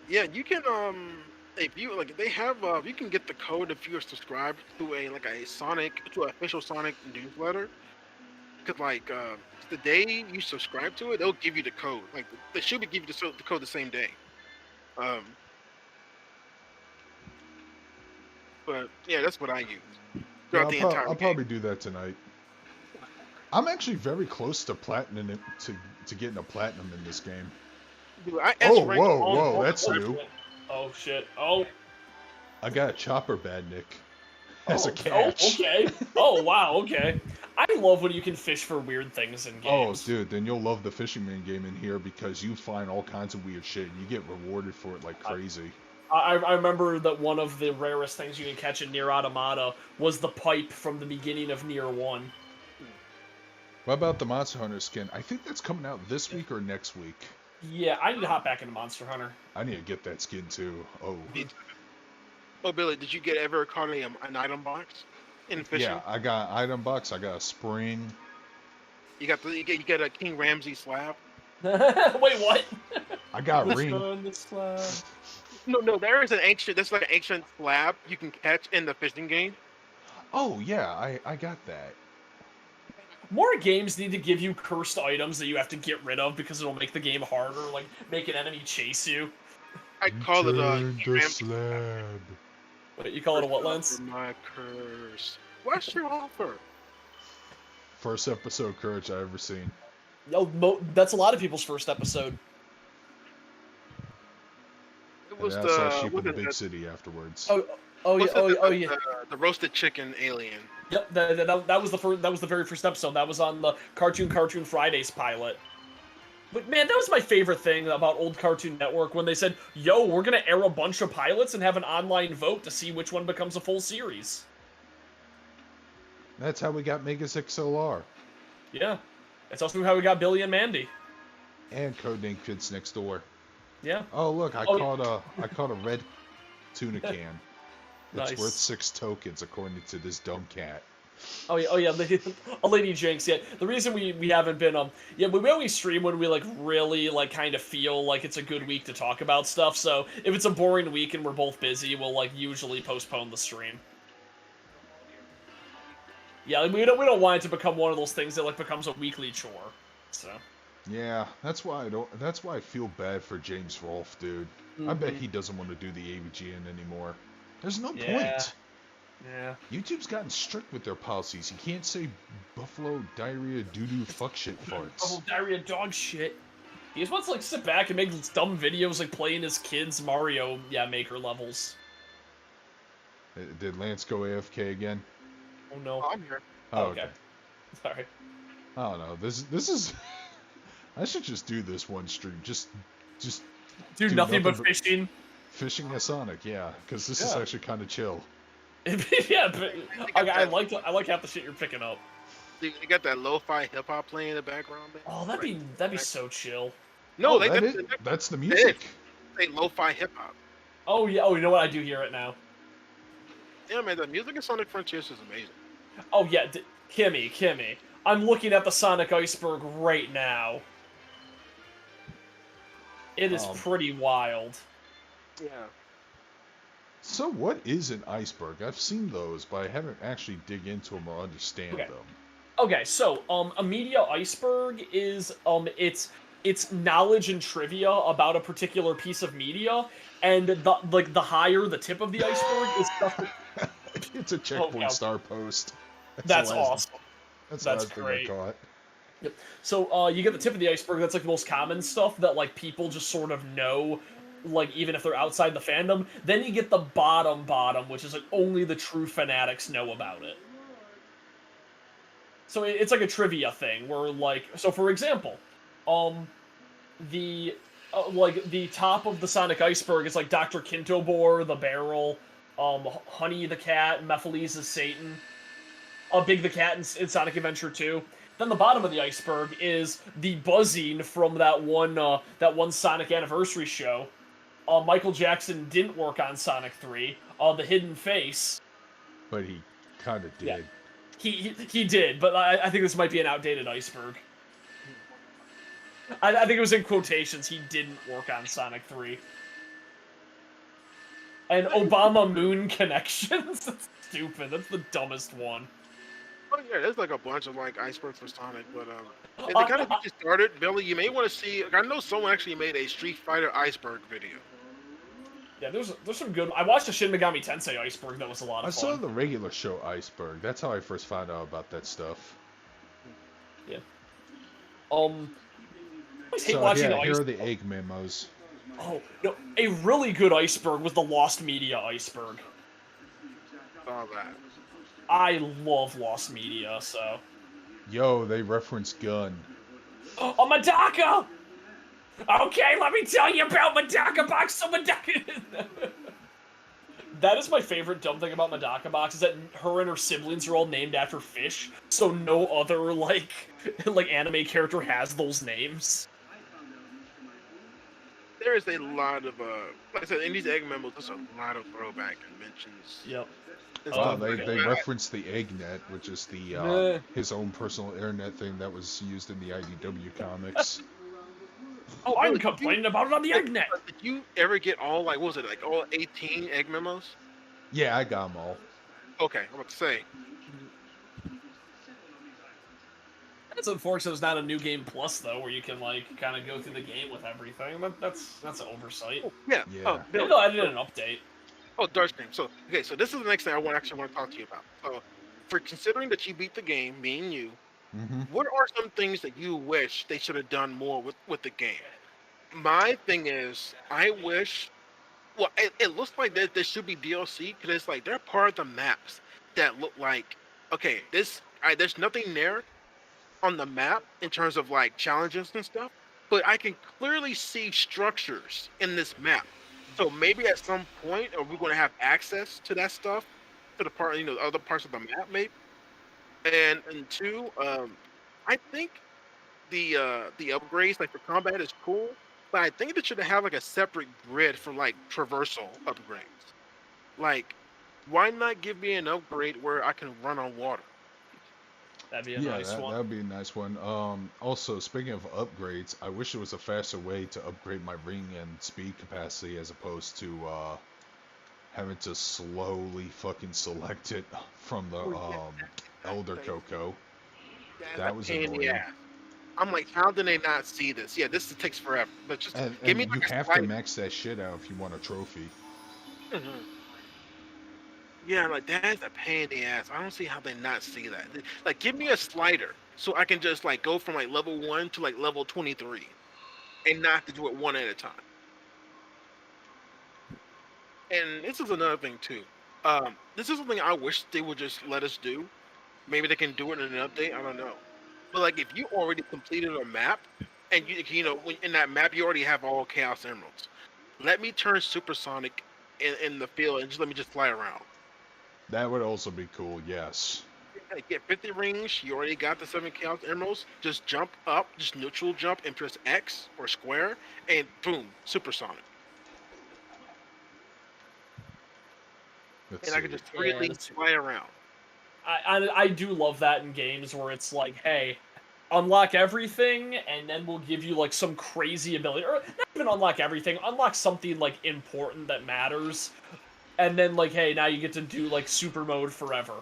Yeah, you can if you they have you can get the code if you are subscribed to an official Sonic newsletter. Because the day you subscribe to it, they'll give you the code. Like they should be giving you the code the same day. But yeah, that's what I use throughout the entire game. I'll probably do that tonight. I'm actually very close to platinum to getting a platinum in this game. Dude, whoa, that's new. Oh shit! Oh, I got a chopper badnik as a catch. Oh, okay. Oh wow, okay. I love when you can fish for weird things in games. Oh, dude, then you'll love the Fishing Man game in here because you find all kinds of weird shit and you get rewarded for it like crazy. I remember that one of the rarest things you can catch in Nier Automata was the pipe from the beginning of Nier 1. What about the Monster Hunter skin? I think that's coming out this week or next week. Yeah, I need to hop back into Monster Hunter. I need to get that skin too. Oh. Oh, Billy, did you ever caught an item box in fishing? Yeah, I got an item box. I got a spring. You got a King Ramsey slab. Wait, what? I got ring. No, there is an ancient. There's like an ancient slab you can catch in the fishing game. Oh yeah, I got that. More games need to give you cursed items that you have to get rid of because it'll make the game harder, like make an enemy chase you. I call it the slab. Wait, you call it a what, Lance? My curse. What's your offer? First episode Courage I ever seen. That's a lot of people's first episode. It was and then I saw Sheep in the Big City afterwards. Yeah. The roasted chicken alien. Yep, that was the first. That was the very first episode. That was on the Cartoon Fridays pilot. But man, that was my favorite thing about old Cartoon Network when they said, "Yo, we're gonna air a bunch of pilots and have an online vote to see which one becomes a full series." That's how we got Megas XLR. Yeah, that's also how we got Billy and Mandy. And Codename Kids Next Door. Yeah. Oh look, I caught a red tuna can. It's Nice. worth 6 tokens according to this dumb cat. Oh yeah, a Lady Jinx. Yeah, the reason we haven't been we always stream when we like really like kind of feel like it's a good week to talk about stuff. So if it's a boring week and we're both busy, we'll like usually postpone the stream. Yeah, we don't want it to become one of those things that like becomes a weekly chore. So. Yeah, that's why I feel bad for James Rolfe, dude. I bet he doesn't want to do the AVGN anymore. There's no point. Yeah. YouTube's gotten strict with their policies. You can't say buffalo diarrhea doo-doo fuck shit farts. Oh, diarrhea dog shit. He just wants to like sit back and make dumb videos like playing his kids Mario Maker levels. Did Lance go AFK again? Oh no. Oh, I'm here. Oh, okay. Sorry. I don't know. This is. I should just do this one stream. Just do nothing but fishing. Fishing as Sonic, yeah, because this is actually kind of chill. Yeah, but I like half the shit you're picking up. You got that lo-fi hip hop playing in the background. Man. Oh, that'd be so chill. No, that's the music. They lo-fi hip hop. Oh yeah. Oh, you know what? I do hear it now. Yeah, man, the music in Sonic Frontiers is amazing. Oh yeah, Kimmy. I'm looking at the Sonic Iceberg right now. It is pretty wild. Yeah. So what is an iceberg? I've seen those, but I haven't actually dig into them or understand them. Okay, so a media iceberg is it's knowledge and trivia about a particular piece of media, and the higher the tip of the iceberg is stuff. It's a checkpoint star post. That's awesome. That's great. I caught. Yep. So you get the tip of the iceberg. That's like the most common stuff that like people just sort of know, like even if they're outside the fandom. Then you get the bottom, which is like only the true fanatics know about it. So it's like a trivia thing where like, so for example, the top of the Sonic iceberg is like Dr. Kintobor, the barrel, Honey the cat, Mephiles is Satan, Big the cat in Sonic Adventure 2. Then the bottom of the iceberg is the buzzing from that one Sonic Anniversary show. Michael Jackson didn't work on Sonic 3. The Hidden Face. But he kind of did. Yeah. He did, but I think this might be an outdated iceberg. I think it was in quotations. He didn't work on Sonic 3. And Obama Moon connections. That's stupid. That's the dumbest one. Oh yeah, there's like a bunch of like icebergs for Sonic, but to kind of get you started, Billy, you may want to see. I know someone actually made a Street Fighter iceberg video. Yeah, there's some good. I watched a Shin Megami Tensei iceberg that was a lot of fun. I saw the regular show Iceberg. That's how I first found out about that stuff. Yeah. I always hate watching here are the egg memos. Oh no, a really good iceberg was the Lost Media iceberg. Saw that. I love Lost Media, so. Yo, they reference Gun. Oh, Medaka! Okay, let me tell you about Medaka Box. So Medaka... That is my favorite dumb thing about Medaka Box, is that her and her siblings are all named after fish, so no other, like anime character has those names. There is a lot of, like I said, in these egg memos, there's a lot of throwback mentions. Yep. They reference the Eggnet, which is the his own personal internet thing that was used in the IDW comics. Oh, I'm complaining about it on the Eggnet. Did you ever get all, like, what was it, like all 18 egg memos? Yeah, I got them all. Okay, I'm about to say. It's unfortunate there's not a New Game Plus, though, where you can, like, kind of go through the game with everything. That's an oversight. Oh, yeah. Yeah. Oh, No, I did an update. Oh, Darkscream. So okay, so this is the next thing actually want to talk to you about. So, for considering that you beat the game, me and you, Mm-hmm. what are some things that you wish they should have done more with the game? My thing is, I wish. Well, it looks like there should be DLC because it's like they're part of the maps that look like okay. There's nothing there on the map in terms of like challenges and stuff, but I can clearly see structures in this map. So maybe at some point, are we going to have access to that stuff, to the part, other parts of the map, maybe? And two, I think the upgrades like for combat is cool, but I think they should have like a separate grid for like traversal upgrades. Like, why not give me an upgrade where I can run on water? That'd be a Yeah, nice one. that'd be a nice one. Also, speaking of upgrades, I wish there was a faster way to upgrade my ring and speed capacity as opposed to having to slowly fucking select it from the Oh, yeah, Elder that's Coco. that's a That was pain in the annoying. ass. I'm like, how did they not see this? Yeah, this takes forever. But just give me And you like a have to slider. max that shit out if you want a trophy. Mhm. Yeah, like that's a pain in the ass. I don't see how they not see that. Like, give me a slider so I can just like go from like level 1 to like level 23 and not have to do it one at a time. And this is another thing too. This is something I wish they would just let us do. Maybe they can do it in an update. I don't know. But like, if you already completed a map, and in that map you already have all Chaos Emeralds, let me turn Supersonic in the field and just let me just fly around. That would also be cool, yes. Like, get 50 rings. You already got the 7 Chaos Emeralds. Just jump up, just neutral jump, and press X or square, and boom, Supersonic. Let's And I can see. just Yeah, freely fly around. I do love that in games where it's like, hey, unlock everything, and then we'll give you like some crazy ability, or not even unlock everything, unlock something like important that matters, and then like, hey, now you get to do like super mode forever.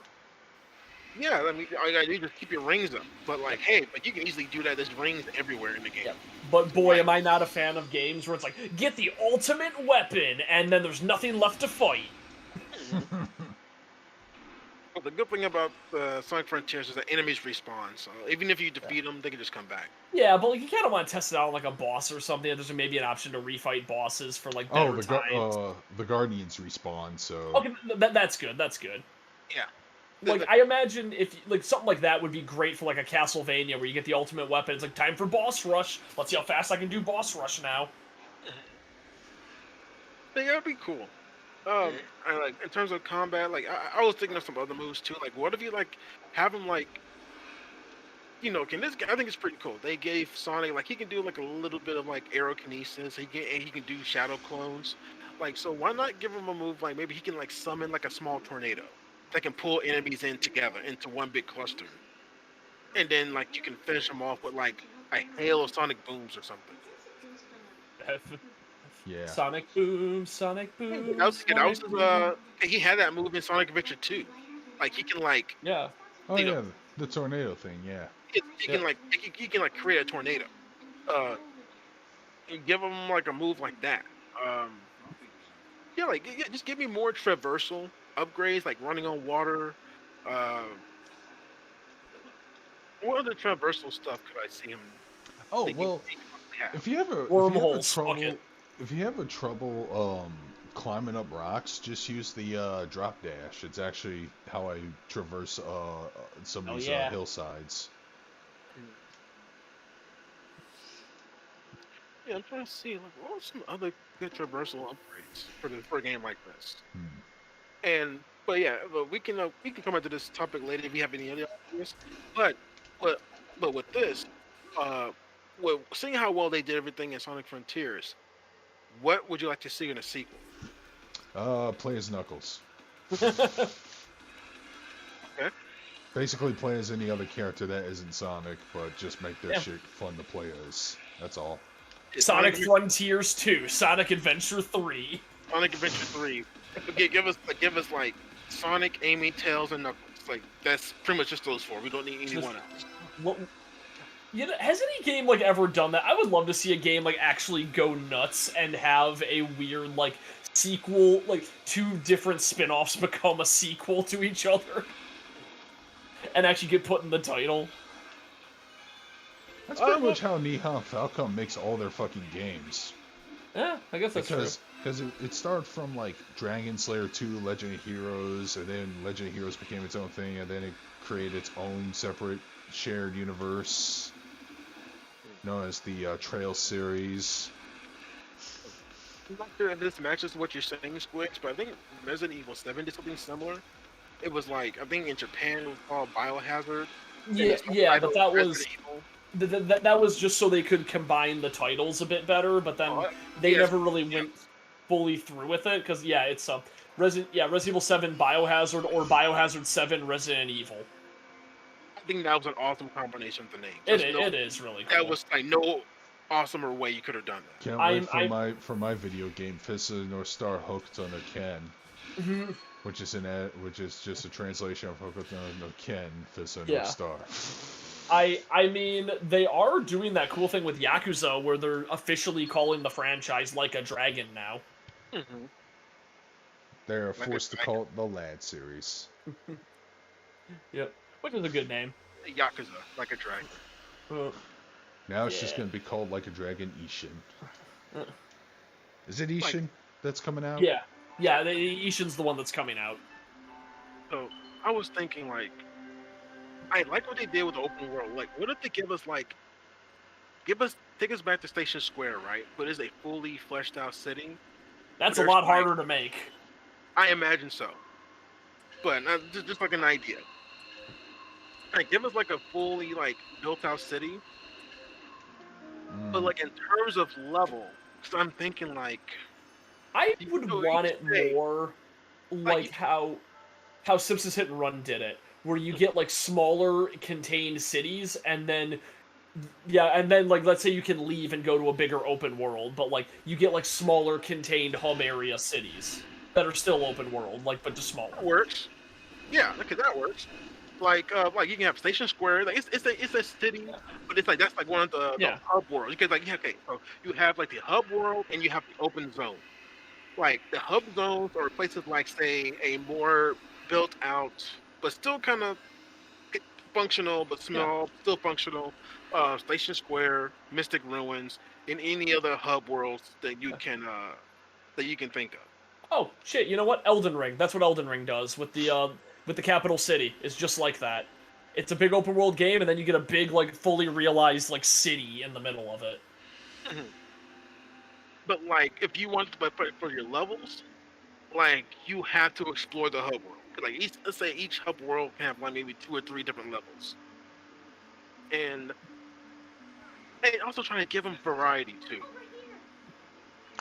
Yeah, I mean, all you gotta do is just keep your rings up. But like, Yep. hey, but you can easily do that. There's rings everywhere in the game. Yep. But boy, Like, am I not a fan of games where it's like, get the ultimate weapon, and then there's nothing left to fight. mhm. But the good thing about Sonic Frontiers is that enemies respawn. So even if you Yeah. defeat them, they can just come back. Yeah, but like you kind of want to test it out on like a boss or something. There's maybe an option to refight bosses for like Oh, better times. the Guardians respawn, so Okay, that's good. That's good. Yeah. Like I imagine if like something like that would be great for like a Castlevania where you get the ultimate weapon. It's like time for boss rush. Let's see how fast I can do boss rush now. Think that'd be cool. I like in terms of combat, like I was thinking of some other moves too. Like, what if you like have him like can this? I think it's pretty cool. They gave Sonic like he can do like a little bit of like aerokinesis. He can do shadow clones. Like, so why not give him a move like maybe he can like summon like a small tornado that can pull enemies in together into one big cluster, and then like you can finish them off with like a hail of sonic booms or something. yeah. Sonic boom, Sonic That boom, was, yeah, that was Sonic boom. he had that move in Sonic Adventure 2. Like he can like Yeah. Oh you know yeah, the tornado thing, yeah. he Yep. can like he can like create a tornado. Uh, and give him like a move like that. Um, yeah, like just give me more traversal upgrades, like running on water. Uh, what other traversal stuff could I see him Oh thinking well, he could possibly have? if you have a Wormholes. Fuck it. trouble climbing up rocks, just use the drop dash. It's actually how I traverse some of Oh these yeah. hillsides. Hmm. Yeah, I'm trying to see like what are some other good traversal upgrades for a game like this. Hmm. And but yeah, but we can come into this topic later if you have any other ideas. But but but with this, uh, well, seeing how well they did everything in Sonic Frontiers, what would you like to see in a sequel? Play as Knuckles. Okay. Basically, play as any other character that isn't Sonic, but just make their Yeah. shit fun to play as. That's all. Sonic Frontiers 2, Sonic Adventure 3. Sonic Adventure 3. Okay, give us like Sonic, Amy, Tails, and Knuckles. Like that's pretty much just those four. We don't need anyone else. What You know, has any game like ever done that? I would love to see a game like actually go nuts and have a weird like sequel, like two different spin-offs become a sequel to each other and actually get put in the title. That's pretty much how Nihon Falcom makes all their fucking games. Yeah, I guess that's true. Because it started from like Dragon Slayer 2, Legend of Heroes, and then Legend of Heroes became its own thing, and then it created its own separate shared universe known as the Trail series. I'm not sure if this matches what you're saying, Squigs, but I think Resident Evil 7 did something similar. It was like, I think in Japan it was called Biohazard. Yeah, but that was that was just so they could combine the titles a bit better, but then they never really went fully through with it, because it's Resident Evil 7 Biohazard or Biohazard 7 Resident Evil. I think that was an awesome combination of the names. It is really cool. That was like no awesomer way you could have done that. Can't wait for my video game Fist of the North Star Hooked on a Ken, which is just a translation of Hooked on a Ken Fist of the North Star. I mean, they are doing that cool thing with Yakuza where they're officially calling the franchise Like a Dragon now. They're forced to call it the Lad series. Yep, which is a good name. Yakuza, Like a Dragon. Now it's just going to be called Like a Dragon Ishin. Is it Ishin that's coming out? Yeah, Ishin's the one that's coming out. So, I was thinking, like, I like what they did with the open world. Like, what if they take us back to Station Square, right? But it's a fully fleshed out city. That's a lot harder to make. I imagine so. But just like an idea. Like, give us like a fully like built out city. But like in terms of level, so I'm thinking like I would want it more like how Simpsons Hit and Run did it, where you get like smaller contained cities, and then like let's say you can leave and go to a bigger open world, but like you get like smaller contained hub area cities that are still open world, like but just smaller. That works. Yeah, look at that works. Like you can have Station Square. Like it's a city, but it's like that's like one of the hub worlds. Because like so you have like the hub world and you have the open zone. Like the hub zones are places like say a more built out but still kind of functional but small, still functional. Station Square, Mystic Ruins, and any other hub worlds that you can think of. Oh shit! You know what? Elden Ring. That's what Elden Ring does with the capital city. It's just like that. It's a big open world game, and then you get a big like fully realized like city in the middle of it. But like, if you want to, for your levels, like you have to explore the hub world. Like let's say each hub world can have like maybe 2 or 3 different levels, and also trying to give them variety too.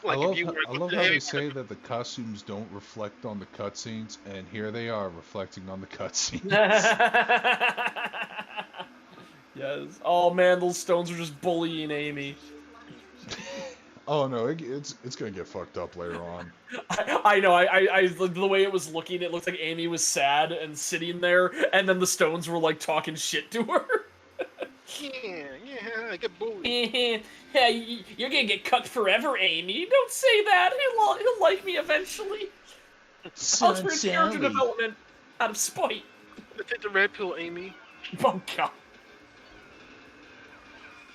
Like I love how they say that the costumes don't reflect on the cutscenes, and here they are reflecting on the cutscenes. Yes. Oh man, those stones are just bullying Amy. Oh no, it's gonna get fucked up later on. I know. I the way it was looking, it looked like Amy was sad and sitting there, and then the stones were like talking shit to her. Yeah, I get bullied. Yeah, you're gonna get cucked forever, Amy. Don't say that. He'll like me eventually. I'll turn character development out of spite. Take the red pill, Amy. Oh God.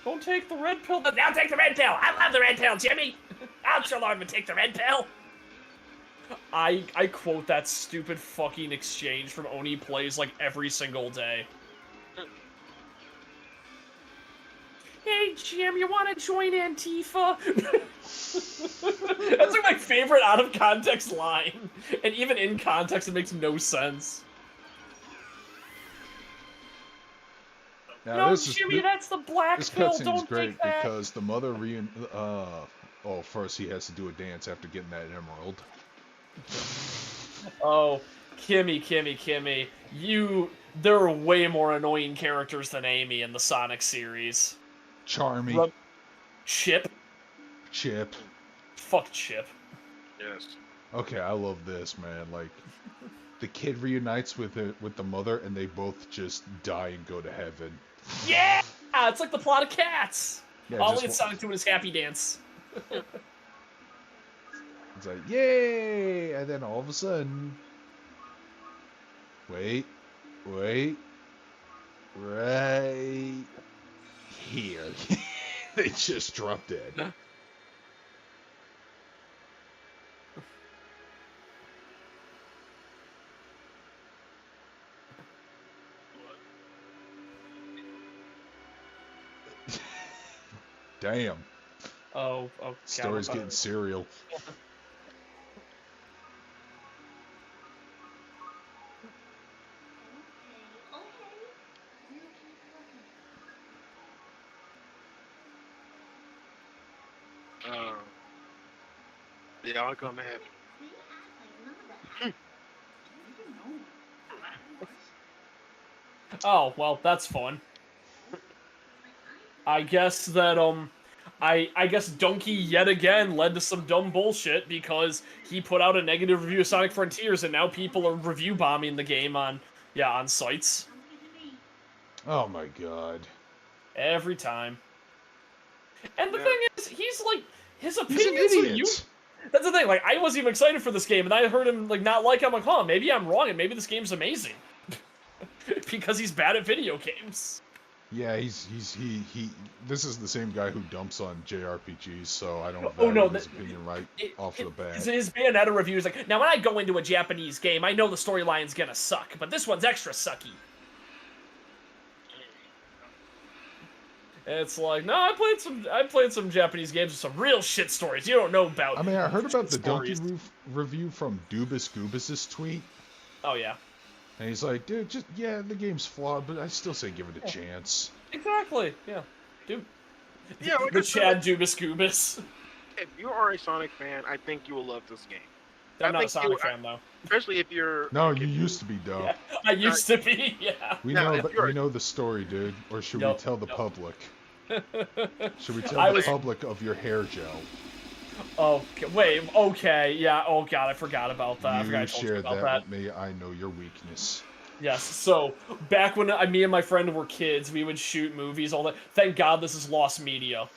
Don't take the red pill. I'll take the red pill. I love the red pill, Jimmy. I'll sure learn to take the red pill. I quote that stupid fucking exchange from Oni Plays like every single day. Hey Jim, you want to join Antifa? That's like my favorite out of context line, and even in context, it makes no sense. Now, no, Jimmy, that's the black pill. This cutscene's Don't great take that. because the mother first he has to do a dance after getting that emerald. Oh, Kimmy, there are way more annoying characters than Amy in the Sonic series. Charmy. Chip. Fuck Chip. Yes. Okay, I love this, man. Like, the kid reunites with the mother, and they both just die and go to heaven. Yeah! Yeah, it's like the plot of Cats. Yeah, Only it's Sonic doing his happy dance. It's like, yay! And then all of a sudden, wait, right here, they just drop dead. Damn. Oh, Story's getting serial. Yeah, I'll come ahead. Oh, well, that's fun. I guess that, I guess Donkey yet again led to some dumb bullshit because he put out a negative review of Sonic Frontiers and now people are review bombing the game on sites. Oh my god. Every time. And the thing is, he's like, his He's an opinions are idiot. That's the thing, like, I wasn't even excited for this game, and I heard him, like, not like it. I'm like, huh, maybe I'm wrong, and maybe this game's amazing. Because he's bad at video games. Yeah, he. This is the same guy who dumps on JRPGs, so I don't value his opinion off the bat. His Bayonetta review is like, now when I go into a Japanese game, I know the storyline's gonna suck, but this one's extra sucky. It's like, no, I played some Japanese games with some real shit stories you don't know about. I mean, I heard about the Donkey review from Dubus Goobus's tweet. Oh yeah. And he's like, dude, the game's flawed, but I still say give it a chance. Exactly, yeah. Dude. Yeah, like the Chad Dubus Goobus. If you are a Sonic fan, I think you will love this game. I'm not a Sonic fan, though. Especially if you're... No, you used to be, though. Yeah, I used to be, yeah. We know the story, dude. Or should we tell the public? Should we tell the public of your hair gel? Okay, wait, okay, yeah, oh god, I forgot about that. You shared that with me, I know your weakness. Yes, so, back when me and my friend were kids, we would shoot movies, all that. Thank god this is lost media.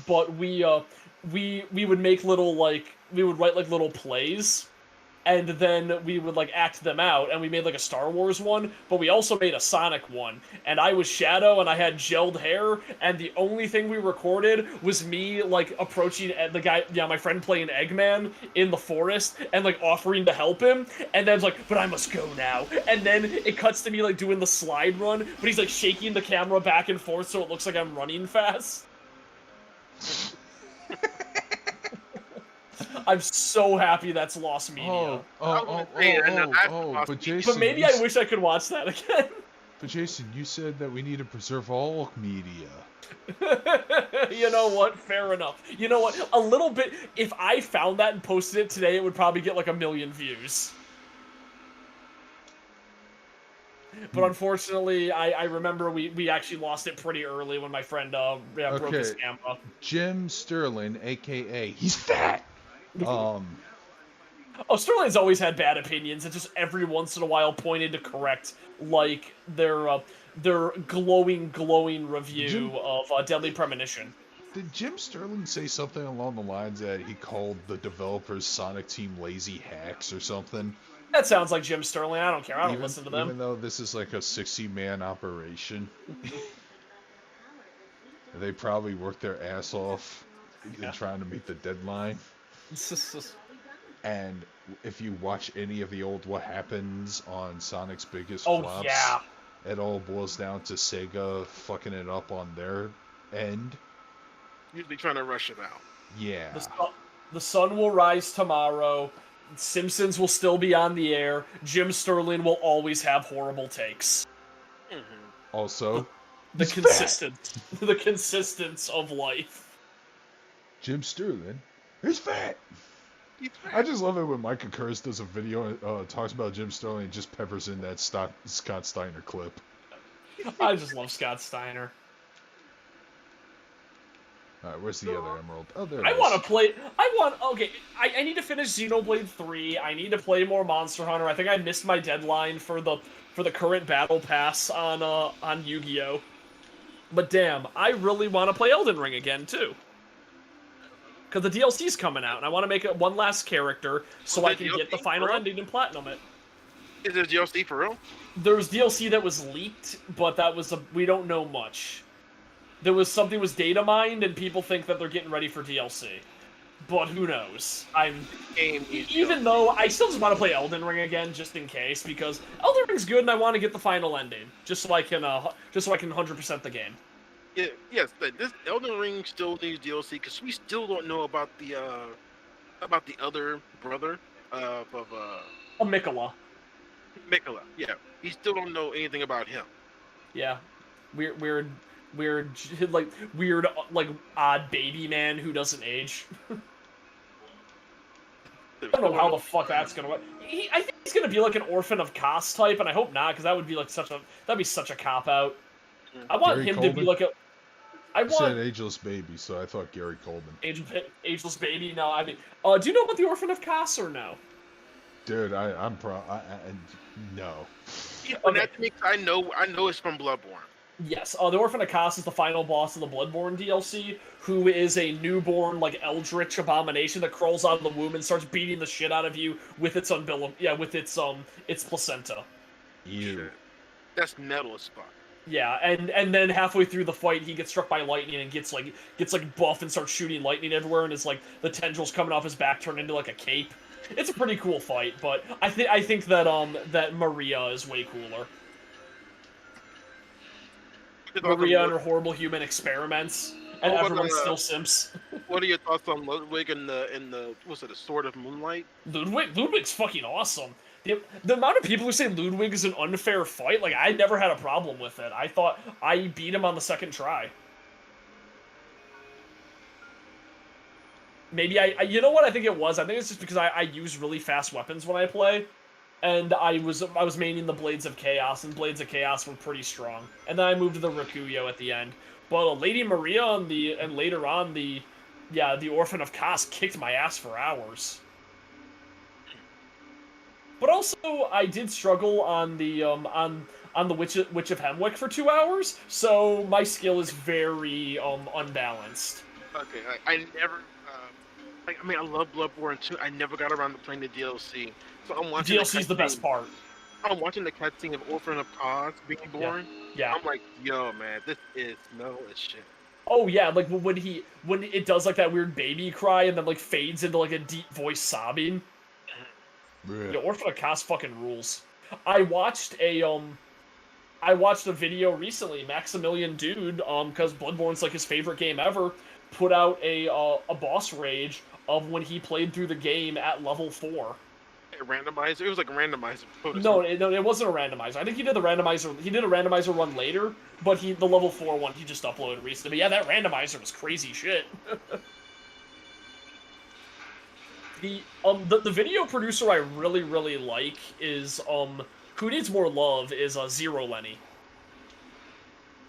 But we would make little, like, we would write, like, little plays, and then we would, like, act them out, and we made, like, a Star Wars one, but we also made a Sonic one, and I was Shadow, and I had gelled hair, and the only thing we recorded was me, like, approaching the guy, my friend playing Eggman in the forest, and, like, offering to help him, and then it's like, but I must go now, and then it cuts to me, like, doing the slide run, but he's, like, shaking the camera back and forth so it looks like I'm running fast. I'm so happy that's lost media. But Jason... But maybe I wish I could watch that again. But Jason, you said that we need to preserve all media. You know what? Fair enough. You know what? A little bit... If I found that and posted it today, it would probably get like 1 million views. But unfortunately, I remember we actually lost it pretty early when my friend broke his camera. Jim Sterling, a.k.a. He's fat! Oh, Sterling's always had bad opinions, and just every once in a while pointed to correct, like, their glowing review of Deadly Premonition. Did Jim Sterling say something along the lines that he called the developers Sonic Team lazy hacks or something? That sounds like Jim Sterling. I don't care. I don't listen to them. Even though this is like a 60-man operation. They probably worked their ass off in trying to meet the deadline. And if you watch any of the old What Happens on Sonic's Biggest Flops, it all boils down to Sega fucking it up on their end. Usually trying to rush it out. Yeah. The sun will rise tomorrow. Simpsons will still be on the air. Jim Sterling will always have horrible takes. Mm-hmm. Also, the consistence of life. Jim Sterling is fat. I just love it when Micah Kurz does a video and talks about Jim Sterling and just peppers in that Scott Steiner clip. I just love Scott Steiner. Alright, where's the other emerald? Oh, there it I is. want to play... I need to finish Xenoblade 3. I need to play more Monster Hunter. I think I missed my deadline for the current Battle Pass on Yu-Gi-Oh! But damn, I really want to play Elden Ring again too. Because the DLC's coming out, and I want to make it one last character so I can get the final ending and platinum it. Is there DLC for real? There's DLC that was leaked, but that was we don't know much. There was something was data mined, and people think that they're getting ready for DLC. But who knows? Even though I still just want to play Elden Ring again, just in case, because Elden Ring's good, and I want to get the final ending, just so I can 100% the game. Yeah, yes, this Elden Ring still needs DLC because we still don't know about the other brother of Mikola. Mikola. Yeah, we still don't know anything about him. Yeah, weird, odd baby man who doesn't age. I don't know how the fuck that's gonna work. I think he's gonna be like an Orphan of Kos type, and I hope not, because that would be like such a cop out. I want Gary him Coleman? to be like a. I said ageless baby, so I thought Gary Coleman. Ageless baby? No, I mean, do you know about the Orphan of Kos or no? Dude, no. Yeah, okay. That makes I know it's from Bloodborne. Yes, the Orphan of Kos is the final boss of the Bloodborne DLC, who is a newborn, like, eldritch abomination that crawls out of the womb and starts beating the shit out of you with its its placenta. Ew. That's metal as fuck. Yeah, and then halfway through the fight, he gets struck by lightning and gets buff and starts shooting lightning everywhere, and it's like the tendrils coming off his back turn into like a cape. It's a pretty cool fight, but I think that Maria is way cooler. Maria and her horrible human experiments, and everyone still simps. What are your thoughts on Ludwig and the what's it, a Sword of Moonlight? Ludwig's fucking awesome. The amount of people who say Ludwig is an unfair fight, like, I never had a problem with it. I thought I beat him on the second try. Maybe you know what I think it was? I think it's just because I use really fast weapons when I play. And I was maining the Blades of Chaos, and Blades of Chaos were pretty strong. And then I moved to the Rikuyo at the end. But Lady Maria and later on the Orphan of Kos kicked my ass for hours. But also I did struggle on the Witch of Hemwick for 2 hours, so my skill is very unbalanced. Okay, I never I love Bloodborne too. I never got around to playing the DLC. So I'm watching DLC's the best part. I'm watching the cutscene of Orphan of Kos being born. Yeah. I'm like, yo, man, this is mellow as shit. Oh yeah, like when it does like that weird baby cry and then like fades into like a deep voice sobbing. Yeah, Orphan of Kos fucking rules. I watched a video recently, Maximilian Dude, because Bloodborne's like his favorite game ever, put out a boss rage of when he played through the game at level 4. Randomizer? It was like a randomizer. No, it wasn't a randomizer. I think he did the randomizer. He did a randomizer run later, but the level 4 one he just uploaded recently. But yeah, that randomizer was crazy shit. The video producer I really like is who needs more love is Zero Lenny.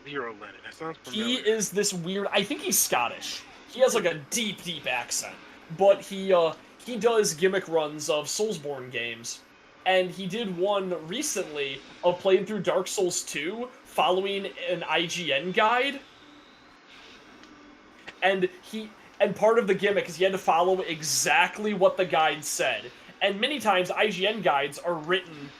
Zero Lenny. That sounds familiar. He is this weird. I think he's Scottish. He has like a deep accent, but he does gimmick runs of Soulsborne games, and he did one recently of playing through Dark Souls 2 following an IGN guide, and part of the gimmick is he had to follow exactly what the guide said, and many times IGN guides are written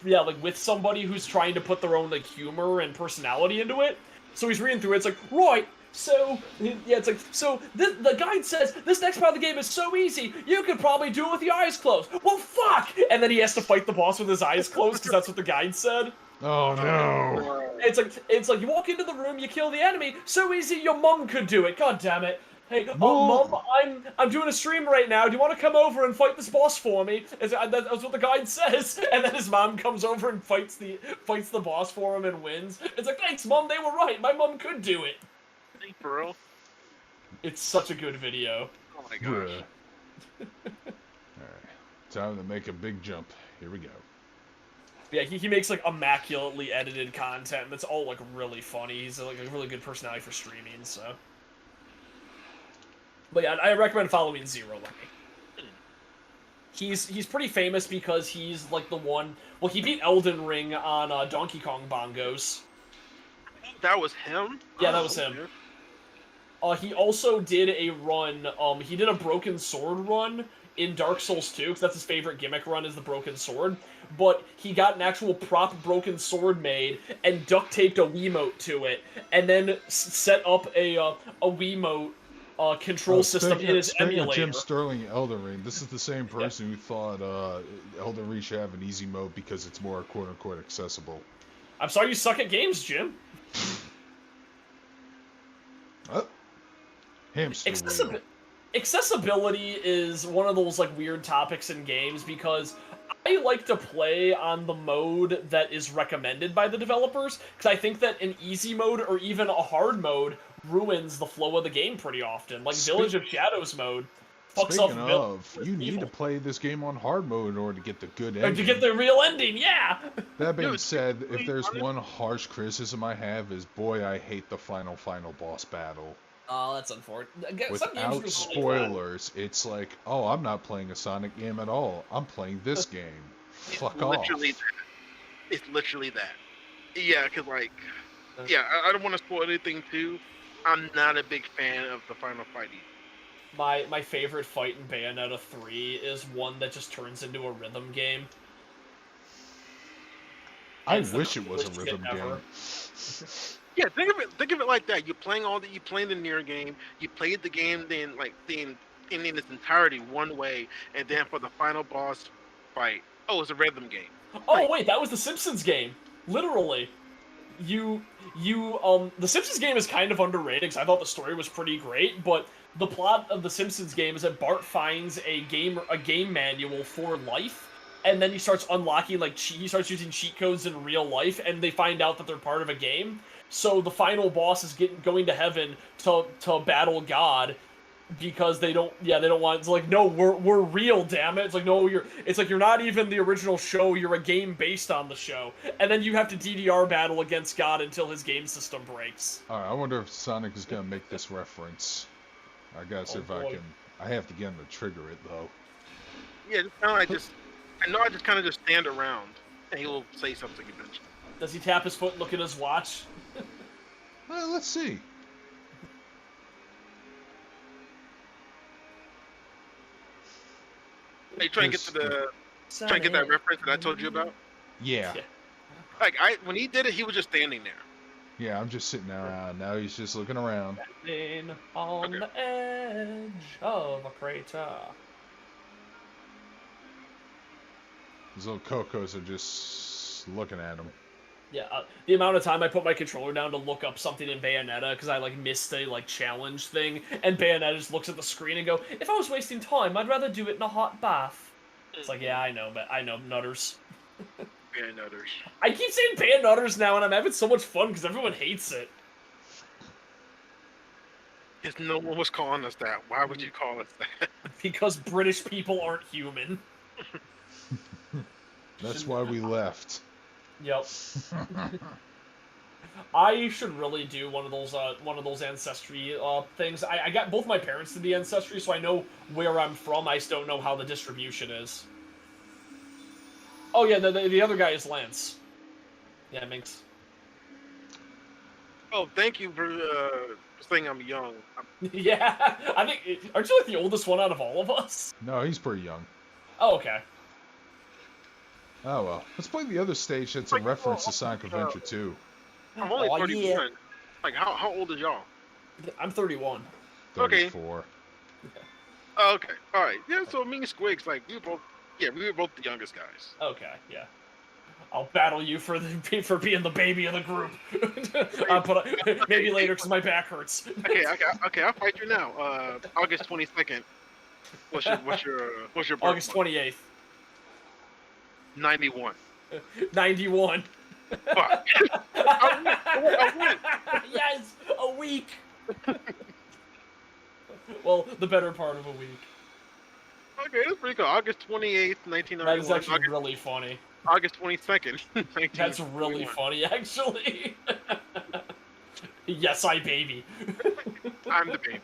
like with somebody who's trying to put their own like humor and personality into it, so he's reading through it, it's like, right, so, yeah, it's like, so, the guide says, this next part of the game is so easy, you could probably do it with your eyes closed. Well, fuck! And then he has to fight the boss with his eyes closed, because that's what the guide said. Oh, no. It's like, you walk into the room, you kill the enemy, so easy your mom could do it, god damn it. Hey, Mom, I'm doing a stream right now, do you want to come over and fight this boss for me? That's what the guide says, and then his mom comes over and fights the boss for him and wins. It's like, thanks, Mom, they were right, my mom could do it. For real? It's such a good video. Oh my gosh. Alright. Time to make a big jump. Here we go. Yeah, he makes like immaculately edited content that's all like really funny. He's like a really good personality for streaming, so. But yeah, I recommend following Zero Lenny. He's pretty famous because he's like the one. Well, he beat Elden Ring on Donkey Kong bongos. That was him? Yeah, that was him. He also did a run, he did a Broken Sword run in Dark Souls 2, because that's his favorite gimmick run, is the Broken Sword, but he got an actual prop Broken Sword made, and duct taped a Wiimote to it, and then set up a Wiimote control system in his emulator. Of Jim Sterling Elden Ring, this is the same person who thought Elden Ring should have an easy mode because it's more quote-unquote accessible. I'm sorry you suck at games, Jim. Accessibility is one of those like weird topics in games because I like to play on the mode that is recommended by the developers because I think that an easy mode or even a hard mode ruins the flow of the game pretty often. Like Village of Shadows mode fucks up. Speaking of, you need to play this game on hard mode in order to get the good ending. To get the real ending, yeah! That being said, if there's one harsh criticism I have is, boy, I hate the final boss battle. Oh, that's unfortunate. Without spoilers, it's like, oh, I'm not playing a Sonic game at all. I'm playing this game. Fuck off. It's literally that. Yeah, because, like, yeah, I don't want to spoil anything, too. I'm not a big fan of the final fight either. My favorite fight in Bayonetta 3 is one that just turns into a rhythm game. I wish it was a rhythm game. Yeah, think of it like that. You're playing the near game. You played the game in its entirety one way, and then for the final boss fight, oh, it's a rhythm game. Oh wait, that was the Simpsons game. Literally, the Simpsons game is kind of underrated because I thought the story was pretty great, but the plot of the Simpsons game is that Bart finds a game manual for life. And then he starts unlocking, he starts using cheat codes in real life, and they find out that they're part of a game. So the final boss is going to heaven to battle God, because they don't want, it's like, no, we're real, damn it. It's like, no, you're not even the original show, you're a game based on the show. And then you have to DDR battle against God until his game system breaks. Alright, I wonder if Sonic is gonna make this reference. I gotta see if I have to get him to trigger it, though. Yeah, it's kind of like just... I know I just kind of just stand around, and he will say something eventually. Does he tap his foot and look at his watch? Well, let's see. Hey, try and get that reference that I told you about? Yeah. Like, when he did it, he was just standing there. Yeah, I'm just sitting around. Now he's just looking around. Standing on the edge of a crater. These little Cocos are just looking at him. Yeah, the amount of time I put my controller down to look up something in Bayonetta because I missed a challenge thing, and Bayonetta just looks at the screen and go, if I was wasting time, I'd rather do it in a hot bath. It's like, yeah, I know, but I know, nutters. Bayonutters. I keep saying Bayonutters now, and I'm having so much fun because everyone hates it. If no one was calling us that, why would you call us that? Because British people aren't human. That's why we left. Yep. I should really do one of those ancestry things. I got both my parents to the ancestry, so I know where I'm from. I just don't know how the distribution is. Oh yeah, the other guy is Lance. Yeah, Minx. Oh, thank you for saying I'm young. Yeah, I think, aren't you the oldest one out of all of us? No, he's pretty young. Oh, okay. Oh well, let's play the other stage that's a reference to Sonic Adventure 2. I'm only 31. Yeah. Like, how old is y'all? I'm 31. 34. Okay. Oh, okay, alright. Yeah, so me and Squigs, we were both the youngest guys. Okay, yeah. I'll battle you for being the baby of the group. Maybe later because my back hurts. Okay, I'll fight you now. August 22nd. What's your birthday? August 28th. 91. 91. Fuck. I win. Yes, a week. Well, the better part of a week. Okay, that's pretty cool. August 28th, 1991. That is actually really funny. August 22nd, 1991. That's really funny, actually. Yes, I baby. I'm the baby.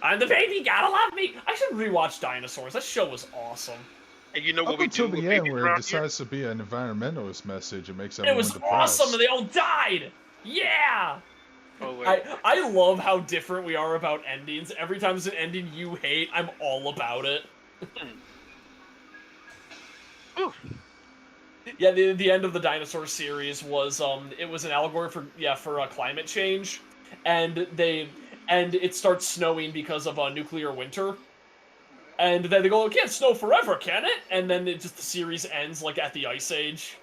I'm the baby, gotta love me. I should rewatch Dinosaurs. That show was awesome. And you know what Up we until do the end where it decides to be an environmentalist message, it makes everyone depressed. It was awesome, and they all died. Yeah! Oh, wait. I love how different we are about endings. Every time there's an ending you hate, I'm all about it. Ooh. Yeah, the end of the dinosaur series was it was an allegory for climate change, and it starts snowing because of a nuclear winter, and then they go, it can't snow forever, can it? And then the series ends like at the ice age.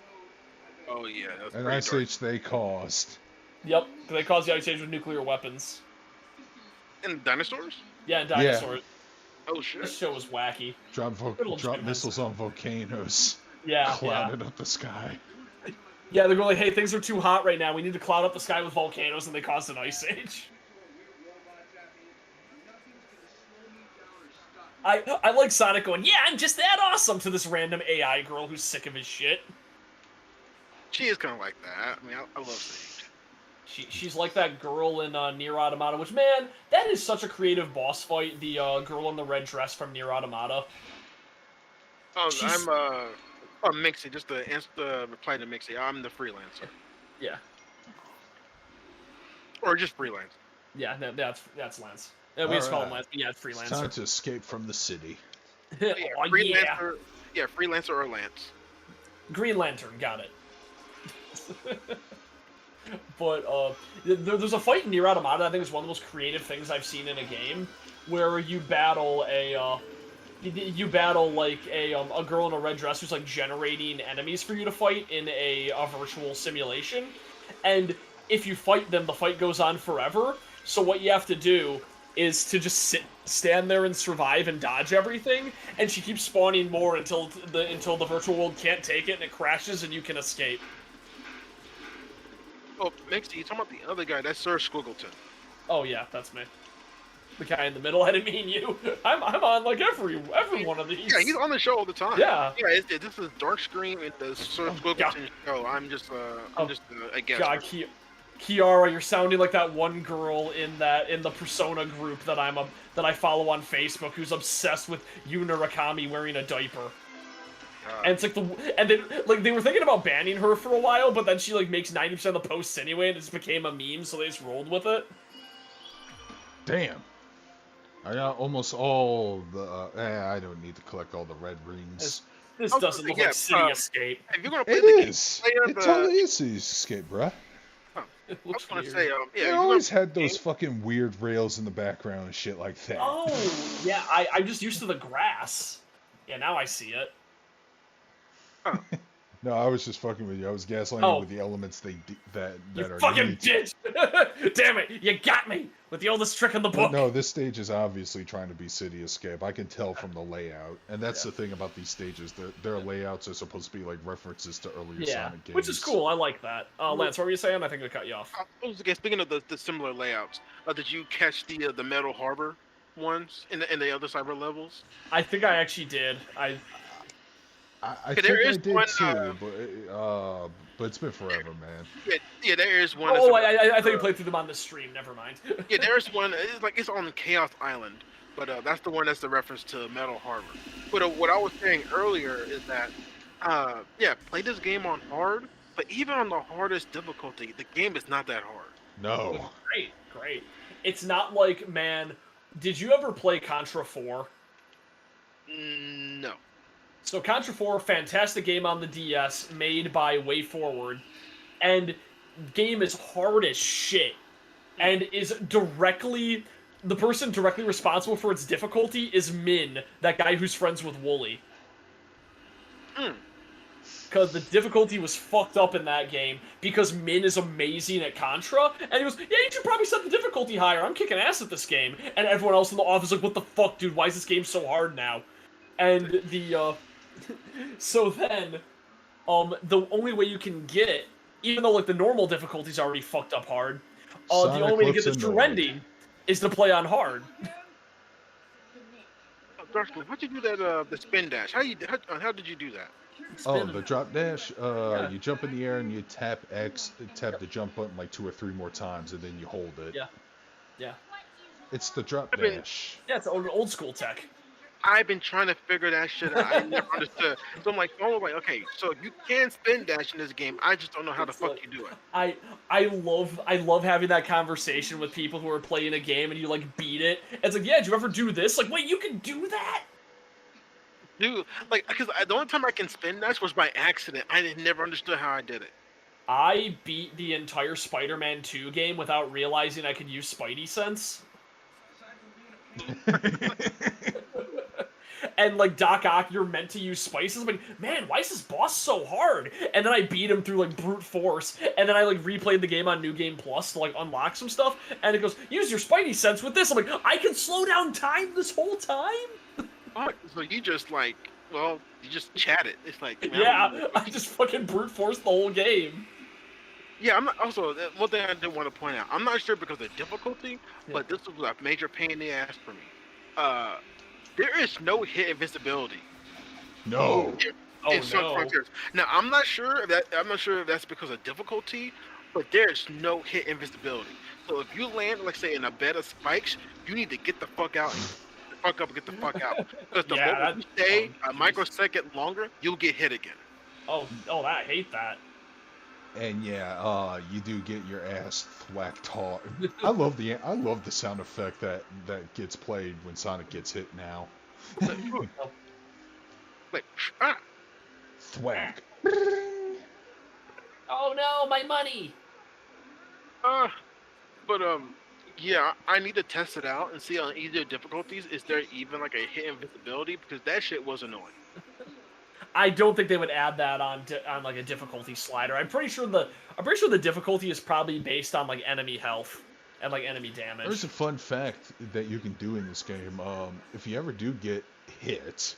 Oh yeah, that's An pretty ice dark. age they caused. Yep, they caused the ice age with nuclear weapons. And dinosaurs? Yeah, and dinosaurs. Oh shit. This show was wacky. Drop Jim missiles on volcanoes. Yeah, Clouded up the sky. Yeah, they're going like, hey, things are too hot right now. We need to cloud up the sky with volcanoes, and they caused an ice age. I like Sonic going, yeah, I'm just that awesome, to this random AI girl who's sick of his shit. She is kind of like that. I mean, I love Sage. She's like that girl in Nier Automata, which, man, that is such a creative boss fight, the girl in the red dress from Nier Automata. Oh, I'm Mixie, just the reply to Mixie. I'm the freelancer. Yeah. Or just freelance. Yeah, that's Lance. We just call him Lance, but yeah, it's freelancer. It's time to escape from the city. Oh, freelancer, yeah, freelancer or Lance. Green Lantern, got it. But there's a fight in Nier Automata. I think it's one of the most creative things I've seen in a game, where you battle a girl in a red dress who's like generating enemies for you to fight in a virtual simulation, and if you fight them, the fight goes on forever. So what you have to do is to just stand there and survive and dodge everything, and she keeps spawning more until the virtual world can't take it and it crashes and you can escape. Oh, Mixie, you talking about the other guy? That's Sir Squiggleton. Oh yeah, that's me. The guy in the middle. I didn't mean you. I'm on like every one of these. Yeah, he's on the show all the time. Yeah. Yeah, this is Darkscream and the Sir Squiggleton show. I'm just a guest. God, Kiara, you're sounding like that one girl in the Persona group that I follow on Facebook, who's obsessed with Yu Murakami wearing a diaper. And it's like they were thinking about banning her for a while, but then she like makes 90% of the posts anyway, and it just became a meme, so they just rolled with it. Damn. I got almost all the. I don't need to collect all the red rings. This doesn't look like City Escape. If you're gonna play It the is. game, It totally is City Escape, bruh. It I looks was gonna weird. say, They always had those fucking weird rails in the background and shit like that. Oh, yeah, I'm just used to the grass. Yeah, now I see it. No, I was just fucking with you. I was gaslighting with the elements that You are fucking neat. bitch! Damn it, you got me with the oldest trick in the book. But no, this stage is obviously trying to be City Escape. I can tell from the layout, and that's the thing about these stages. Their layouts are supposed to be like references to earlier Sonic games. Which is cool. I like that. Lance, what were you saying? I think we cut you off. Speaking of the similar layouts, did you catch the Metal Harbor ones in the other cyber levels? I think I actually did. I think I did too, but it's been forever, man. Yeah, there is one. Oh, I think you played through them on the stream. Never mind. Yeah, there's one. It's on Chaos Island, but that's the one that's the reference to Metal Harbor. But what I was saying earlier is that, play this game on hard, but even on the hardest difficulty, the game is not that hard. No. Great. It's not like, man, did you ever play Contra 4? No. So Contra 4, fantastic game on the DS, made by WayForward, and game is hard as shit, and is the person directly responsible for its difficulty is Min, that guy who's friends with Wooly. Because the difficulty was fucked up in that game, because Min is amazing at Contra, and he goes, yeah, you should probably set the difficulty higher, I'm kicking ass at this game. And everyone else in the office is like, what the fuck, dude, why is this game so hard now? And so then, the only way you can get it, even though like the normal difficulty's already fucked up hard, the only way to get the true ending is to play on hard. Darkscream, how'd you do that? The spin dash. How did you do that? The drop dash. You jump in the air and you tap X, tap the jump button like 2 or 3 more times, and then you hold it. Yeah. It's the drop dash. Yeah, it's old school tech. I've been trying to figure that shit out. I never understood. So I'm like, okay, so you can spin dash in this game. I just don't know how the fuck you do it. I love having that conversation with people who are playing a game and you like beat it. It's like, yeah, did you ever do this? Like, wait, you can do that? Dude, like, because the only time I can spin dash was by accident. I never understood how I did it. I beat the entire Spider-Man 2 game without realizing I could use Spidey sense. And like Doc Ock, you're meant to use spices. I'm like, man, why is this boss so hard? And then I beat him through like brute force, and then I like replayed the game on New Game Plus to like unlock some stuff. And it goes, use your Spidey sense with this. I'm like, I can slow down time this whole time. Oh, so you just like, well, you just chat it. It's like, man, yeah, I just fucking brute forced the whole game. Yeah, I'm not. Also, one thing I did want to point out, I'm not sure because of difficulty, but this was a major pain in the ass for me. There is no hit invisibility. No. In some frontiers. Now, I'm not sure if that's because of difficulty, but there's no hit invisibility. So if you land, like say, in a bed of spikes, you need to get the fuck out. Get the fuck out. Because the moment you stay a microsecond longer, you'll get hit again. I hate that. And yeah, you do get your ass thwacked hard. I love the sound effect that gets played when Sonic gets hit now. Like, thwack. Oh no, my money. But yeah, I need to test it out and see on either difficulties is there even like a hit invisibility because that shit was annoying. I don't think they would add that on like a difficulty slider. I'm pretty sure the difficulty is probably based on like enemy health and like enemy damage. There's a fun fact that you can do in this game. If you ever do get hit,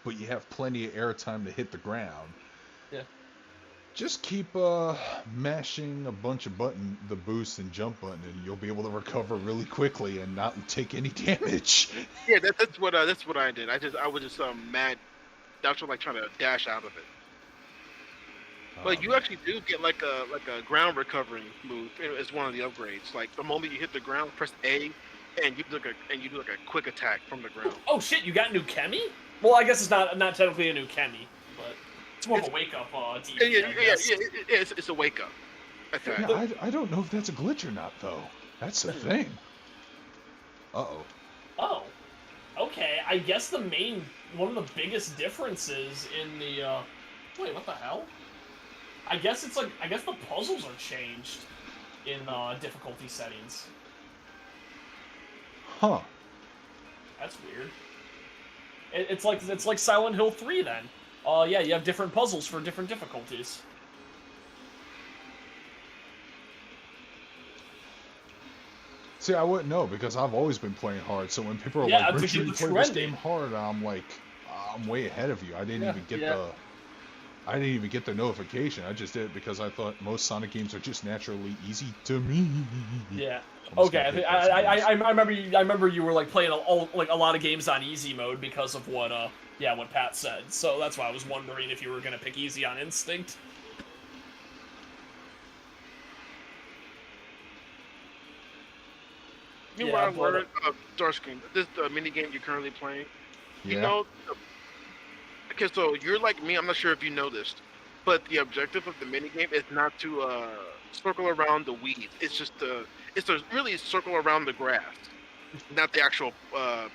but you have plenty of airtime to hit the ground, just keep mashing a bunch of the boost and jump button, and you'll be able to recover really quickly and not take any damage. Yeah, that's what I did. I was just mad. That's what like trying to dash out of it. But you actually do get like a ground recovering move as one of the upgrades. Like the moment you hit the ground, press A, and you do like a quick attack from the ground. Oh shit! You got new Chemi? Well, I guess it's not technically a new Chemi, but it's more of a wake up. It's a wake up attack. Yeah, I don't know if that's a glitch or not though. That's the thing. Oh. Okay, I guess one of the biggest differences in the, wait, what the hell? I guess the puzzles are changed in, difficulty settings. Huh. That's weird. It's like Silent Hill 3 then. Yeah, you have different puzzles for different difficulties. See, I wouldn't know because I've always been playing hard. So when people are like, "When should you play this game hard?" I'm like, "I'm way ahead of you. I didn't even get the notification. I just did it because I thought most Sonic games are just naturally easy to me." Yeah. Okay. I remember you were like playing a lot of games on easy mode because of what Pat said. So that's why I was wondering if you were gonna pick easy on instinct. You know what I learned of Darkscream? This mini game you're currently playing. Yeah. You know, okay, so you're like me. I'm not sure if you know this, but the objective of the mini game is not to circle around the weeds. It's just it's to really circle around the grass, not the actual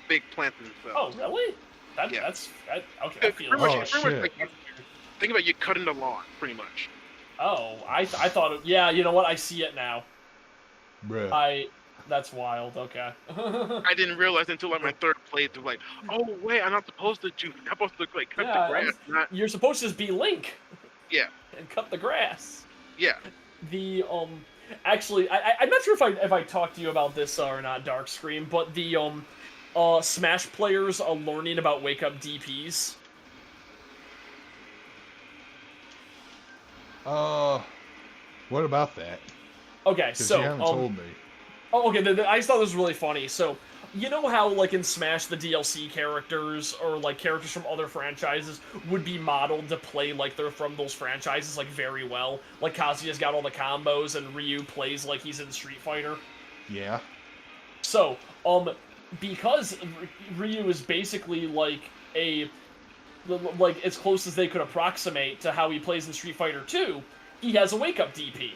big plants themselves. Oh, really? Okay. I feel like, think about you cutting the lawn, pretty much. Oh, I thought. Yeah, you know what? I see it now. Bruh. That's wild. Okay. I didn't realize until like my third playthrough. Like, oh wait, I'm not supposed to do. I'm supposed to like cut the grass. You're supposed to just be Link. Yeah. And cut the grass. Yeah. The actually, I'm not sure if I talked to you about this or not, Darkscream, but the Smash players are learning about wake up DPs. What about that? Okay, so you haven't told me. Oh, okay. I just thought this was really funny. So, you know how, like, in Smash, the DLC characters, or, like, characters from other franchises would be modeled to play like they're from those franchises, like, very well? Like, Kazuya's got all the combos, and Ryu plays like he's in Street Fighter. Yeah. So, because Ryu is basically like as close as they could approximate to how he plays in Street Fighter 2, he has a wake-up DP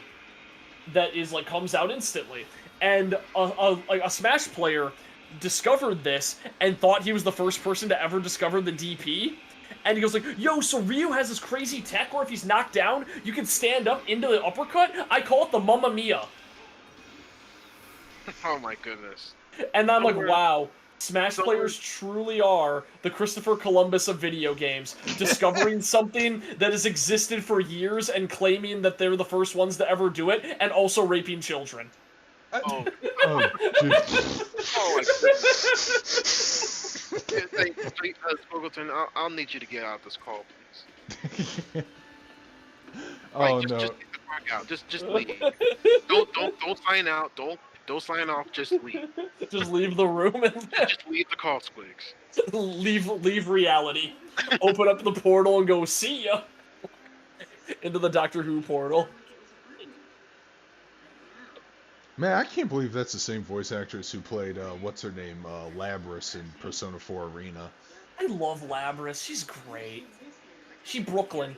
that is like comes out instantly. And a Smash player discovered this and thought he was the first person to ever discover the DP. And he goes like, yo, so Ryu has this crazy tech where if he's knocked down, you can stand up into the uppercut? I call it the Mamma Mia. Oh my goodness. And I'm like, wow, Smash players truly are the Christopher Columbus of video games, discovering something that has existed for years and claiming that they're the first ones to ever do it, and also raping children. Oh, dude. oh my goodness. Squiggleton, I'll need you to get out of this call, please. Oh just, no. Just get the fuck out. Just leave. Don't sign out. Don't sign off. Just leave. Just leave the room and just leave the call, Squigs. leave reality. Open up the portal and go see ya into the Doctor Who portal. Man, I can't believe that's the same voice actress who played what's her name, Labris in Persona 4 Arena. I love Labris. She's great. She Brooklyn.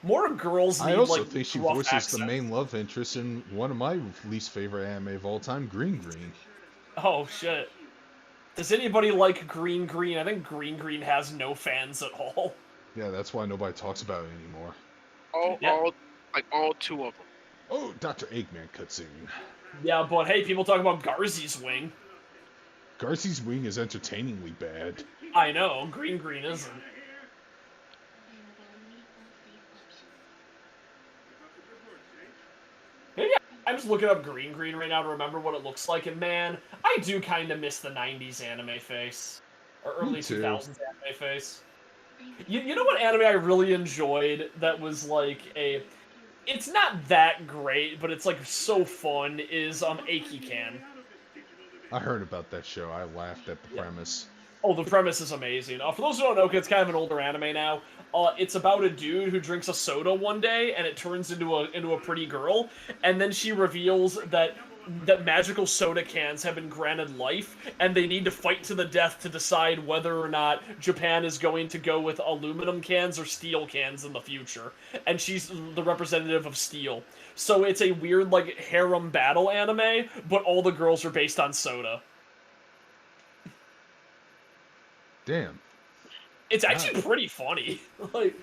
More girls need, I also like, think she rough voices accents. the main love interest in one of my least favorite anime of all time, Green Green. Oh, shit. Does anybody like Green Green? I think Green Green has no fans at all. Yeah, that's why nobody talks about it anymore. All two of them. Oh, Dr. Eggman cutscene. Yeah, but hey, people talk about Garzy's wing. Garcy's wing is entertainingly bad. I know, Green Green isn't. Maybe I'm just looking up Green Green right now to remember what it looks like, and man, I do kind of miss the 90s anime face. Or early 2000s anime face. You know what anime I really enjoyed that was like a... It's not that great, but it's like so fun, is Aikikan. I heard about that show. I laughed at the premise. Oh, the premise is amazing. For those who don't know, it's kind of an older anime now. It's about a dude who drinks a soda one day, and it turns into a pretty girl, and then she reveals that magical soda cans have been granted life, and they need to fight to the death to decide whether or not Japan is going to go with aluminum cans or steel cans in the future. And she's the representative of steel. So it's a weird, like, harem battle anime, but all the girls are based on soda. Damn. It's actually pretty funny. Like,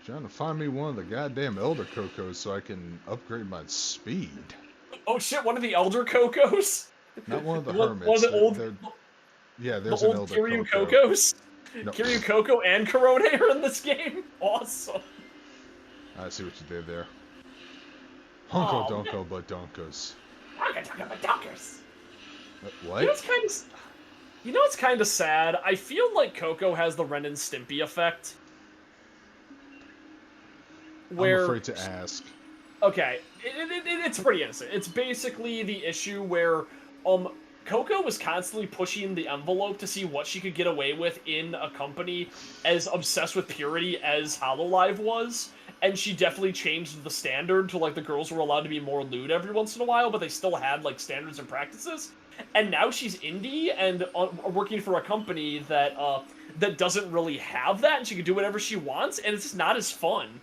trying to find me one of the goddamn Elder Cocos so I can upgrade my speed. oh shit, one of the Elder Cocos? Not one of the One hermits. of the old... Yeah, there's the an old Elder Kiryu Coco. Cocos? No. Kiryu Coco and Korone are in this game? Awesome. I see what you did there. Honko Oh, Donko but Donkos. What? You know what's kind of sad? I feel like Coco has the Ren and Stimpy effect. Where... I'm afraid to ask. Okay, it's pretty innocent. It's basically the issue where Coco was constantly pushing the envelope to see what she could get away with in a company as obsessed with purity as Hololive was, and she definitely changed the standard to, like, the girls were allowed to be more lewd every once in a while, but they still had, like, standards and practices. And now she's indie and working for a company that that doesn't really have that, and she can do whatever she wants, and it's just not as fun.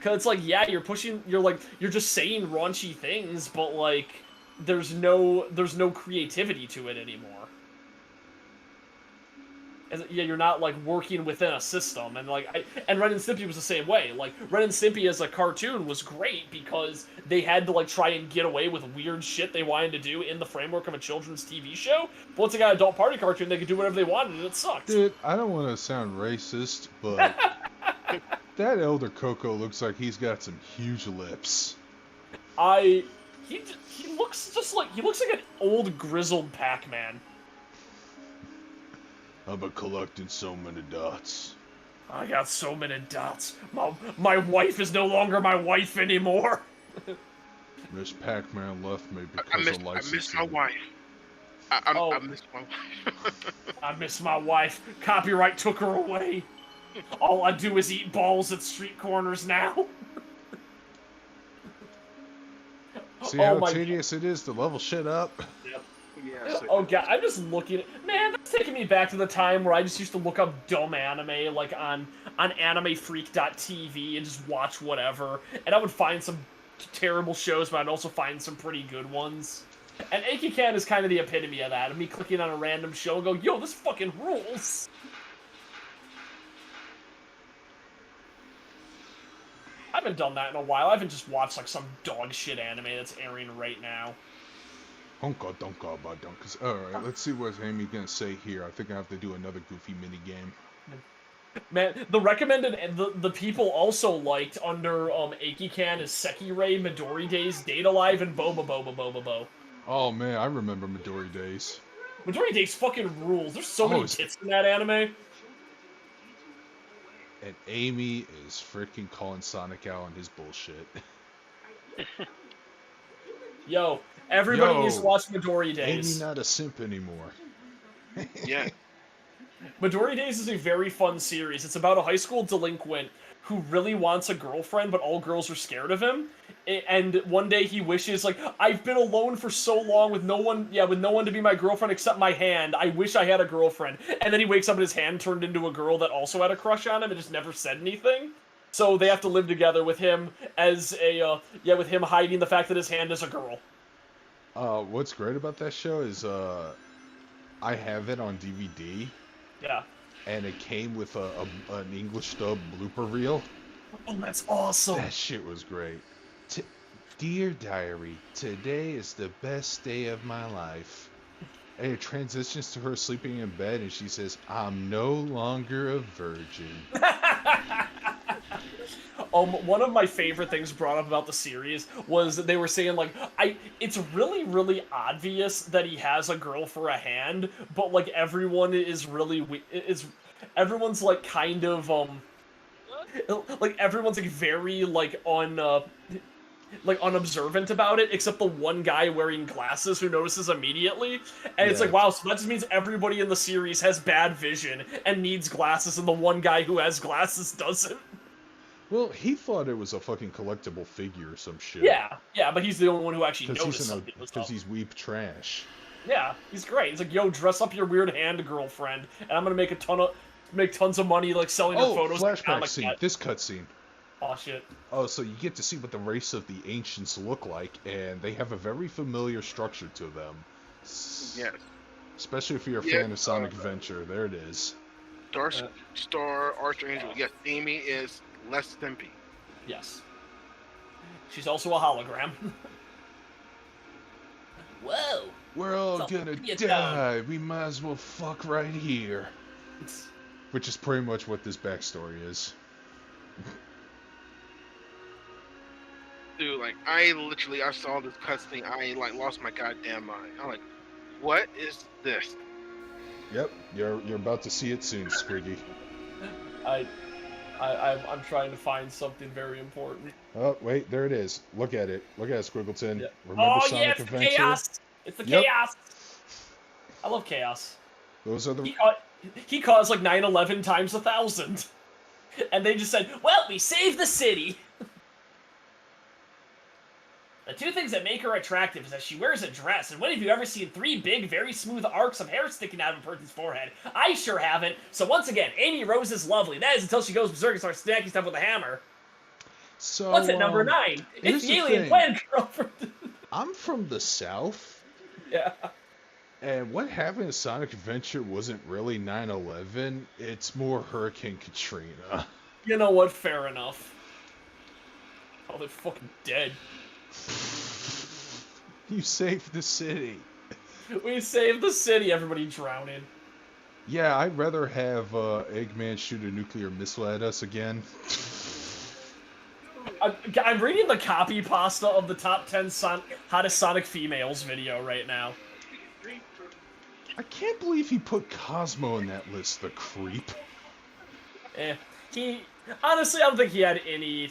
Cause it's like, yeah, you're just saying raunchy things, but like, there's no creativity to it anymore. And, yeah, you're not like working within a system, and like, and Ren and Stimpy was the same way. Like, Ren and Stimpy as a cartoon was great because they had to like try and get away with weird shit they wanted to do in the framework of a children's TV show. But once they got an adult party cartoon, they could do whatever they wanted, and it sucked. Dude, I don't want to sound racist, but that Elder Coco looks like he's got some huge lips. He looks like an old grizzled Pac-Man. I've been collecting so many dots. I got so many dots. My wife is no longer my wife anymore. Miss Pac-Man left me because of licensing. I miss my wife. I miss my wife. I miss my wife. Copyright took her away. All I do is eat balls at street corners now. See how tedious it is to level shit up? Yes. Oh god, I'm just looking. Man, that's taking me back to the time where I just used to look up dumb anime, like on AnimeFreak.tv and just watch whatever, and I would find some terrible shows, but I'd also find some pretty good ones. And Aikikan is kind of the epitome of that. Of me clicking on a random show and go, "Yo, this fucking rules." I haven't done that in a while. I haven't just watched like some dog shit anime that's airing right now. Honka donka ba donkas. Alright, let's see what Amy's gonna say here. I think I have to do another goofy mini game. Man, the recommended the people also liked under Aikikan is Sekirei, Midori Days, Data Live, and Boba Boba Boba Bo. Oh man, I remember Midori Days. Midori Days fucking rules. There's so many tits in that anime. And Amy is freaking calling Sonic out on his bullshit. Yo, everybody needs to watch Midori Days. Amy not a simp anymore. Yeah. Midori Days is a very fun series. It's about a high school delinquent who really wants a girlfriend, but all girls are scared of him. And one day he wishes, like, I've been alone for so long with no one to be my girlfriend except my hand. I wish I had a girlfriend. And then he wakes up and his hand turned into a girl that also had a crush on him and just never said anything. So they have to live together with him as a, with him hiding the fact that his hand is a girl. What's great about that show is, I have it on DVD. Yeah. And it came with an English dub blooper reel. Oh, that's awesome. That shit was great. Dear Diary, today is the best day of my life. And it transitions to her sleeping in bed and she says, I'm no longer a virgin. One of my favorite things brought up about the series was that they were saying, like, it's really, really obvious that he has a girl for a hand, but, like, everyone is really, everyone's, like, kind of, like, everyone's, like, very, like, unobservant about it, except the one guy wearing glasses who notices immediately. And it's like, wow, so that just means everybody in the series has bad vision and needs glasses, and the one guy who has glasses doesn't. Well, he thought it was a fucking collectible figure or some shit. Yeah, but he's the only one who actually noticed something. Because he's weep trash. Yeah, he's great. He's like, yo, dress up your weird hand girlfriend, and I'm gonna make tons of money, like, selling her photos. Flashback like scene. that. This cutscene. Oh, shit. Oh, so you get to see what the race of the ancients look like, and they have a very familiar structure to them. Yes. Especially if you're a fan of Sonic Adventure. There it is. Star Archangel. Yes, Amy is less Stimpy. Yes. She's also a hologram. Whoa. We're all gonna die. We might as well fuck right here. Which is pretty much what this backstory is. Dude, like, I saw this cutscene, I, like, lost my goddamn mind. I'm like, what is this? Yep, you're about to see it soon, Squiggy. I'm trying to find something very important. Oh, wait, there it is. Look at it. Look at it, Squiggleton. Yeah. Remember Sonic Adventure? The chaos! It's the chaos! I love chaos. Those are the... He caused, like, 9/11 times 1,000. And they just said, well, we saved the city! The two things that make her attractive is that she wears a dress, and when have you ever seen 3 big, very smooth arcs of hair sticking out of a person's forehead? I sure haven't. So once again, Amy Rose is lovely. That is until she goes berserk and starts snacking stuff with a hammer. So, what's at number 9? It's the alien plant girlfriend. I'm from the South. Yeah. And what happened in Sonic Adventure wasn't really 9/11. It's more Hurricane Katrina. You know what? Fair enough. Oh, they're fucking dead. You saved the city. We saved the city, everybody drowning. Yeah, I'd rather have Eggman shoot a nuclear missile at us again. I'm reading the copy pasta of the top 10 hottest Sonic females video right now. I can't believe he put Cosmo in that list, the creep. Honestly, I don't think he had any.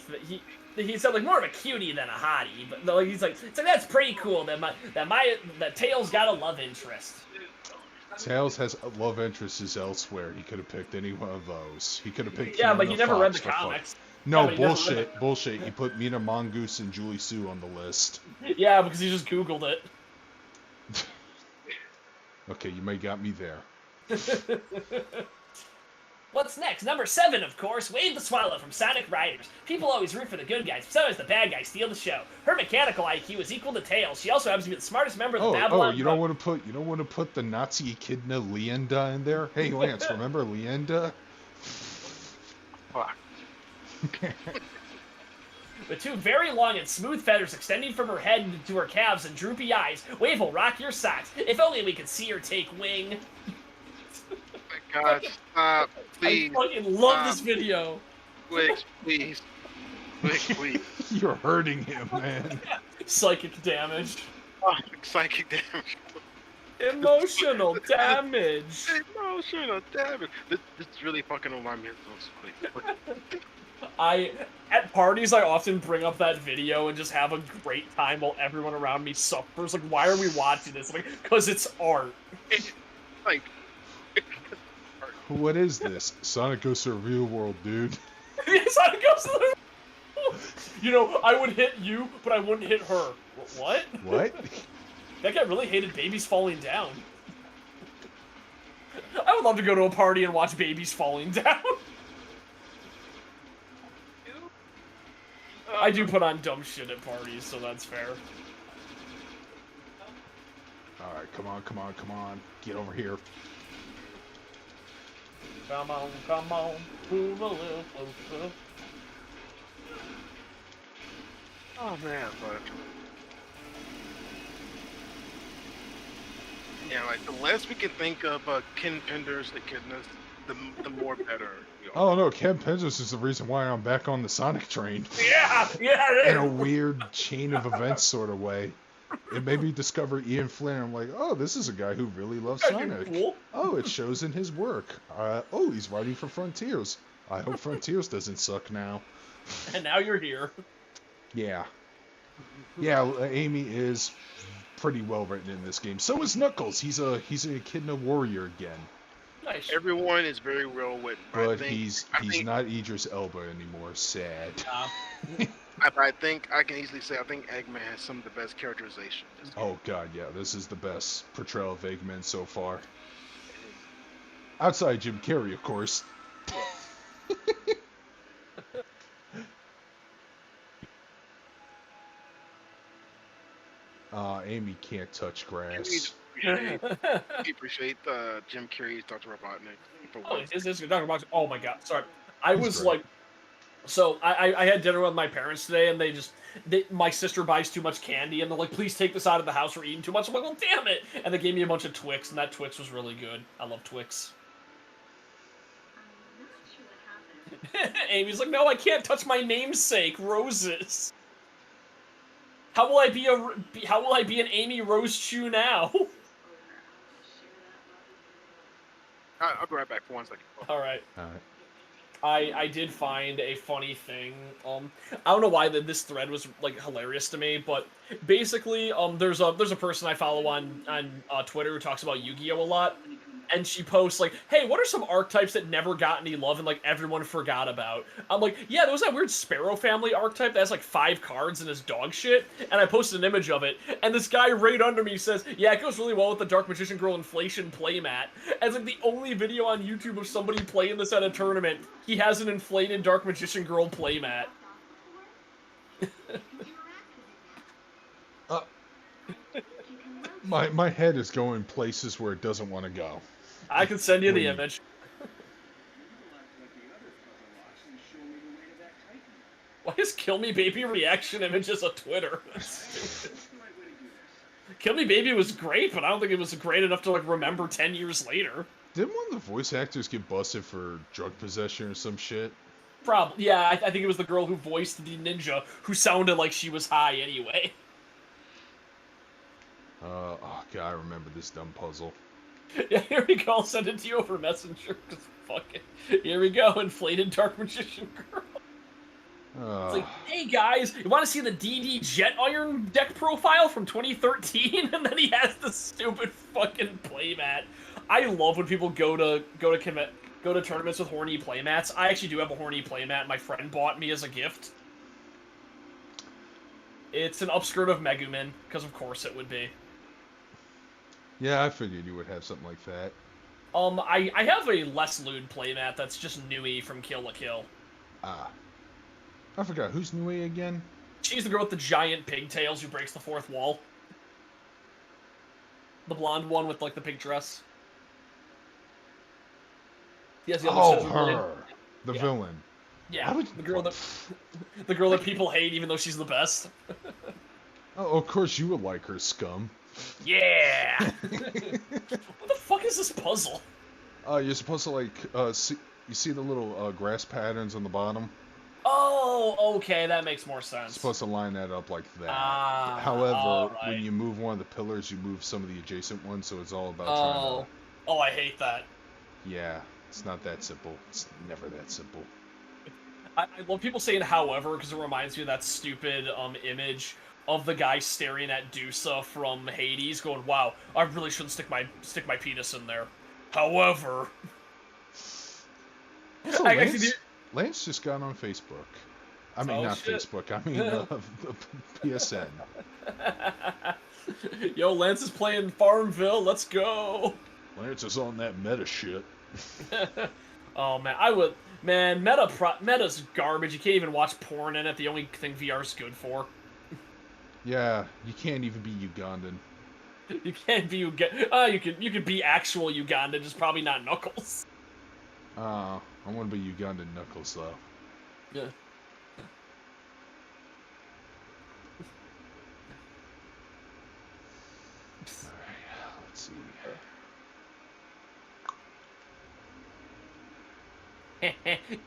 He said like more of a cutie than a hottie, but like, he's like, that's pretty cool that Tails got a love interest. Tails has love interests elsewhere. He could have picked any one of those. He could have picked. Yeah, but he never read the Fox comics. No, bullshit, bullshit. He put Mina Mongoose and Julie Sue on the list. Yeah, because he just Googled it. Okay, you may got me there. What's next? Number 7, of course, Wade the Swallow from Sonic Riders. People always root for the good guys, but sometimes the bad guys steal the show. Her mechanical IQ is equal to Tails. She also happens to be the smartest member of the Babylon. You don't want to put the Nazi echidna Leenda in there? Hey Lance, remember Leenda? Fuck. With 2 very long and smooth feathers extending from her head to her calves and droopy eyes, Wave will rock your socks. If only we could see her take wing. My God, stop, please. I fucking love this video. Twix, please. Twix, please. You're hurting him, man. Psychic damage. Oh, psychic damage. Emotional damage. Emotional damage. This is really fucking remind me of those. At parties, I often bring up that video and just have a great time while everyone around me suffers. Like, why are we watching this? Like, because it's art. Like, What is this? Sonic Goes to the Real World, dude. Sonic Goes to the... You know, I would hit you, but I wouldn't hit her. What? What? That guy really hated babies falling down. I would love to go to a party and watch babies falling down. I do put on dumb shit at parties, so that's fair. Alright, come on. Get over here. Come on, move a little closer. oh man, but yeah, like the less we can think of Ken Pender's echidnas, the more better. Oh no, Ken Penders is the reason why I'm back on the Sonic train. Yeah, it In a is. weird chain of events sort of way. It made me discover Ian Flynn. I'm like, oh, this is a guy who really loves Sonic. Cool. Oh, it shows in his work. Oh, he's writing for Frontiers. I hope Frontiers doesn't suck now. And now you're here. Yeah. Yeah, Amy is pretty well written in this game. So is Knuckles. He's an echidna warrior again. Nice. Everyone is very well written. But he's not Idris Elba anymore. Sad. I think I can easily say I think Eggman has some of the best characterization. Oh god, yeah, this is the best portrayal of Eggman so far. Outside Jim Carrey, of course. Amy can't touch grass. We appreciate Jim Carrey's Dr. Robotnik. For Oh, once. is this Dr. Box? Oh my god, sorry. I He's was great. like, so I had dinner with my parents today, and my sister buys too much candy, and they're like, please take this out of the house, we're eating too much. I'm like, well, damn it. And they gave me a bunch of Twix, and that Twix was really good. I love Twix. Amy's like, no, I can't touch my namesake, roses. How will I be an Amy Rose Chew now? I'll be right back for 1 second. All right. Alright. I did find a funny thing. I don't know why this thread was like hilarious to me, but basically, there's a person I follow on Twitter who talks about Yu-Gi-Oh a lot, and she posts like, "Hey, what are some archetypes that never got any love and like everyone forgot about?" I'm like, "Yeah, there was that weird Sparrow family archetype that has like 5 cards and is dog shit," and I posted an image of it, and this guy right under me says, "Yeah, it goes really well with the Dark Magician Girl inflation playmat." And it's like the only video on YouTube of somebody playing this at a tournament. He has an inflated Dark Magician Girl playmat. My head is going places where it doesn't want to go. I can send you the image. Why is Kill Me Baby reaction images on Twitter? Kill Me Baby was great, but I don't think it was great enough to like remember 10 years later. Didn't one of the voice actors get busted for drug possession or some shit? Probably, yeah. I think it was the girl who voiced the ninja who sounded like she was high anyway. Oh god, I remember this dumb puzzle. Yeah, here we go. I'll send it to you over Messenger. Cause fuck it. Here we go. Inflated Dark Magician Girl. It's like, hey guys, you want to see the DD Jet Iron deck profile from 2013? And then he has the stupid fucking playmat. I love when people go to tournaments with horny playmats. I actually do have a horny playmat my friend bought me as a gift. It's an upskirt of Megumin, because of course it would be. Yeah, I figured you would have something like that. I have a less lewd playmat that's just Nui from Kill la Kill. Ah. I forgot, who's Nui again? She's the girl with the giant pigtails who breaks the fourth wall. The blonde one with, like, the pink dress. Yes, the other Oh, scissor blade. her! The villain. Yeah, Would... the girl that people hate even though she's the best. Oh, of course you would like her, scum. Yeah! What the fuck is this puzzle? You're supposed to, like, you see the little grass patterns on the bottom? Oh, okay, that makes more sense. You're supposed to line that up like that. Ah, However, right. when you move one of the pillars, you move some of the adjacent ones, so it's all about trying to... Oh, I hate that. Yeah, it's not that simple. It's never that simple. I love people saying however, because it reminds me of that stupid image of the guy staring at Dusa from Hades going, wow, I really shouldn't stick my penis in there. However... Also, Lance just got on Facebook. I mean, not shit. Facebook. I mean, the PSN. Yo, Lance is playing Farmville. Let's go. Lance is on that meta shit. Oh man, Meta's garbage. You can't even watch porn in it. The only thing VR's good for. Yeah, you can't even be Ugandan. You can't be you could be actual Ugandan, just probably not Knuckles. I want to be Ugandan Knuckles though. Yeah. Alright, let's see.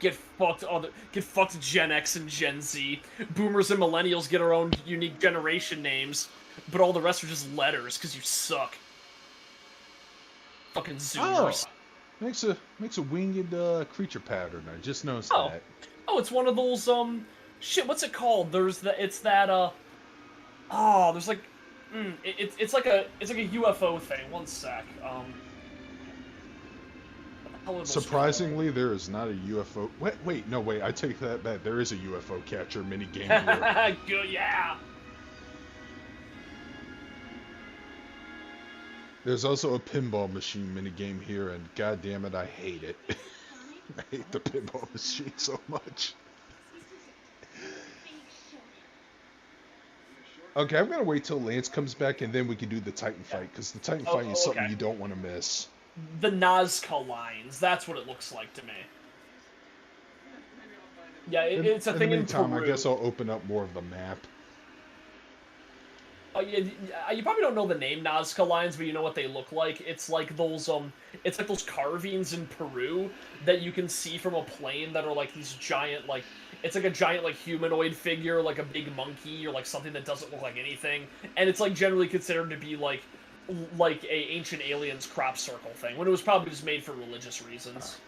Get fucked Gen X and Gen Z. Boomers and millennials get our own unique generation names, but all the rest are just letters because you suck. Fucking Zoomers. Oh, makes a winged creature pattern. I just noticed that. Oh, it's one of those shit. What's it called? There's it's like it's like a UFO thing. One sec. Surprisingly, there is not a UFO. Wait, I take that back. There is a UFO catcher mini game here. Good, yeah. There's also a pinball machine mini game here, and god damn it, I hate it. I hate the pinball machine so much. Okay, I'm gonna wait till Lance comes back, and then we can do the Titan fight, because the Titan fight is something you don't want to miss. The Nazca lines, that's what it looks like to me. Yeah, it's a thing in Peru. I guess I'll open up more of the map. Oh yeah, you probably don't know the name Nazca lines, but you know what they look like. It's like those carvings in Peru that you can see from a plane that are like these giant it's like a giant humanoid figure, like a big monkey or like something that doesn't look like anything, and it's like generally considered to be like a Ancient Aliens crop circle thing, when it was probably just made for religious reasons.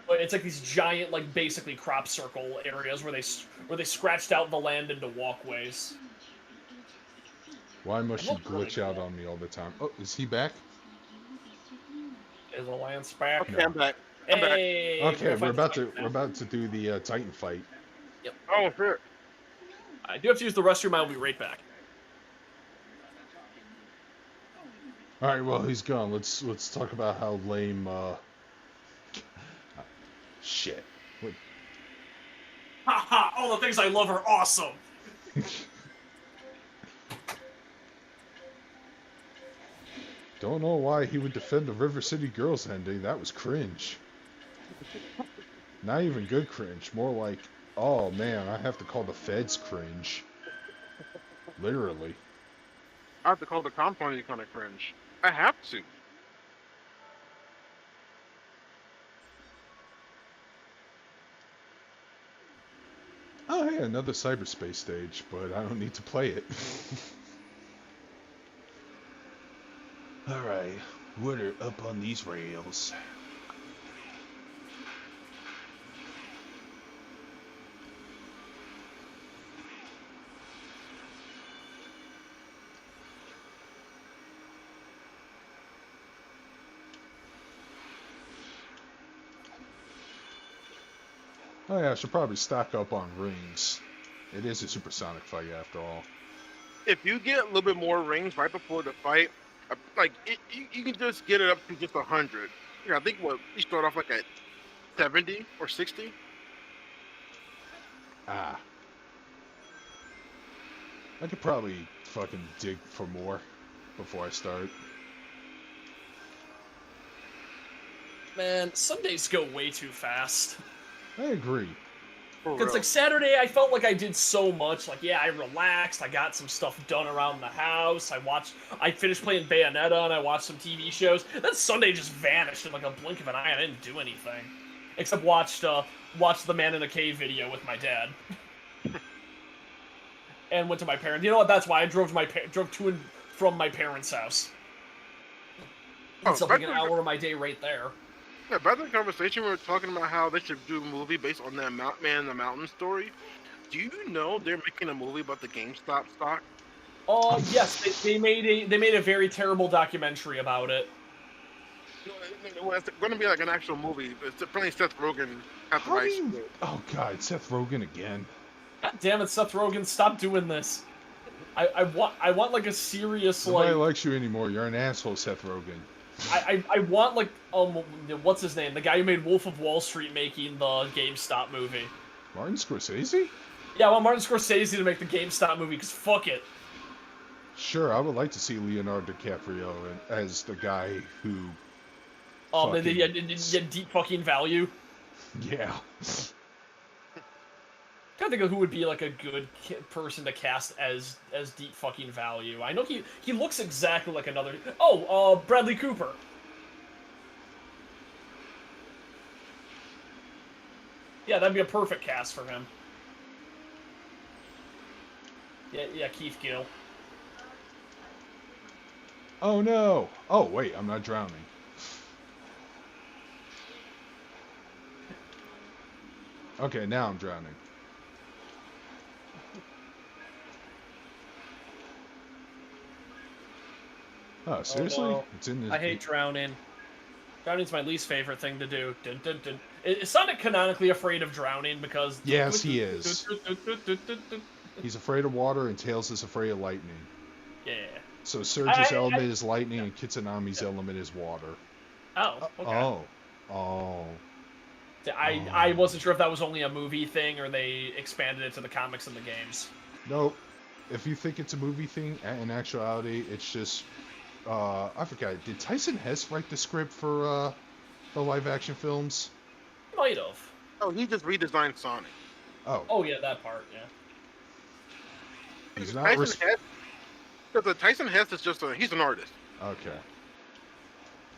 But it's like these giant, basically crop circle areas where they scratched out the land into walkways. Why must you glitch out on me all the time? Oh, is he back? Is Lance back? Okay, no. I'm back. Hey, okay, we're about to do the Titan fight. Yep. Oh, sure. I do have to use the restroom. I'll be right back. All right, well, he's gone. Let's talk about how lame. Shit. What? Haha! All the things I love are awesome. Don't know why he would defend the River City Girls ending. That was cringe. Not even good cringe. More like, oh man, I have to call the feds cringe. Literally. I have to call the company kind of cringe. I have to. Oh hey, another cyberspace stage, but I don't need to play it. Alright, water up on these rails. Oh yeah, I should probably stock up on rings. It is a supersonic fight after all. if you get a little bit more rings right before the fight, like you can just get it up to just 100. Yeah, I think you start off like at 70 or 60. I could probably fucking dig for more before I start. Man, some days go way too fast. I agree. Because, like, Saturday, I felt like I did so much. Like, yeah, I relaxed. I got some stuff done around the house. I finished playing Bayonetta, and I watched some TV shows. Then Sunday just vanished in, like, a blink of an eye. I didn't do anything. Except watch the Man in a Cave video with my dad. And went to my parents. You know what? That's why I drove to and from my parents' house. It's like an hour of my day right there. Yeah, back to the conversation, we were talking about how they should do a movie based on that Man in the Mountain story. Do you know they're making a movie about the GameStop stock? Oh yes, they made a very terrible documentary about it. Well, it's going to be like an actual movie. It's apparently Seth Rogen has the rights to it. Oh god, Seth Rogen again. God damn it, Seth Rogen, stop doing this. I want like a serious Nobody like. likes you anymore. You're an asshole, Seth Rogen. I want like what's his name? The guy who made Wolf of Wall Street making the GameStop movie. Martin Scorsese? Yeah, I want Martin Scorsese to make the GameStop movie because fuck it. Sure, I would like to see Leonardo DiCaprio as the guy who. Yeah, deep fucking value. Yeah. Gotta think of who would be like a good person to cast as deep fucking value. I know he looks exactly like another. Oh, Bradley Cooper. Yeah, that'd be a perfect cast for him. Yeah, Keith Gill. Oh no! Oh wait, I'm not drowning. Okay, now I'm drowning. Oh, seriously? Oh, no. It's in this. I hate drowning. Drowning's my least favorite thing to do. Dun, dun, dun. Is Sonic canonically afraid of drowning? Because Yes, he is. He's afraid of water, and Tails is afraid of lightning. Yeah. So Surge's element is lightning, and Kitsunami's element is water. Oh. Okay. Oh. I wasn't sure if that was only a movie thing or they expanded it to the comics and the games. Nope. If you think it's a movie thing, in actuality, it's just. I forgot. Did Tyson Hesse write the script for the live-action films? Might have. Oh, he just redesigned Sonic. Oh yeah, that part. Yeah. He's not. Tyson Hesse is just he's an artist. Okay.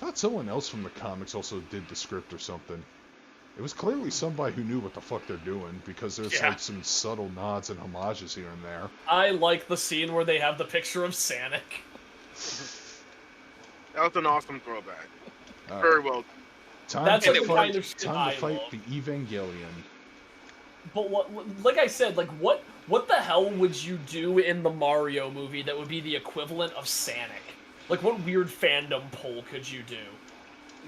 I thought someone else from the comics also did the script or something. It was clearly somebody who knew what the fuck they're doing, because there's like some subtle nods and homages here and there. I like the scene where they have the picture of Sonic. That was an awesome throwback. Very well. Time to fight love. the Evangelion. But like I said, like what the hell would you do in the Mario movie that would be the equivalent of Sonic? Like what weird fandom pull could you do?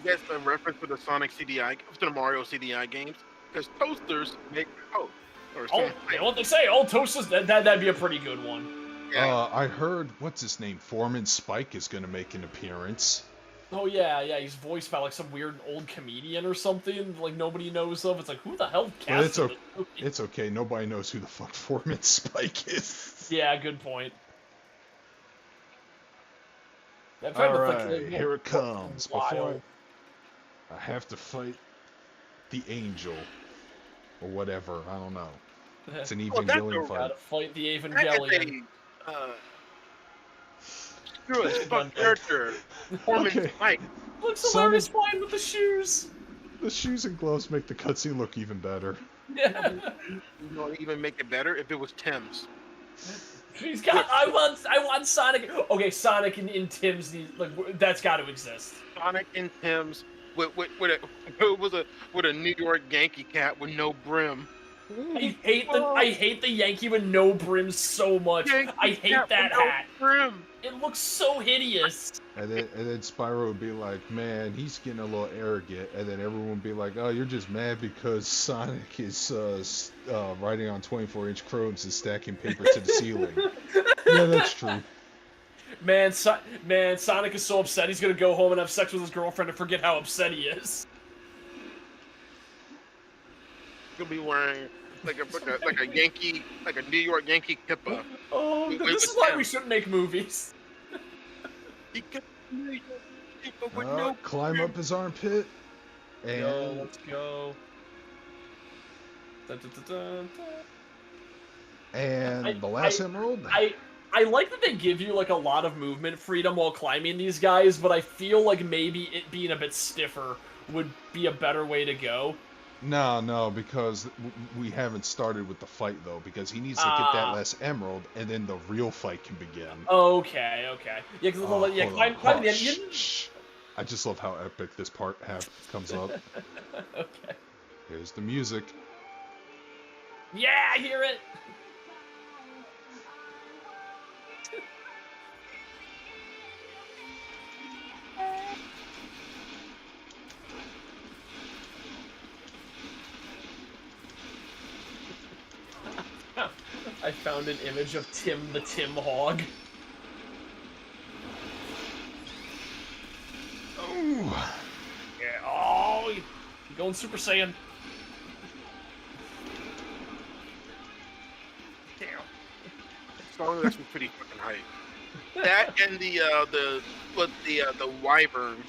You guys a reference to the Sonic CDI, to the Mario CDI games? Because toasters make toast. What they say? Oh, toasters. That'd be a pretty good one. Yeah. I heard, what's his name? Foreman Spike is going to make an appearance. Oh, yeah, he's voiced by, like, some weird old comedian or something, like, nobody knows of. It's like, who the hell cast him? It's okay, nobody knows who the fuck Foreman Spike is. Yeah, good point. Alright, here it comes. Before I have to fight the Angel. Or whatever, I don't know. It's an Evangelion fight. Gotta fight the Evangelion. Screw it, fuck character. Foreman Spike. Looks hilarious flying with the shoes. The shoes and gloves make the cutscene look even better. Yeah. You know, even make it better if it was Tim's. He's got. I want Sonic. Okay, Sonic and Tim's. Like that's got to exist. Sonic and Tim's with a New York Yankee cap with no brim. I hate the Yankee with no brim so much. I hate that hat. Brim. It looks so hideous. And then Spyro would be like, man, he's getting a little arrogant. And then everyone would be like, oh, you're just mad because Sonic is writing on 24-inch chromes and stacking paper to the ceiling. Yeah, that's true. Man, Sonic is so upset he's gonna go home and have sex with his girlfriend and forget how upset he is. He'll be wearing like a Yankee, like a New York Yankee kippa. Oh, this is why we shouldn't make movies. Climb up his armpit. And Let's go. Dun, dun, dun, dun, dun. And the last emerald? I like that they give you, like, a lot of movement freedom while climbing these guys, but I feel like maybe it being a bit stiffer would be a better way to go. No, because we haven't started with the fight, though, because he needs to get that last emerald, and then the real fight can begin. Okay. Yeah, because climb the end. Shh. I just love how epic this part comes up. Okay. Here's the music. Yeah, I hear it! I found an image of Tim the Tim Hog. Ooh. Yeah, oh, you're going Super Saiyan. Damn. Song that's pretty fucking hype. That and the Wyvern,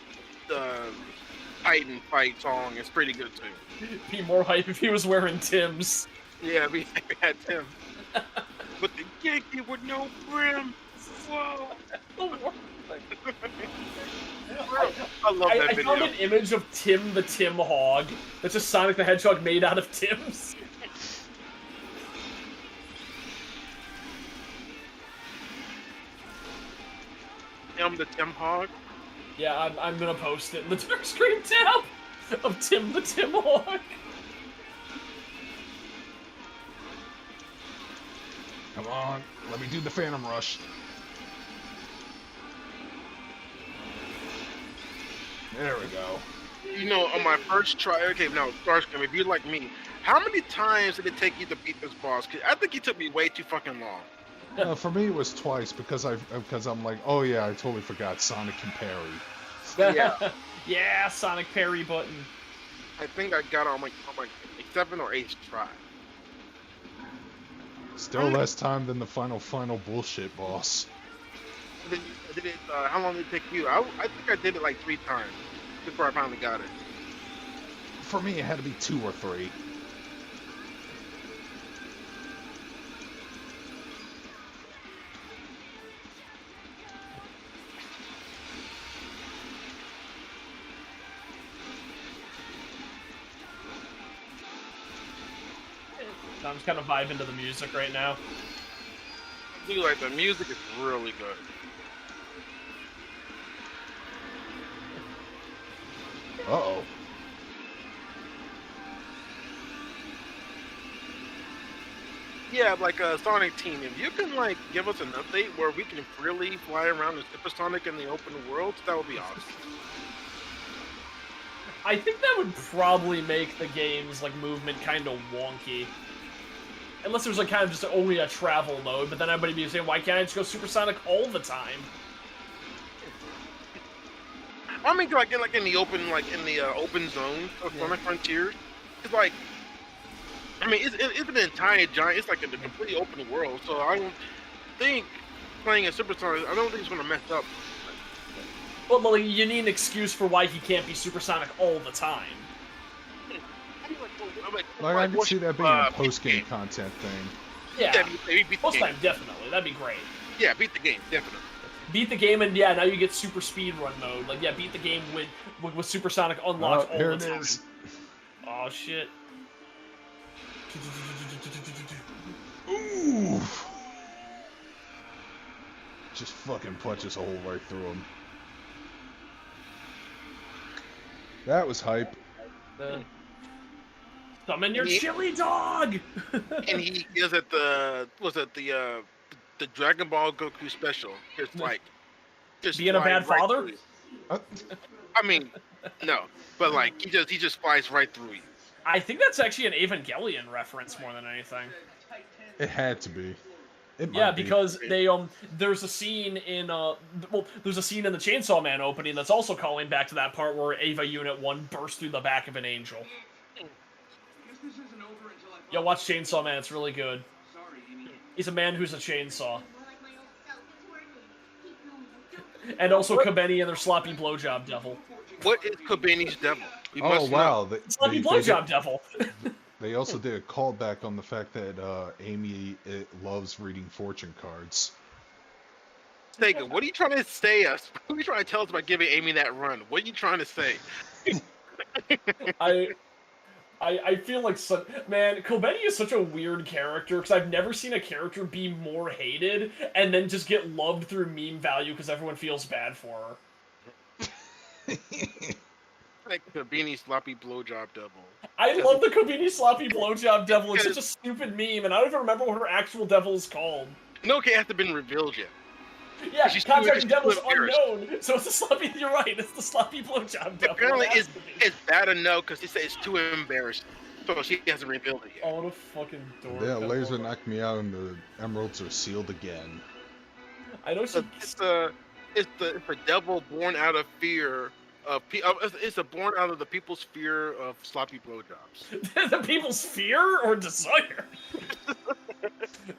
the Titan fight song is pretty good too. Be more hype if he was wearing Tim's. Yeah, we had Tim. But the Yankee with no brim. Whoa. I love that video. I found an image of Tim the Tim Hog. That's just Sonic the Hedgehog made out of Tim's. Tim the Tim Hog? Yeah, I'm gonna post it in the Darkscream tab of Tim the Tim Hog. Come on, let me do the Phantom Rush. There we go. You know, on my first try, okay, now, Darkscream, if you're like me, how many times did it take you to beat this boss? 'Cause I think it took me way too fucking long. For me, it was twice because I'm like, oh yeah, I totally forgot Sonic can parry. Yeah. Yeah, Sonic parry button. I think I got it on my 7th or 8th try. Still less time than the final bullshit boss. How long did it take you? I think I did it like 3 times before I finally got it. For me, it had to be 2 or 3. I'm just kind of vibing to the music right now. Dude, like, the music is really good. Uh-oh. Yeah, like Sonic Team, if you can like give us an update where we can freely fly around as Super Sonic in the open world, that would be awesome. I think that would probably make the game's like movement kind of wonky. Unless there's like kind of just only a travel mode, but then everybody would be saying, why can't I just go Super Sonic all the time? I mean, like in the open, open zone of Sonic Frontiers, it's like, I mean, it's an entire giant. It's like a completely open world. So I don't think playing a Super Sonic, I don't think it's gonna mess up. Well, like, you need an excuse for why he can't be Super Sonic all the time. Like, I can see that being a post-game content thing. Yeah, beat post time, definitely. That'd be great. Yeah, beat the game, definitely. Beat the game, and yeah, now you get super speedrun mode. Like, yeah, beat the game with Super Sonic unlocked all the time. Here it is. Oh, shit. Ooh. Just fucking punches a hole right through him. That was hype. Summon your chili dog! And he is at the Dragon Ball Goku special. Just being a bad father? I mean, no, but like he just flies right through you. I think that's actually an Evangelion reference more than anything. It had to be. Yeah, because they there's a scene in there's a scene in the Chainsaw Man opening that's also calling back to that part where Ava Unit 1 burst through the back of an angel. Yeah, watch Chainsaw Man, it's really good. He's a man who's a chainsaw. And also Kobeni and their sloppy blowjob devil. What is Kobeni's devil? Oh wow, sloppy blowjob devil. They also did a callback on the fact that Amy loves reading fortune cards. Sega, what are you trying to say us? What are you trying to tell us about giving Amy that run? What are you trying to say? I feel like man, Kobeni is such a weird character because I've never seen a character be more hated and then just get loved through meme value because everyone feels bad for her. Like Kobeni sloppy blowjob devil. I love the Kobeni sloppy blowjob devil. It's such a stupid meme, and I don't even remember what her actual devil is called. No, it hasn't been revealed yet. Yeah, contract devil's unknown, so it's the sloppy. You're right. It's the sloppy blowjob devil. Apparently, it's bad enough because he said it's too embarrassing, so she hasn't revealed it yet. Oh, what a fucking dork! Yeah, laser knocked me out, and the emeralds are sealed again. I know it's the devil born out of fear. It's born out of the people's fear of sloppy blowjobs. The people's fear or desire?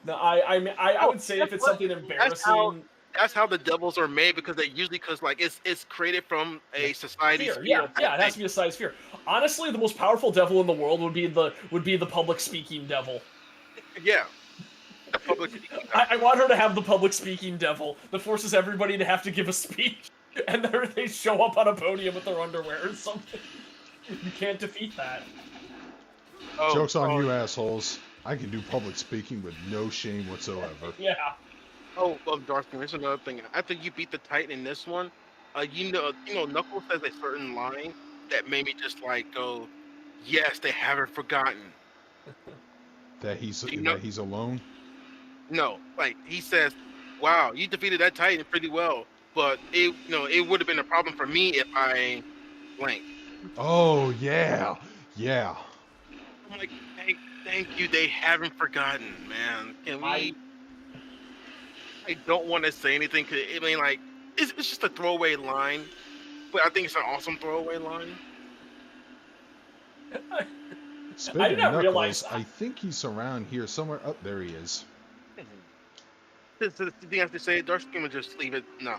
No, I would say if it's something embarrassing. That's how the devils are made because it's created from a society's fear. Yeah, it has to be a society's fear. Honestly, the most powerful devil in the world would be the public speaking devil. Yeah. I want her to have the public speaking devil that forces everybody to have to give a speech. And they show up on a podium with their underwear or something. You can't defeat that. Joke's on you, assholes. I can do public speaking with no shame whatsoever. Yeah. Oh, Darkscream, here's another thing. After you beat the Titan in this one, you know, Knuckles says a certain line that made me just go, yes, they haven't forgotten. That he's alone? No, he says, wow, you defeated that Titan pretty well. But it would have been a problem for me if I blank. Oh yeah. I'm like, thank you. They haven't forgotten, man. Can we? I don't want to say anything. Cause, it's just a throwaway line, but I think it's an awesome throwaway line. Speaking I did not realize. I think he's around here somewhere. Oh, there he is. Do you have to say Darkscream or just leave it? Nah.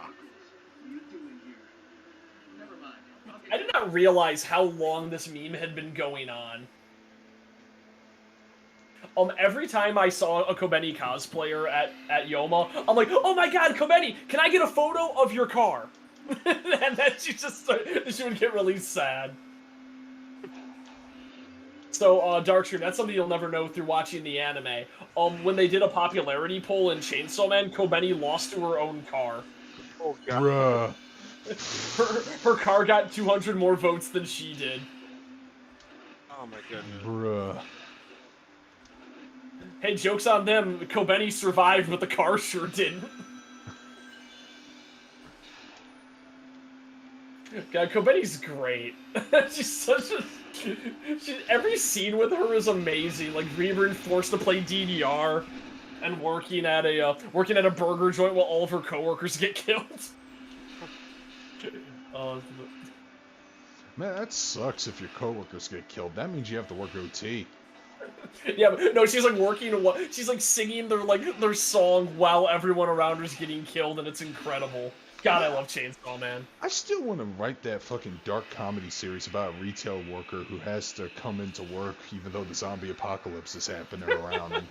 I did not realize how long this meme had been going on. Every time I saw a Kobeni cosplayer at Yoma, I'm like, oh my god, Kobeni, can I get a photo of your car? And then she would get really sad. So, Darkscream, that's something you'll never know through watching the anime. When they did a popularity poll in Chainsaw Man, Kobeni lost to her own car. Oh god. Bruh. Her car got 200 more votes than she did. Oh my goodness. Bruh. Hey, joke's on them. Kobeni survived, but the car sure didn't. God, Kobeni's great. She's such a... every scene with her is amazing. Like, being forced to play DDR and working at a burger joint while all of her coworkers get killed. Man, that sucks if your coworkers get killed. That means you have to work OT. Yeah, but no, she's she's singing their song while everyone around her's getting killed, and it's incredible. God, I love Chainsaw Man. I still want to write that fucking dark comedy series about a retail worker who has to come into work even though the zombie apocalypse is happening around him.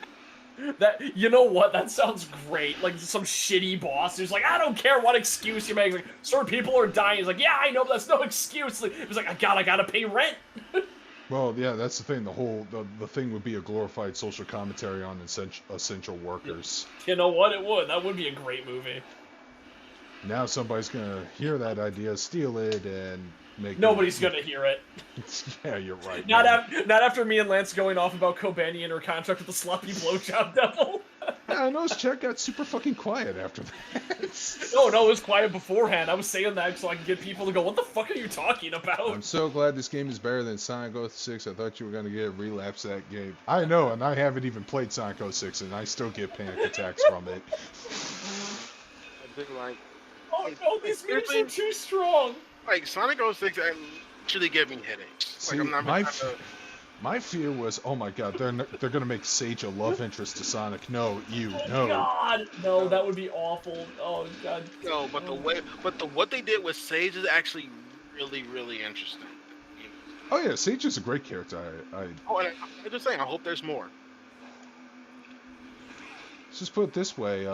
You know what? That sounds great. Like some shitty boss who's like, I don't care what excuse you make. He's like, sir, people are dying. He's like, yeah, I know, but that's no excuse. He's like, I gotta pay rent. Well, yeah, that's the thing. The thing would be a glorified social commentary on essential workers. You know what? It would. That would be a great movie. Now somebody's gonna hear that idea, steal it, and make. Nobody's gonna hear it. Yeah, you're right. Not after me and Lance going off about Kobeni and her contract with the sloppy blowjob devil. Yeah, I noticed chat got super fucking quiet after that. No, it was quiet beforehand. I was saying that so I could get people to go, what the fuck are you talking about? I'm so glad this game is better than Sonic 06. I thought you were going to get a relapse that game. I know, and I haven't even played Sonic 06, and I still get panic attacks from it. I think, like, oh no, these memes are too strong. Like, Sonic 06 actually gave me headaches. See, like, I'm not my fear was, oh my god, they're gonna make Sage a love interest to Sonic. No, no. God, no, that would be awful. Oh god. No, but what they did with Sage is actually really, really interesting. Oh yeah, Sage is a great character. I'm just saying, I hope there's more. Let's just put it this way,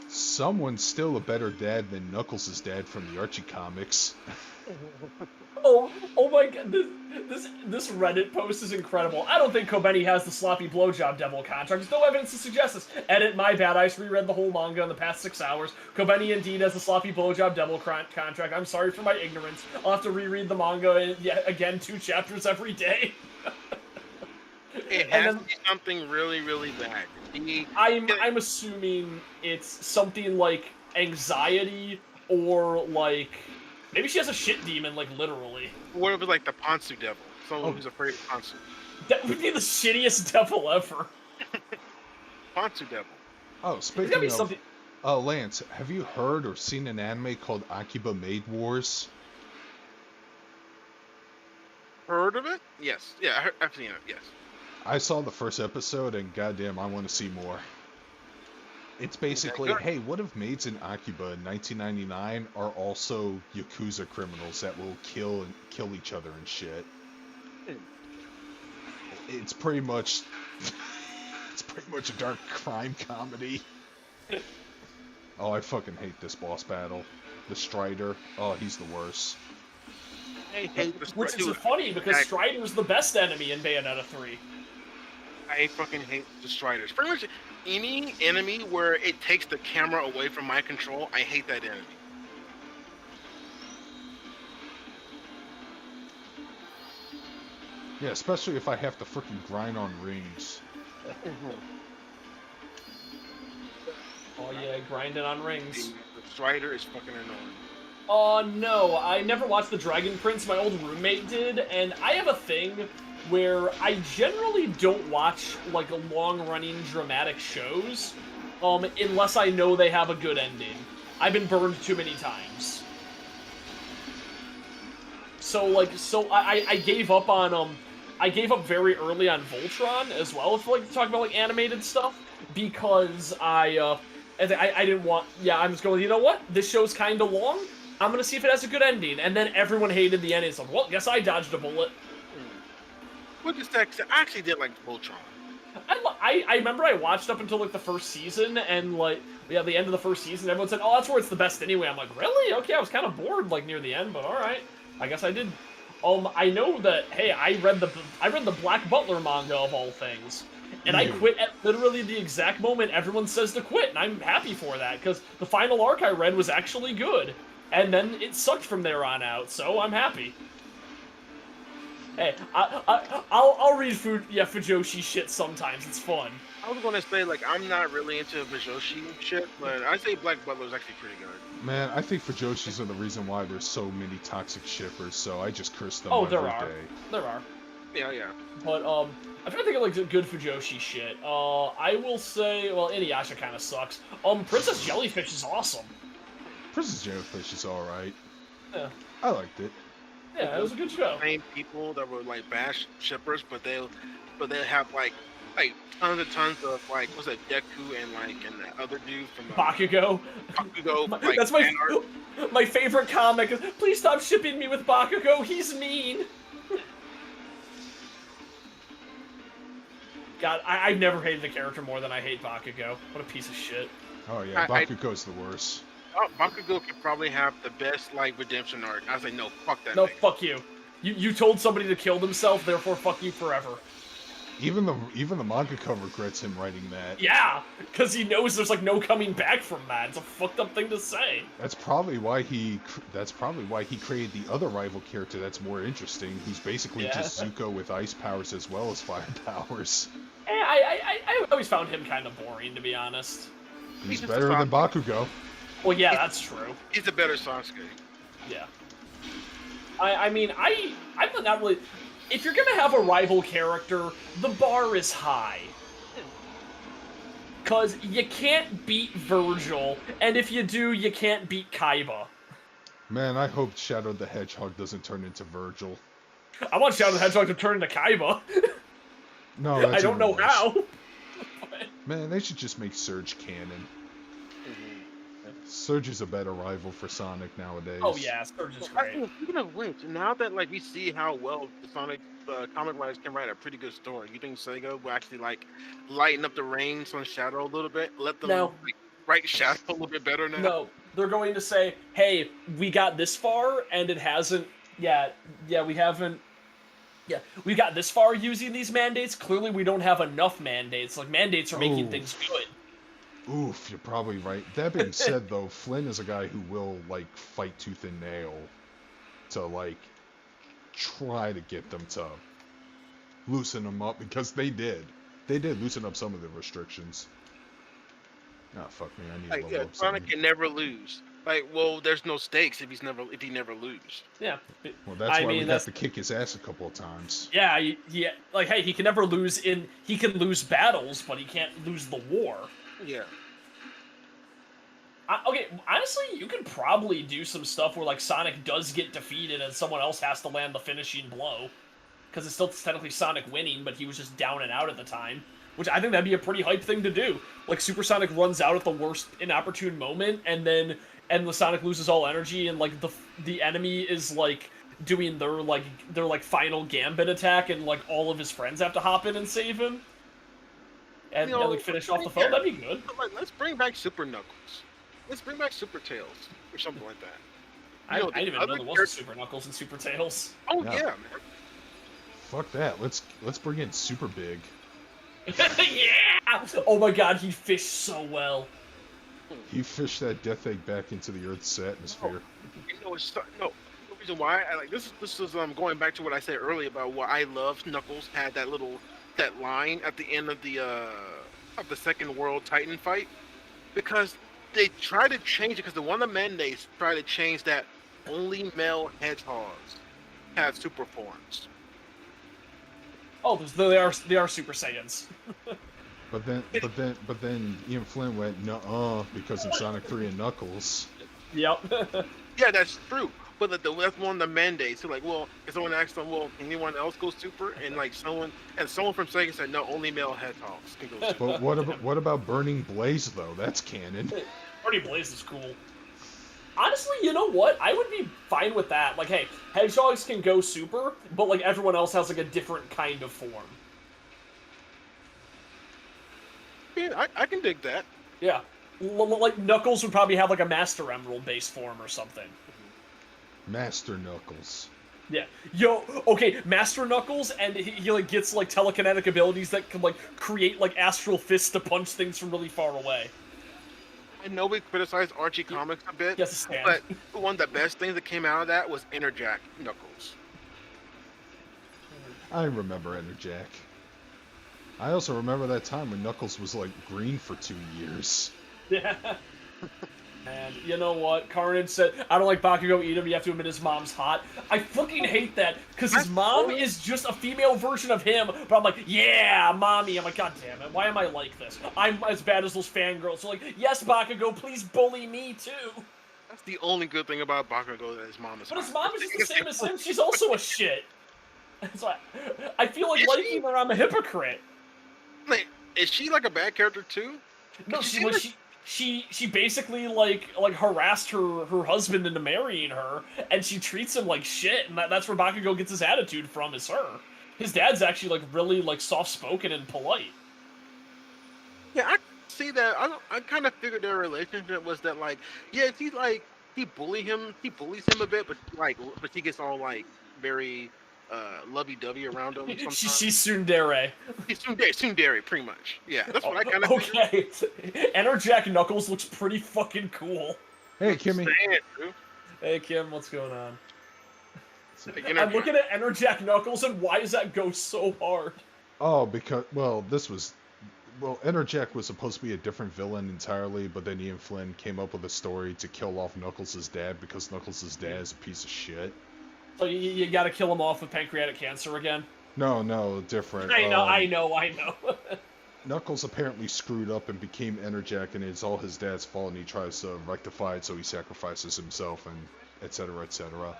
someone's still a better dad than Knuckles' dad from the Archie comics. Oh my god, this Reddit post is incredible. I don't think Kobeni has the sloppy blowjob devil contract. There's no evidence to suggest this. Edit, my bad. I just reread the whole manga in the past 6 hours. Kobeni indeed has the sloppy blowjob devil contract. I'm sorry for my ignorance. I'll have to reread the manga again 2 chapters every day. It has to be something really, really bad. I'm assuming it's something like anxiety or like maybe she has a shit demon, like literally. What if it's like the Ponsu devil? Someone who's afraid of Ponsu. That would be the shittiest devil ever. Ponsu devil. Oh, speaking of, Lance, have you heard or seen an anime called Akiba Maid Wars? Heard of it? Yes. Yeah, I've seen it. Yes. I saw the first episode, and goddamn, I want to see more. It's basically, hey, what if maids in Akiba in 1999 are also Yakuza criminals that will kill each other and shit? It's pretty much a dark crime comedy. Oh, I fucking hate this boss battle. The Strider. Oh, he's the worst. Which is funny because Strider's the best enemy in Bayonetta 3. I fucking hate the Striders. Pretty much any enemy where it takes the camera away from my control, I hate that enemy. Yeah, especially if I have to freaking grind on rings. Oh yeah, grinding on rings. The Strider is fucking annoying. Oh no, I never watched The Dragon Prince. My old roommate did, and I have a thing where I generally don't watch like long-running dramatic shows, unless I know they have a good ending. I've been burned too many times. So I gave up on I gave up very early on Voltron as well. If like to talk about like animated stuff, because I didn't want. Yeah, I'm just going. You know what? This show's kind of long. I'm gonna see if it has a good ending, and then everyone hated the ending. So well, guess I dodged a bullet. What is that? I actually did like Voltron. I remember I watched up until like the first season, and like the end of the first season, everyone said, "Oh, that's where it's the best anyway." I'm like, really? Okay, I was kind of bored like near the end, but all right, I guess I did. I know that. Hey, I read the Black Butler manga of all things, and I quit at literally the exact moment everyone says to quit, and I'm happy for that because the final arc I read was actually good, and then it sucked from there on out. So I'm happy. Hey, I'll read Fujoshi shit sometimes. It's fun. I was gonna say like I'm not really into Fujoshi shit, but I say Black Butler is actually pretty good. Man, I think Fujoshis are the reason why there's so many toxic shippers. So I just curse them every day. There are. Yeah. But I'm trying to think of like good Fujoshi shit. I will say, well, Inuyasha kind of sucks. Princess Jellyfish is awesome. Princess Jellyfish is all right. Yeah. I liked it. Yeah, it was a good show. Same people that were like bash shippers, but they'll have like tons and tons of like what's that Deku and that other dude from Bakugo. Bakugo. That's my favorite comic. Please stop shipping me with Bakugo. He's mean. God, I've never hated the character more than I hate Bakugo. What a piece of shit. Oh yeah, Bakugo's the worst. Oh, Bakugo could probably have the best like redemption arc. I was like, no, fuck that. No, thing. Fuck you. You told somebody to kill themselves, therefore fuck you forever. Even the mangaka regrets him writing that. Yeah, because he knows there's like no coming back from that. It's a fucked up thing to say. That's probably why he created the other rival character that's more interesting, who's basically just Zuko with ice powers as well as fire powers. I always found him kind of boring, to be honest. He's better than Bakugo. Well, yeah, that's true. He's a better Sasuke. Yeah. I mean, I'm not really... If you're gonna have a rival character, the bar is high. Because you can't beat Virgil, and if you do, you can't beat Kaiba. Man, I hope Shadow the Hedgehog doesn't turn into Virgil. I want Shadow the Hedgehog to turn into Kaiba. No, that's I don't know worse. how. Man, they should just make Surge canon. Surge is a better rival for Sonic nowadays. Oh yeah, Surge is great. Speaking of which, now that like we see how well the Sonic comic writers can write a pretty good story, you think Sega will actually like lighten up the reins on Shadow a little bit, let them like, write Shadow a little bit better now? No, they're going to say, "Hey, we got this far, and it hasn't. Yeah, we haven't. Yeah, we got this far using these mandates. Clearly, we don't have enough mandates. Like mandates are making things good." Oof, you're probably right. That being said, though, Flynn is a guy who will, like, fight tooth and nail to, like, try to get them to loosen them up, because they did. They did loosen up some of the restrictions. Ah, fuck me, I need to level up Sonic something. can never lose. Like, well, there's no stakes if he never lose. Yeah. Well, that's why we have to kick his ass a couple of times. Yeah, like, hey, he can never lose he can lose battles, but he can't lose the war. Yeah. Okay, honestly, you could probably do some stuff where, like, Sonic does get defeated and someone else has to land the finishing blow. Because it's still technically Sonic winning, but he was just down and out at the time. Which I think that'd be a pretty hype thing to do. Like, Super Sonic runs out at the worst inopportune moment, and the Sonic loses all energy, and, like, the enemy is, like, doing their final Gambit attack, and, like, all of his friends have to hop in and save him. And, like, finish off the foe. That'd be good. Let's bring back Super Knuckles. Let's bring back Super Tails or something like that. I didn't even know there was a Super Knuckles and Super Tails. Oh yeah, man. Fuck that. Let's bring in Super Big. Yeah! Oh my god, he fished so well. He fished that Death Egg back into the Earth's atmosphere. The reason why I like this is going back to what I said earlier about what I love. Knuckles had that line at the end of the second World Titan fight, because they tried to change it, because the one of the mandates tried to change that only male hedgehogs have super forms. Oh, they are Super Saiyans. But then Ian Flynn went nuh-uh, because in Sonic 3 and Knuckles. Yep. Yeah, that's true. But that's one of the mandates. So like, well, if someone asked them, well, can anyone else go super? And like someone from Sega said, no, only male hedgehogs can go super. But what about Burning Blaze though? That's canon. Burning Blaze is cool. Honestly, you know what? I would be fine with that. Like, hey, hedgehogs can go super, but like everyone else has like a different kind of form. Yeah, I can dig that. Yeah. Like Knuckles would probably have like a Master Emerald base form or something. Master Knuckles. Yeah. Okay, Master Knuckles, and he like gets like telekinetic abilities that can like create like astral fists to punch things from really far away. I know we criticized Archie Comics a bit, Yes, but one of the best things that came out of that was Interjack Knuckles. I remember Interjack. I also remember that time when Knuckles was like green for 2 years. Yeah. And you know what? Carnage said, I don't like Bakugo either, you have to admit his mom's hot. I fucking hate that, because his mom is just a female version of him, but I'm like, yeah, mommy. I'm like, god damn it, why am I like this? I'm as bad as those fangirls. So like, yes, Bakugo, please bully me too. That's the only good thing about Bakugo, that his mom is hot. But his mom is just the same as him, she's also a shit. So I feel like liking her, I'm a hypocrite. Like, is she like a bad character too? No, she basically like harassed her husband into marrying her, and she treats him like shit, and that's where Bakugo gets his attitude from, is her. His dad's actually like really like soft spoken and polite. Yeah, I see that. I kind of figured their relationship was that like, yeah, he bullies him a bit, but she gets all like very lovey-dovey around him. She's tsundere. She's tsundere, pretty much. Yeah, that's what I kind of figured. Okay. Interjack Knuckles looks pretty fucking cool. Hey, Kimmy. Hey, Kim, what's going on? I'm looking at Interjack Knuckles, and why does that go so hard? Oh, because Interjack was supposed to be a different villain entirely, but then Ian Flynn came up with a story to kill off Knuckles' dad because Knuckles' dad is a piece of shit. So you got to kill him off with pancreatic cancer again. No, different. I know. Knuckles apparently screwed up and became Interjack, and it's all his dad's fault, and he tries to rectify it, so he sacrifices himself, and etc., etc.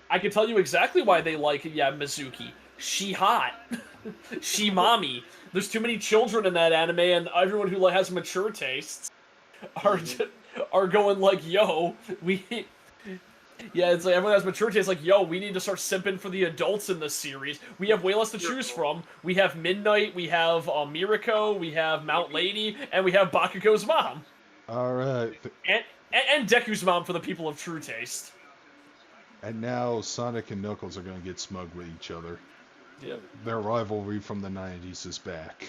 I can tell you exactly why they like Mizuki. She hot. She mommy. There's too many children in that anime, and everyone who has mature tastes are going like, yo, we... Yeah, it's like everyone has mature tastes like, yo, we need to start simping for the adults in this series. We have way less to choose from. We have Midnight, we have Mirako, we have Mount Lady, and we have Bakugo's mom. Alright. And Deku's mom for the people of true taste. And now Sonic and Knuckles are going to get smug with each other. Yeah. Their rivalry from the 90s is back.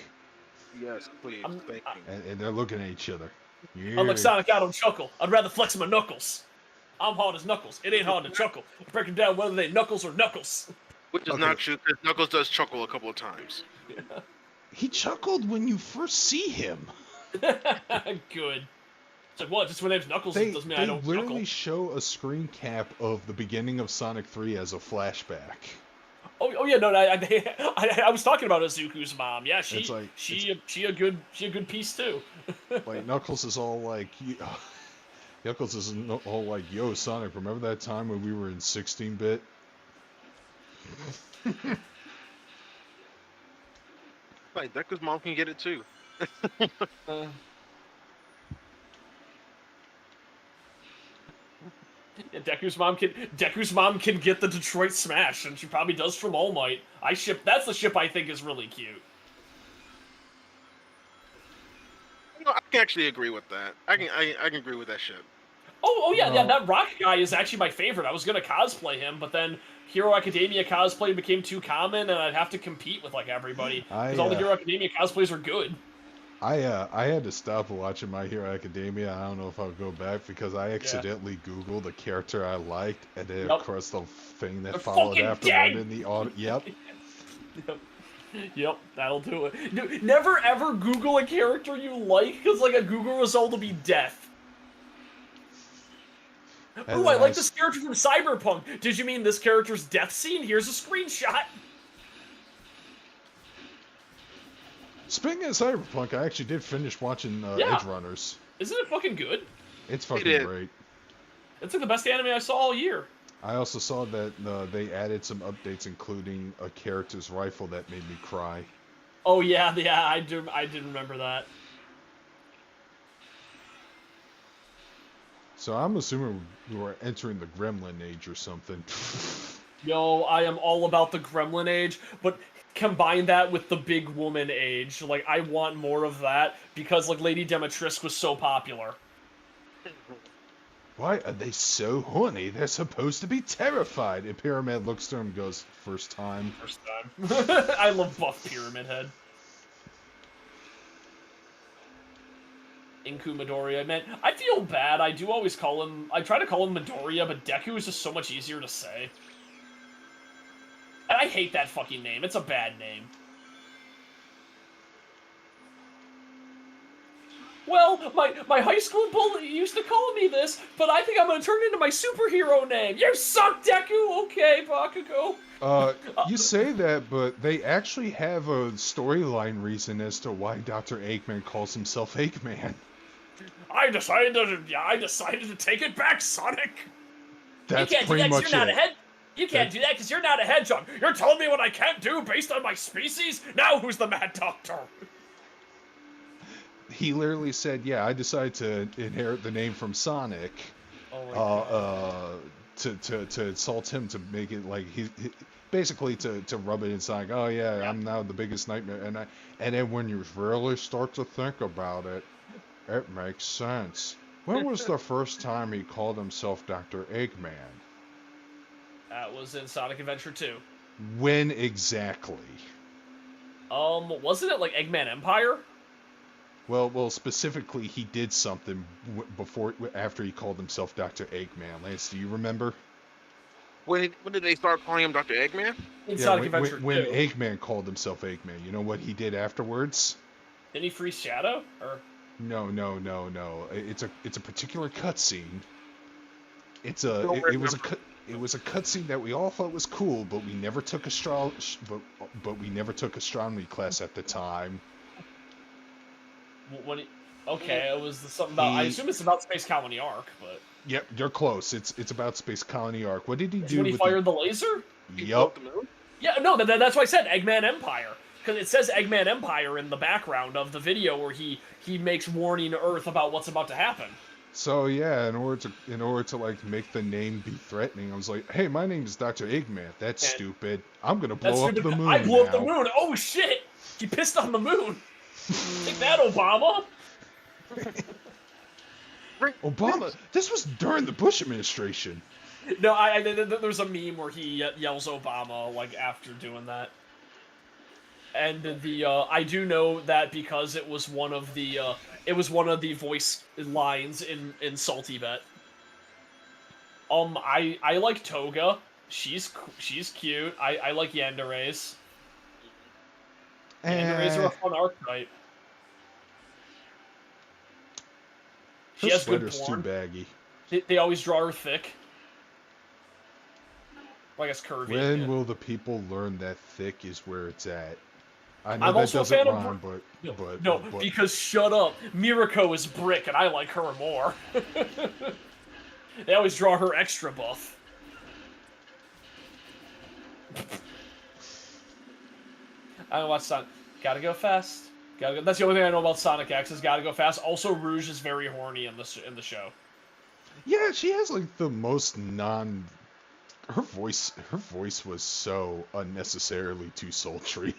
Yes, please. Thank you. And they're looking at each other. Yeah. Unlike Sonic, I don't chuckle. I'd rather flex my knuckles. I'm hard as Knuckles. It ain't hard to chuckle. Breaking down whether they Knuckles or Knuckles. Which is not true, because Knuckles does chuckle a couple of times. Yeah. He chuckled when you first see him. Good. It's like, what? Just when name's Knuckles, it doesn't mean I don't chuckle. They literally show a screen cap of the beginning of Sonic 3 as a flashback. Oh yeah, no, I was talking about Izuku's mom. Yeah, she a good piece too. Like Knuckles is all like, Knuckles is all like, yo, Sonic, remember that time when we were in 16-bit? Like, Deku's mom can get it too. Yeah, Deku's mom can get the Detroit Smash, and she probably does from All Might. That's the ship I think is really cute. You know, I can actually agree with that. I can agree with that ship. Oh yeah, that rock guy is actually my favorite. I was gonna cosplay him, but then Hero Academia cosplay became too common, and I'd have to compete with like everybody because all the Hero Academia cosplays are good. I had to stop watching My Hero Academia. I don't know if I'll go back because I accidentally Googled a character I liked, and then of course the thing that followed afterward in the audio. Yep. Yep, that'll do it. Dude, never ever Google a character you like, because like a Google result will be death. Ooh, I like this character from Cyberpunk. Did you mean this character's death scene? Here's a screenshot. Speaking of Cyberpunk, I actually did finish watching Edge Runners. Isn't it fucking good? It's fucking great. It's like the best anime I saw all year. I also saw that they added some updates, including a character's rifle that made me cry. Oh yeah, I did remember that. So I'm assuming we're entering the Gremlin Age or something. Yo, I am all about the Gremlin Age, but combine that with the Big Woman Age. Like, I want more of that, because, like, Lady Demetrisk was so popular. Why are they so horny? They're supposed to be terrified. And Pyramid looks to him and goes, first time. First time. I love buff Pyramid Head. Inku Midoriya, man. I feel bad. I try to call him Midoriya, but Deku is just so much easier to say. And I hate that fucking name. It's a bad name. Well, my high school bully used to call me this, but I think I'm gonna turn it into my superhero name. You suck, Deku! Okay, Bakugo. You say that, but they actually have a storyline reason as to why Dr. Eggman calls himself Eggman. I decided to take it back, Sonic. That's pretty much it. You can't do that because you're not a hedgehog. You're telling me what I can't do based on my species? Now who's the Mad Doctor? He literally said, yeah, I decided to inherit the name from Sonic. To insult him, to make it like he basically to rub it in Sonic. Oh yeah, I'm now the biggest nightmare. And then when you really start to think about it, it makes sense. When was the first time he called himself Dr. Eggman? That was in Sonic Adventure 2. When exactly? Wasn't it like Eggman Empire? Well, specifically, he did something after he called himself Dr. Eggman. Lance, do you remember? When did they start calling him Dr. Eggman? In Yeah, Sonic Adventure when 2. Eggman called himself Eggman, you know what he did afterwards? Did he freeze Shadow? Or No. It's a particular cutscene. It was a cutscene that we all thought was cool, but we never took but we never took astronomy class at the time. okay, it was something about. I assume it's about Space Colony Arc, but. Yep, you're close. It's about Space Colony Arc. What did he do? When he fired the laser? Yup. Yeah, no, that's why I said Eggman Empire. Because it says Eggman Empire in the background of the video where he makes warning Earth about what's about to happen. So yeah, in order to like make the name be threatening, I was like, hey, my name is Dr. Eggman. That's stupid. I'm gonna blow up the moon. I blew up the moon. Oh shit! He pissed on the moon. Take that, Obama. Obama. This was during the Bush administration. No, there's a meme where he yells Obama like after doing that. And I do know that because it was one of the voice lines in Salty Bet. I like Toga. She's cute. I like Yandere's. Yandere's are a fun archetype. She has good porn. Too baggy. They always draw her thick. Well, I guess curvy. When will the people learn that thick is where it's at? I know I'm that also doesn't a fan rhyme, but because shut up, Mirako is brick, and I like her more. They always draw her extra buff. I don't watch Sonic. Gotta go fast. That's the only thing I know about Sonic X is gotta go fast. Also, Rouge is very horny in the show. Yeah, she has like the most Her voice was so unnecessarily too sultry.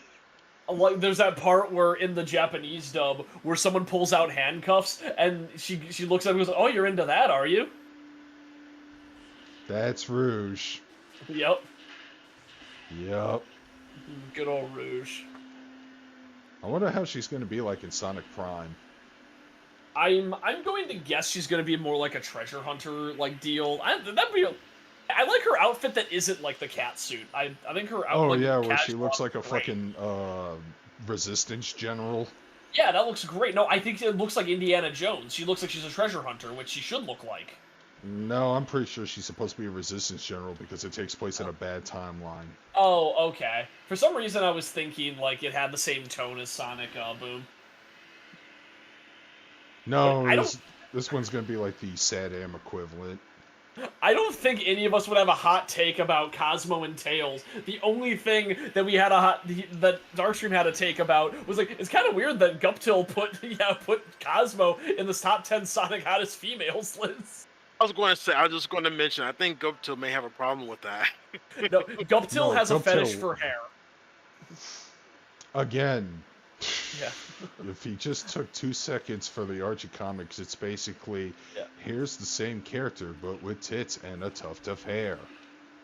Like, there's that part where in the Japanese dub where someone pulls out handcuffs and she looks at him and goes, "Oh, you're into that, are you?" That's Rouge. Yep. Good old Rouge. I wonder how she's going to be like in Sonic Prime. I'm going to guess she's going to be more like a treasure hunter like deal. I like her outfit that isn't like the cat suit. I think her outfit. Oh yeah, where she looks like a fucking resistance general. Yeah, that looks great. No, I think it looks like Indiana Jones. She looks like she's a treasure hunter, which she should look like. No, I'm pretty sure she's supposed to be a resistance general because it takes place in a bad timeline. Oh, okay. For some reason, I was thinking like it had the same tone as Sonic Boom. No, this one's gonna be like the SATAM equivalent. I don't think any of us would have a hot take about Cosmo and Tails. The only thing that we had that Darkscream had a take about was like, it's kind of weird that Guptil put Cosmo in the top 10 Sonic hottest females list. I was just going to mention, I think Guptil may have a problem with that. No, Guptil has a fetish for hair. Again. Yeah. If he just took 2 seconds for the Archie comics, it's basically, here's the same character, but with tits and a tuft of hair.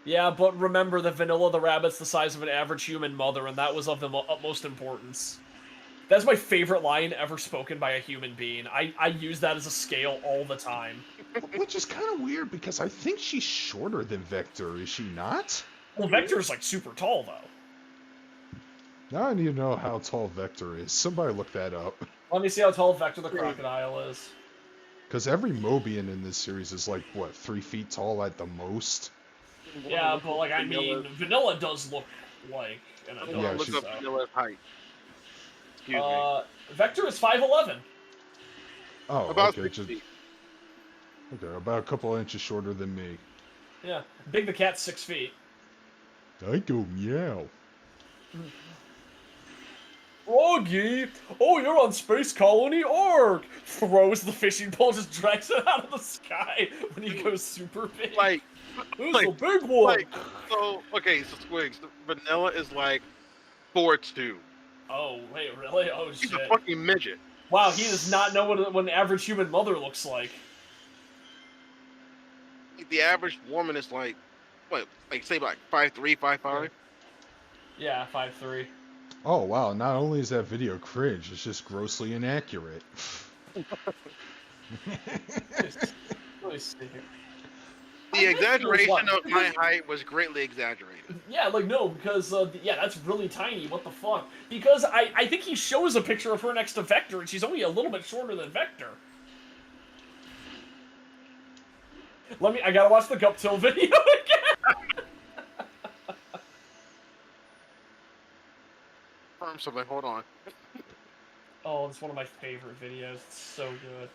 Yeah, but remember that Vanilla the Rabbit's the size of an average human mother, and that was of the utmost importance. That's my favorite line ever spoken by a human being. I use that as a scale all the time. Which is kind of weird, because I think she's shorter than Vector, is she not? Well, Vector's like super tall, though. Now I need to know how tall Vector is. Somebody look that up. Let me see how tall Vector the Crocodile is. Because every Mobian in this series is like, what, 3 feet tall at the most? Yeah, but like, I mean, Vanilla does look like an adult. Yeah, look up Vanilla's height. Excuse me. Vector is 5'11". Oh, about okay. Okay, about a couple inches shorter than me. Yeah, Big the Cat's 6 feet. I go meow. Froggy! Oh, you're on Space Colony Arc! Throws the fishing pole, just drags it out of the sky when he goes super big. It's a big one! So Squigs, Vanilla is like 4'2". Oh, wait, really? Oh, shit. He's a fucking midget. Wow, he does not know what an average human mother looks like. The average woman is like, say like 5'3", 5'5"? Yeah, 5'3". Oh, wow. Not only is that video cringe, it's just grossly inaccurate. Let me see here. The exaggeration of my height was greatly exaggerated. Yeah, like, no, because, yeah, that's really tiny, what the fuck? Because I think he shows a picture of her next to Vector, and she's only a little bit shorter than Vector. I gotta watch the Guptill video again! Something, hold on. Oh, it's one of my favorite videos, it's so good.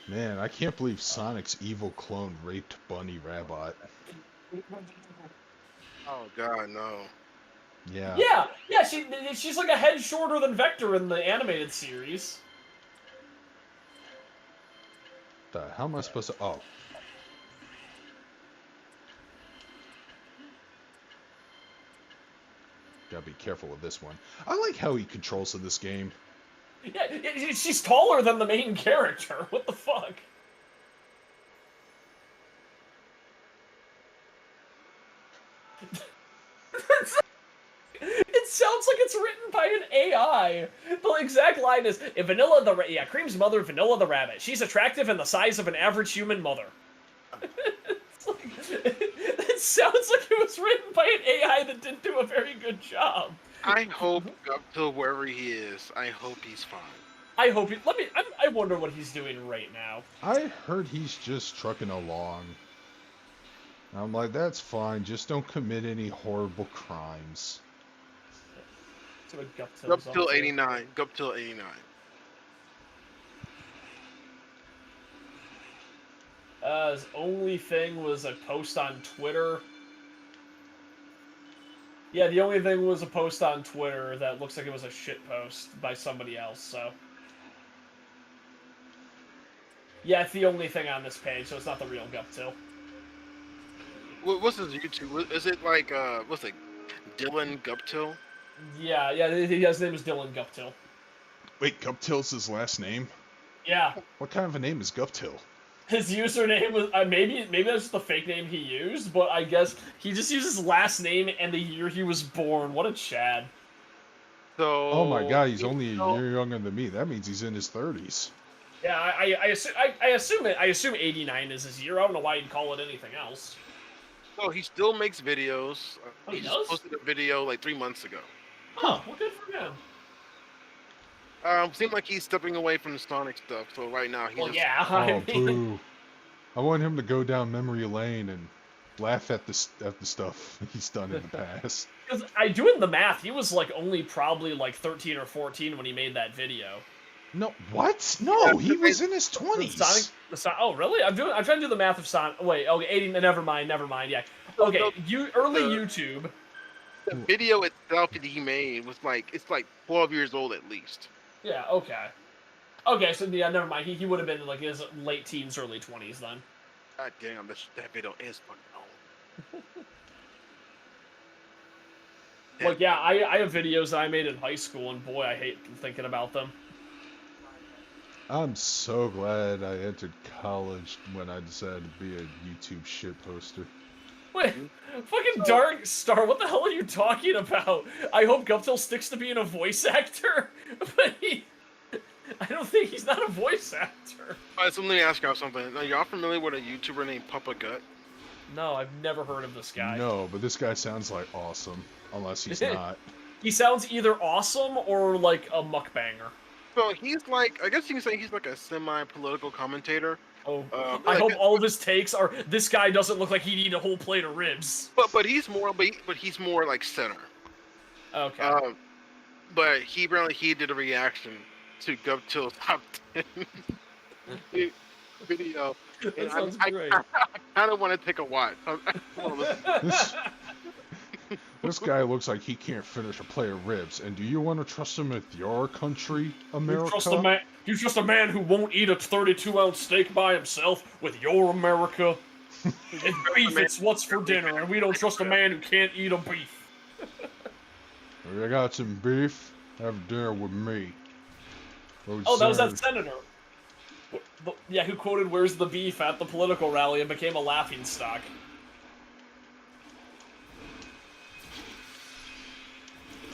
Man, I can't believe Sonic's evil clone raped Bunny Rabbit. Oh god, no. Yeah. Yeah, she's like a head shorter than Vector in the animated series. How am I supposed to... Oh. Gotta be careful with this one. I like how he controls in this game. Yeah, she's taller than the main character. What the fuck? It sounds like it's written by an AI. The exact line is, Cream's mother, Vanilla the rabbit. She's attractive and the size of an average human mother. It sounds like it was written by an AI that didn't do a very good job. I hope Guptill, wherever he is, I hope he's fine. I hope he... I wonder what he's doing right now. I heard he's just trucking along. I'm like, that's fine, just don't commit any horrible crimes. Guptill 89. Guptill 89. His only thing was a post on Twitter. Yeah, the only thing was a post on Twitter that looks like it was a shit post by somebody else, so... Yeah, it's the only thing on this page, so it's not the real Guptill. What's his YouTube? Is it like, what's it, Dylan Guptill? Yeah, his name is Dylan Guptill. Wait, Guptill's his last name? Yeah. What kind of a name is Guptill? His username was, maybe that's just the fake name he used, but I guess he just used his last name and the year he was born. What a Chad. So... Oh my god, he's only a year younger than me. That means he's in his 30s. Yeah, I assume 89 is his year. I don't know why he'd call it anything else. So he still makes videos. Oh, he He does? posted a video like 3 months ago. Huh, well, good for him. Seemed like he's stepping away from the Sonic stuff, so right now he's Well, yeah, I Oh, mean... boo. I want him to go down memory lane and laugh at the stuff he's done in the past. Because doing the math, he was like only probably like 13 or 14 when he made that video. No, what? No, he was in his 20s. Oh, really? I'm trying to do the math of Sonic. Wait, okay, 80. Never mind. Yeah. Okay, early YouTube. The video itself that he made was it's like 12 years old at least. Yeah. Okay. Okay, so yeah, never mind. He would have been like in his late teens, early 20s then. God damn, that video is fucking old. Like, yeah, I have videos that I made in high school, and boy, I hate thinking about them. I'm so glad I entered college when I decided to be a YouTube shit poster. Wait, fucking Dark Star, what the hell are you talking about? I hope Guptill sticks to being a voice actor, but I don't think he's not a voice actor. Alright, so let me ask y'all something. Are y'all familiar with a YouTuber named Papa Gut? No, I've never heard of this guy. No, but this guy sounds like awesome, unless he's not. He sounds either awesome or like a mukbanger. So he's like, I guess you can say he's like a semi-political commentator. Oh, I hope all of his takes are, this guy doesn't look like he'd eat a whole plate of ribs. But he's more like center. Okay. But he did a reaction to Guptill's top 10 video. That sounds great. I kind of want to take a watch. This guy looks like he can't finish a plate of ribs. And do you want to trust him with your country, America? You trust a man who won't eat a 32-ounce steak by himself with your America? It's beef, it's what's for dinner, and we don't trust a man who can't eat a beef. I got some beef. Have dinner with me. Oh, that was that senator. Yeah, who quoted "Where's the beef" at the political rally and became a laughingstock.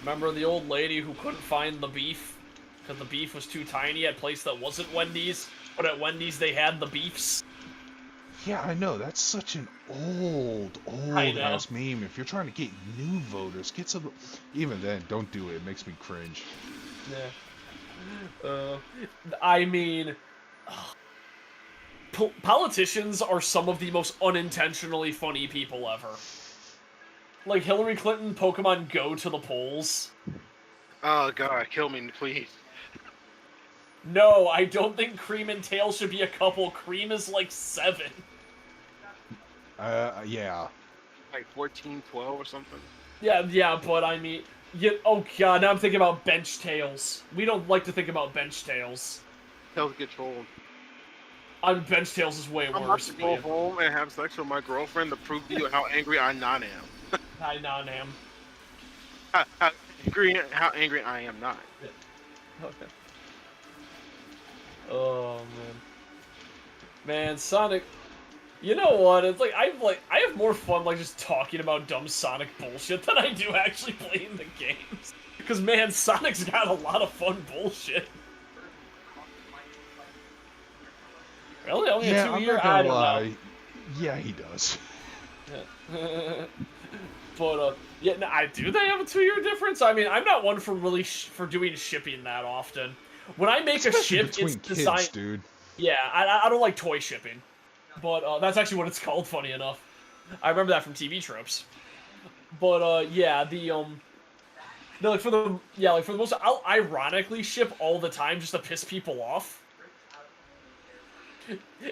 Remember the old lady who couldn't find the beef because the beef was too tiny at a place that wasn't Wendy's, but at Wendy's they had the beefs? Yeah, I know. That's such an old ass meme. If you're trying to get new voters, get some. Even then, don't do it. It makes me cringe. Yeah. I mean, politicians are some of the most unintentionally funny people ever. Like Hillary Clinton, Pokemon Go to the polls. Oh God, kill me, please. No, I don't think Cream and Tail should be a couple. Cream is like 7. Yeah. Like 14, 12 or something. Yeah, but I mean, oh God, now I'm thinking about bench tails. We don't like to think about bench tails. Tails get trolled. Bench tails is way I'm worse. about to go home and have sex with my girlfriend to prove to you how angry I not am. Hi, non-am. How angry I am not. Okay. Oh man, Sonic. You know what? It's like I have more fun like just talking about dumb Sonic bullshit than I do actually playing the games. Because man, Sonic's got a lot of fun bullshit. Really? Only a 2-year? I don't know. Yeah, he does. Yeah. But yeah, no, do they have a 2-year difference? I mean, I'm not one for really for doing shipping that often. When I make Especially a ship, between it's kids, designed. dude. Yeah, I don't like toy shipping, but that's actually what it's called. Funny enough, I remember that from TV tropes. But yeah, no, like for the most, I'll ironically ship all the time just to piss people off.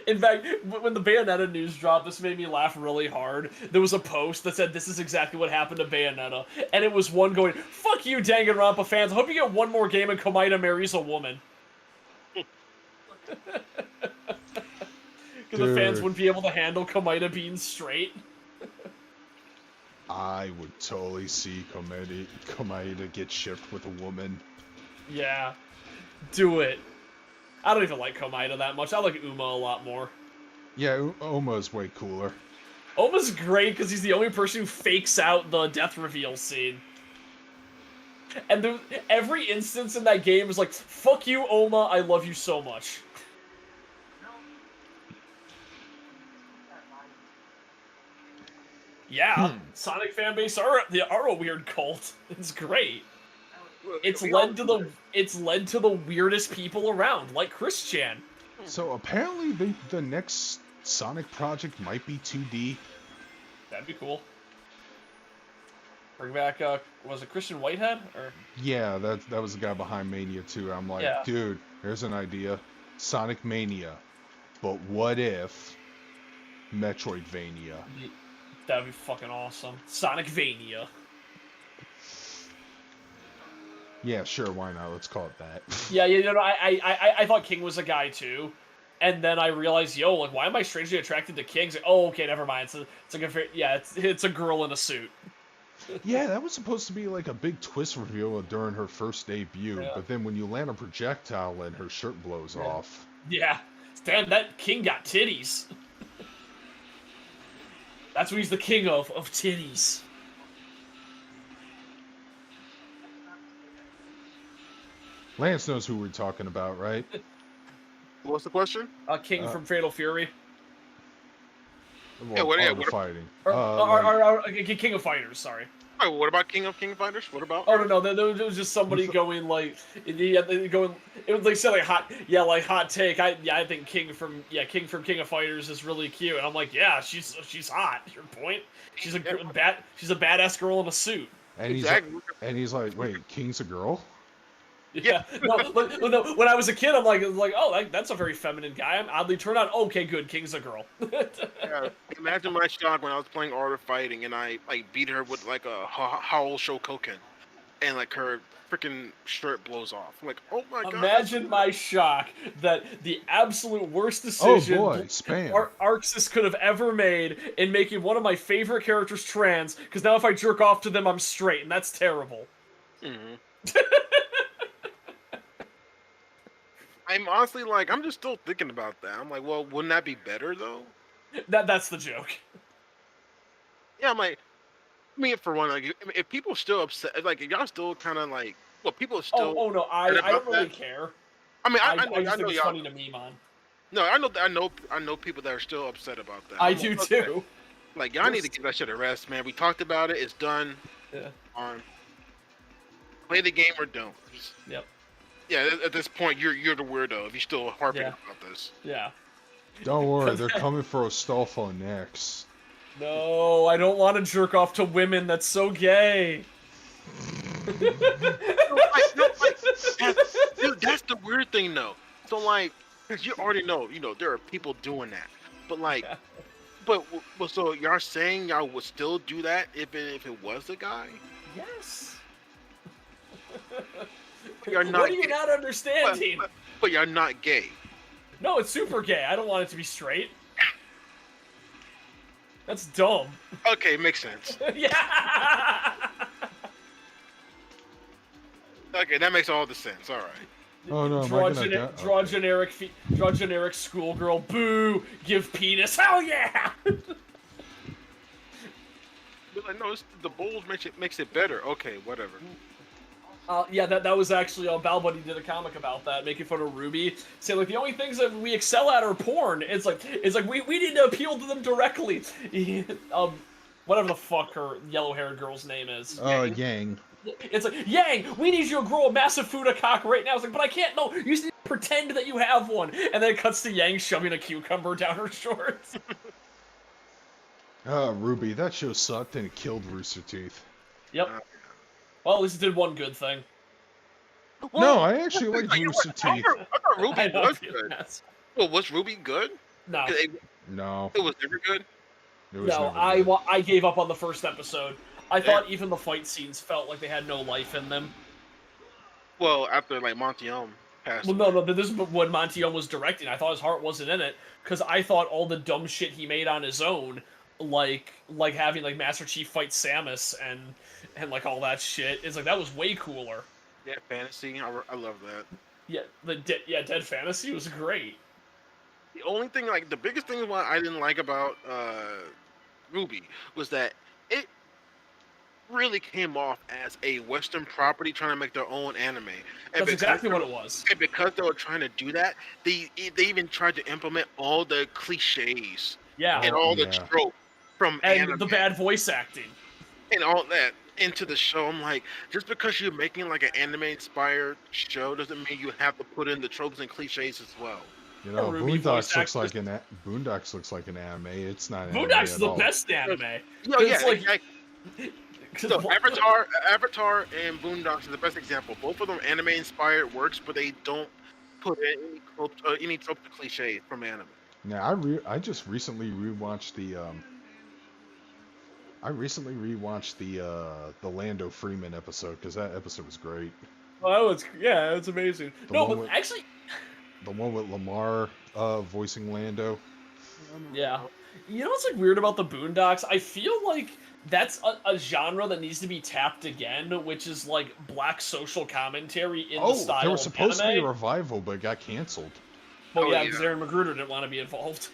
In fact, when the Bayonetta news dropped, this made me laugh really hard. There was a post that said, "This is exactly what happened to Bayonetta," and it was one going, "Fuck you, Danganronpa fans. I hope you get one more game and Komita marries a woman." Because the fans wouldn't be able to handle Komita being straight. I would totally see Komita get shipped with a woman. Yeah, do it. I don't even like Komita that much. I like Uma a lot more. Yeah, Uma's way cooler. Uma's great because he's the only person who fakes out the death reveal scene. And every instance in that game is like, fuck you, Oma, I love you so much. Yeah, Sonic fanbase are a weird cult. It's great. It's led to the weirdest people around, like Chris Chan. So apparently the next Sonic project might be 2D. That'd be cool. Bring back was it Christian Whitehead or? Yeah, that was the guy behind Mania 2. I'm like, dude, here's an idea. Sonic Mania. But what if Metroidvania? That'd be fucking awesome. Sonicvania. Yeah, sure, why not? Let's call it that. Yeah, you know, I thought King was a guy too, and then I realized, yo, like, why am I strangely attracted to King? Like, oh, okay, never mind. It's a girl in a suit. Yeah, that was supposed to be like a big twist reveal during her first debut, but then when you land a projectile and her shirt blows off. Yeah, damn, that King got titties. That's what he's the king of titties. Lance knows who we're talking about, right? What's the question? King from Fatal Fury. Well, what fighting? King of Fighters, sorry. Oh, what about King of Fighters? What about? Oh no, there was just somebody going like, it was like said like hot take. I think King from King of Fighters is really cute. And I'm like, yeah, she's hot. Your point? She's a badass girl in a suit. And he's like, wait, King's a girl? Yeah. No, when I was a kid, I'm like, oh, that's a very feminine guy. I'm oddly turned on. Okay, good. King's a girl. Yeah, imagine my shock when I was playing Art of Fighting and I like beat her with like a Howl Shokoken, and like her freaking shirt blows off. I'm like, oh my god. Imagine my shock that the absolute worst decision Arxis could have ever made in making one of my favorite characters trans. Because now if I jerk off to them, I'm straight, and that's terrible. Mm-hmm. I'm honestly like, I'm just still thinking about that. I'm like, well, wouldn't that be better though? That's the joke. Yeah, I'm like, I mean, for one, like, if people still upset, like, if y'all still kind of like, well, people are still. Oh no, I don't really care. I mean, I just know think it's y'all. funny to meme on. No, I know people that are still upset about that. I I'm do like, too. Like, y'all need to give that shit a rest, man. We talked about it. It's done. Yeah. Play the game or don't. Yep. Yeah, at this point, you're the weirdo if you're still harping Yeah. about this. Yeah. Don't worry, they're coming for Astolfo next. No, I don't want to jerk off to women. That's so gay. Dude, that's the weird thing, though. So, like, because you already know, there are people doing that. But, like, but so y'all saying y'all would still do that if it was a guy? Yes. You're not What are you not understanding? But you're not gay. No, it's super gay. I don't want it to be straight. That's dumb. Okay, makes sense. Yeah. Okay, that makes all the sense. All right. Oh no, draw generic schoolgirl. Boo! Give penis. Hell yeah! But like, no, the bold makes it better. Okay, whatever. Yeah, that was actually Bal Buddy did a comic about that, making fun of Ruby, saying like the only things that we excel at are porn. It's like we need to appeal to them directly. Whatever the fuck her yellow-haired girl's name is. Yang. It's like, Yang, we need you to grow a massive Fuda cock right now. It's like, but I can't. No, you just need to pretend that you have one. And then it cuts to Yang shoving a cucumber down her shorts. Ruby, that show sucked and it killed Rooster Teeth. Yep. Well, at least it did one good thing. No, I actually liked Rooster Teeth. I thought Ruby was good. Well, was Ruby good? No. No. It was never good? No, I gave up on the first episode. I thought even the fight scenes felt like they had no life in them. Well, after, like, Montione passed away. No, this is when Montione was directing. I thought his heart wasn't in it, because I thought all the dumb shit he made on his own, like having, like, Master Chief fight Samus and like, all that shit, is like, that was way cooler. Yeah, fantasy, I love that. Yeah, Dead Fantasy was great. The only thing, like, the biggest thing why I didn't like about Ruby was that it really came off as a Western property trying to make their own anime. That's exactly what it was. And because they were trying to do that, they even tried to implement all the cliches. Yeah. And all the tropes from anime. And the bad voice acting. And all that into the show. I'm like, just because you're making, like, an anime-inspired show doesn't mean you have to put in the tropes and cliches as well. You know, Boondocks looks like an anime. It's not anime Boondocks is the all. best anime. No, yeah, like, exactly. So Avatar and Boondocks is the best example. Both of them anime-inspired works, but they don't put in any trope or cliche from anime. Now, I just recently rewatched the Lando Freeman episode because that episode was great. Oh, it's amazing. Actually, the one with Lamar voicing Lando. Yeah. You know what's like weird about the Boondocks? I feel like that's a genre that needs to be tapped again, which is like black social commentary in the style of anime. There was supposed to be a revival, but it got canceled. Well, yeah, because Aaron McGruder didn't want to be involved.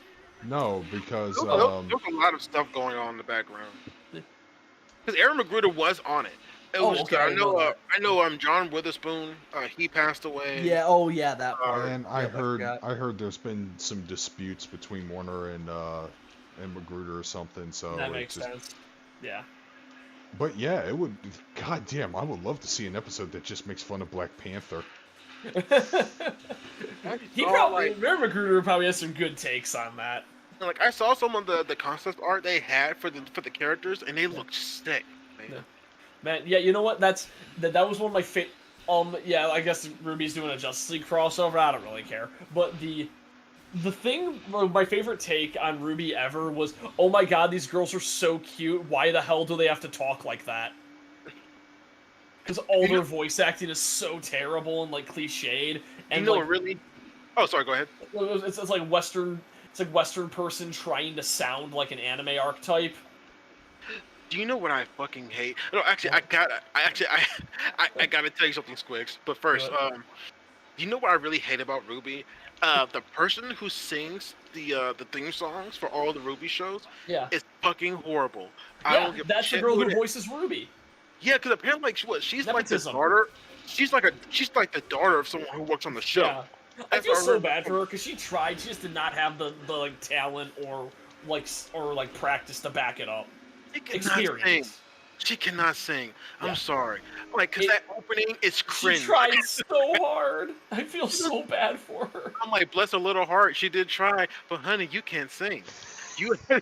No, because there was a lot of stuff going on in the background. Because Aaron McGruder was on it. I know. John Witherspoon. He passed away. Yeah. That part. And I heard there's been some disputes between Warner and Magruder or something. So that makes sense. Yeah. But yeah, it would. Goddamn, I would love to see an episode that just makes fun of Black Panther. Aaron McGruder probably has some good takes on that. Like, I saw some of the concept art they had for the characters, and they looked sick. Man, yeah, you know what? That was one of my favorite. Yeah, I guess Ruby's doing a Justice League crossover. I don't really care, but the thing, my favorite take on Ruby ever was, oh my god, these girls are so cute. Why the hell do they have to talk like that? Because all their voice acting is so terrible and like cliched. And really? Oh, sorry. Go ahead. It's like Western. It's like Western person trying to sound like an anime archetype. Do you know what I fucking hate? No, actually, I gotta tell you something, Squigs. But first, do you know what I really hate about Ruby? The person who sings the theme songs for all the Ruby shows is fucking horrible. I don't give that's the girl who voices Ruby. Yeah, because apparently, she's like the daughter. She's like the daughter of someone who works on the show. I feel so bad for her because she tried. She just did not have the like talent or practice to back it up. She cannot sing. She cannot sing. I'm sorry. Like, because that opening is cringe. She tried so hard. I feel so bad for her. I'm like, bless her little heart. She did try, but honey, you can't sing. You know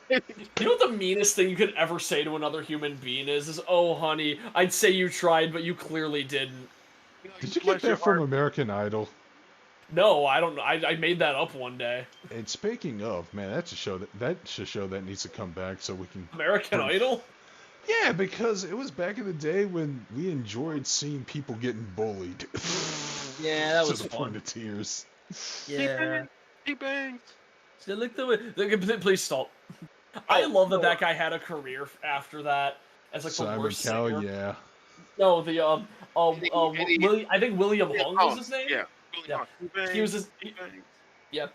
what the meanest thing you could ever say to another human being is, oh, honey, I'd say you tried, but you clearly didn't. Did you get that from American Idol? No, I don't know. I made that up one day. And speaking of, man, that's a show that needs to come back so we can... American Idol? Yeah, because it was back in the day when we enjoyed seeing people getting bullied. Yeah, that was to the fun. point of tears. Yeah. He bangs. Look the way. Please stop. I love that guy had a career after that as like Simon the worst Cowell, singer. yeah. No, I think William Hung was his name. Yeah. He was yeah.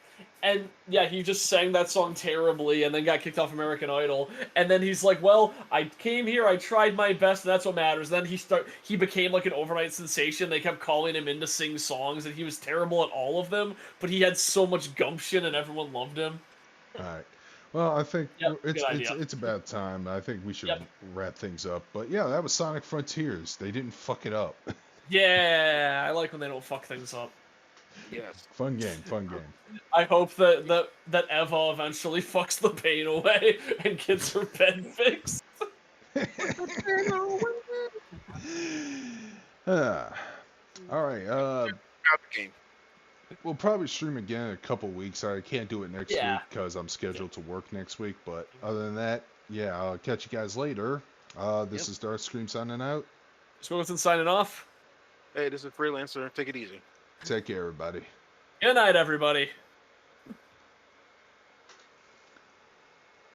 And yeah, he just sang that song terribly and then got kicked off American Idol. And then he's like, well, I came here, I tried my best, and that's what matters. Then he became like an overnight sensation. They kept calling him in to sing songs, and he was terrible at all of them, but he had so much gumption and everyone loved him. Alright. Well, I think it's about time. I think we should wrap things up. But yeah, that was Sonic Frontiers. They didn't fuck it up. Yeah, I like when they don't fuck things up. Yes. Fun game. I hope that Eva eventually fucks the pain away and gets her bed fixed. Alright, the game. We'll probably stream again in a couple weeks. I can't do it next week because I'm scheduled to work next week. But other than that, yeah, I'll catch you guys later. This is Darkscream signing out. Smokingson signing off. Hey, this is Freelancer. Take it easy. Take care, everybody. Good night, everybody.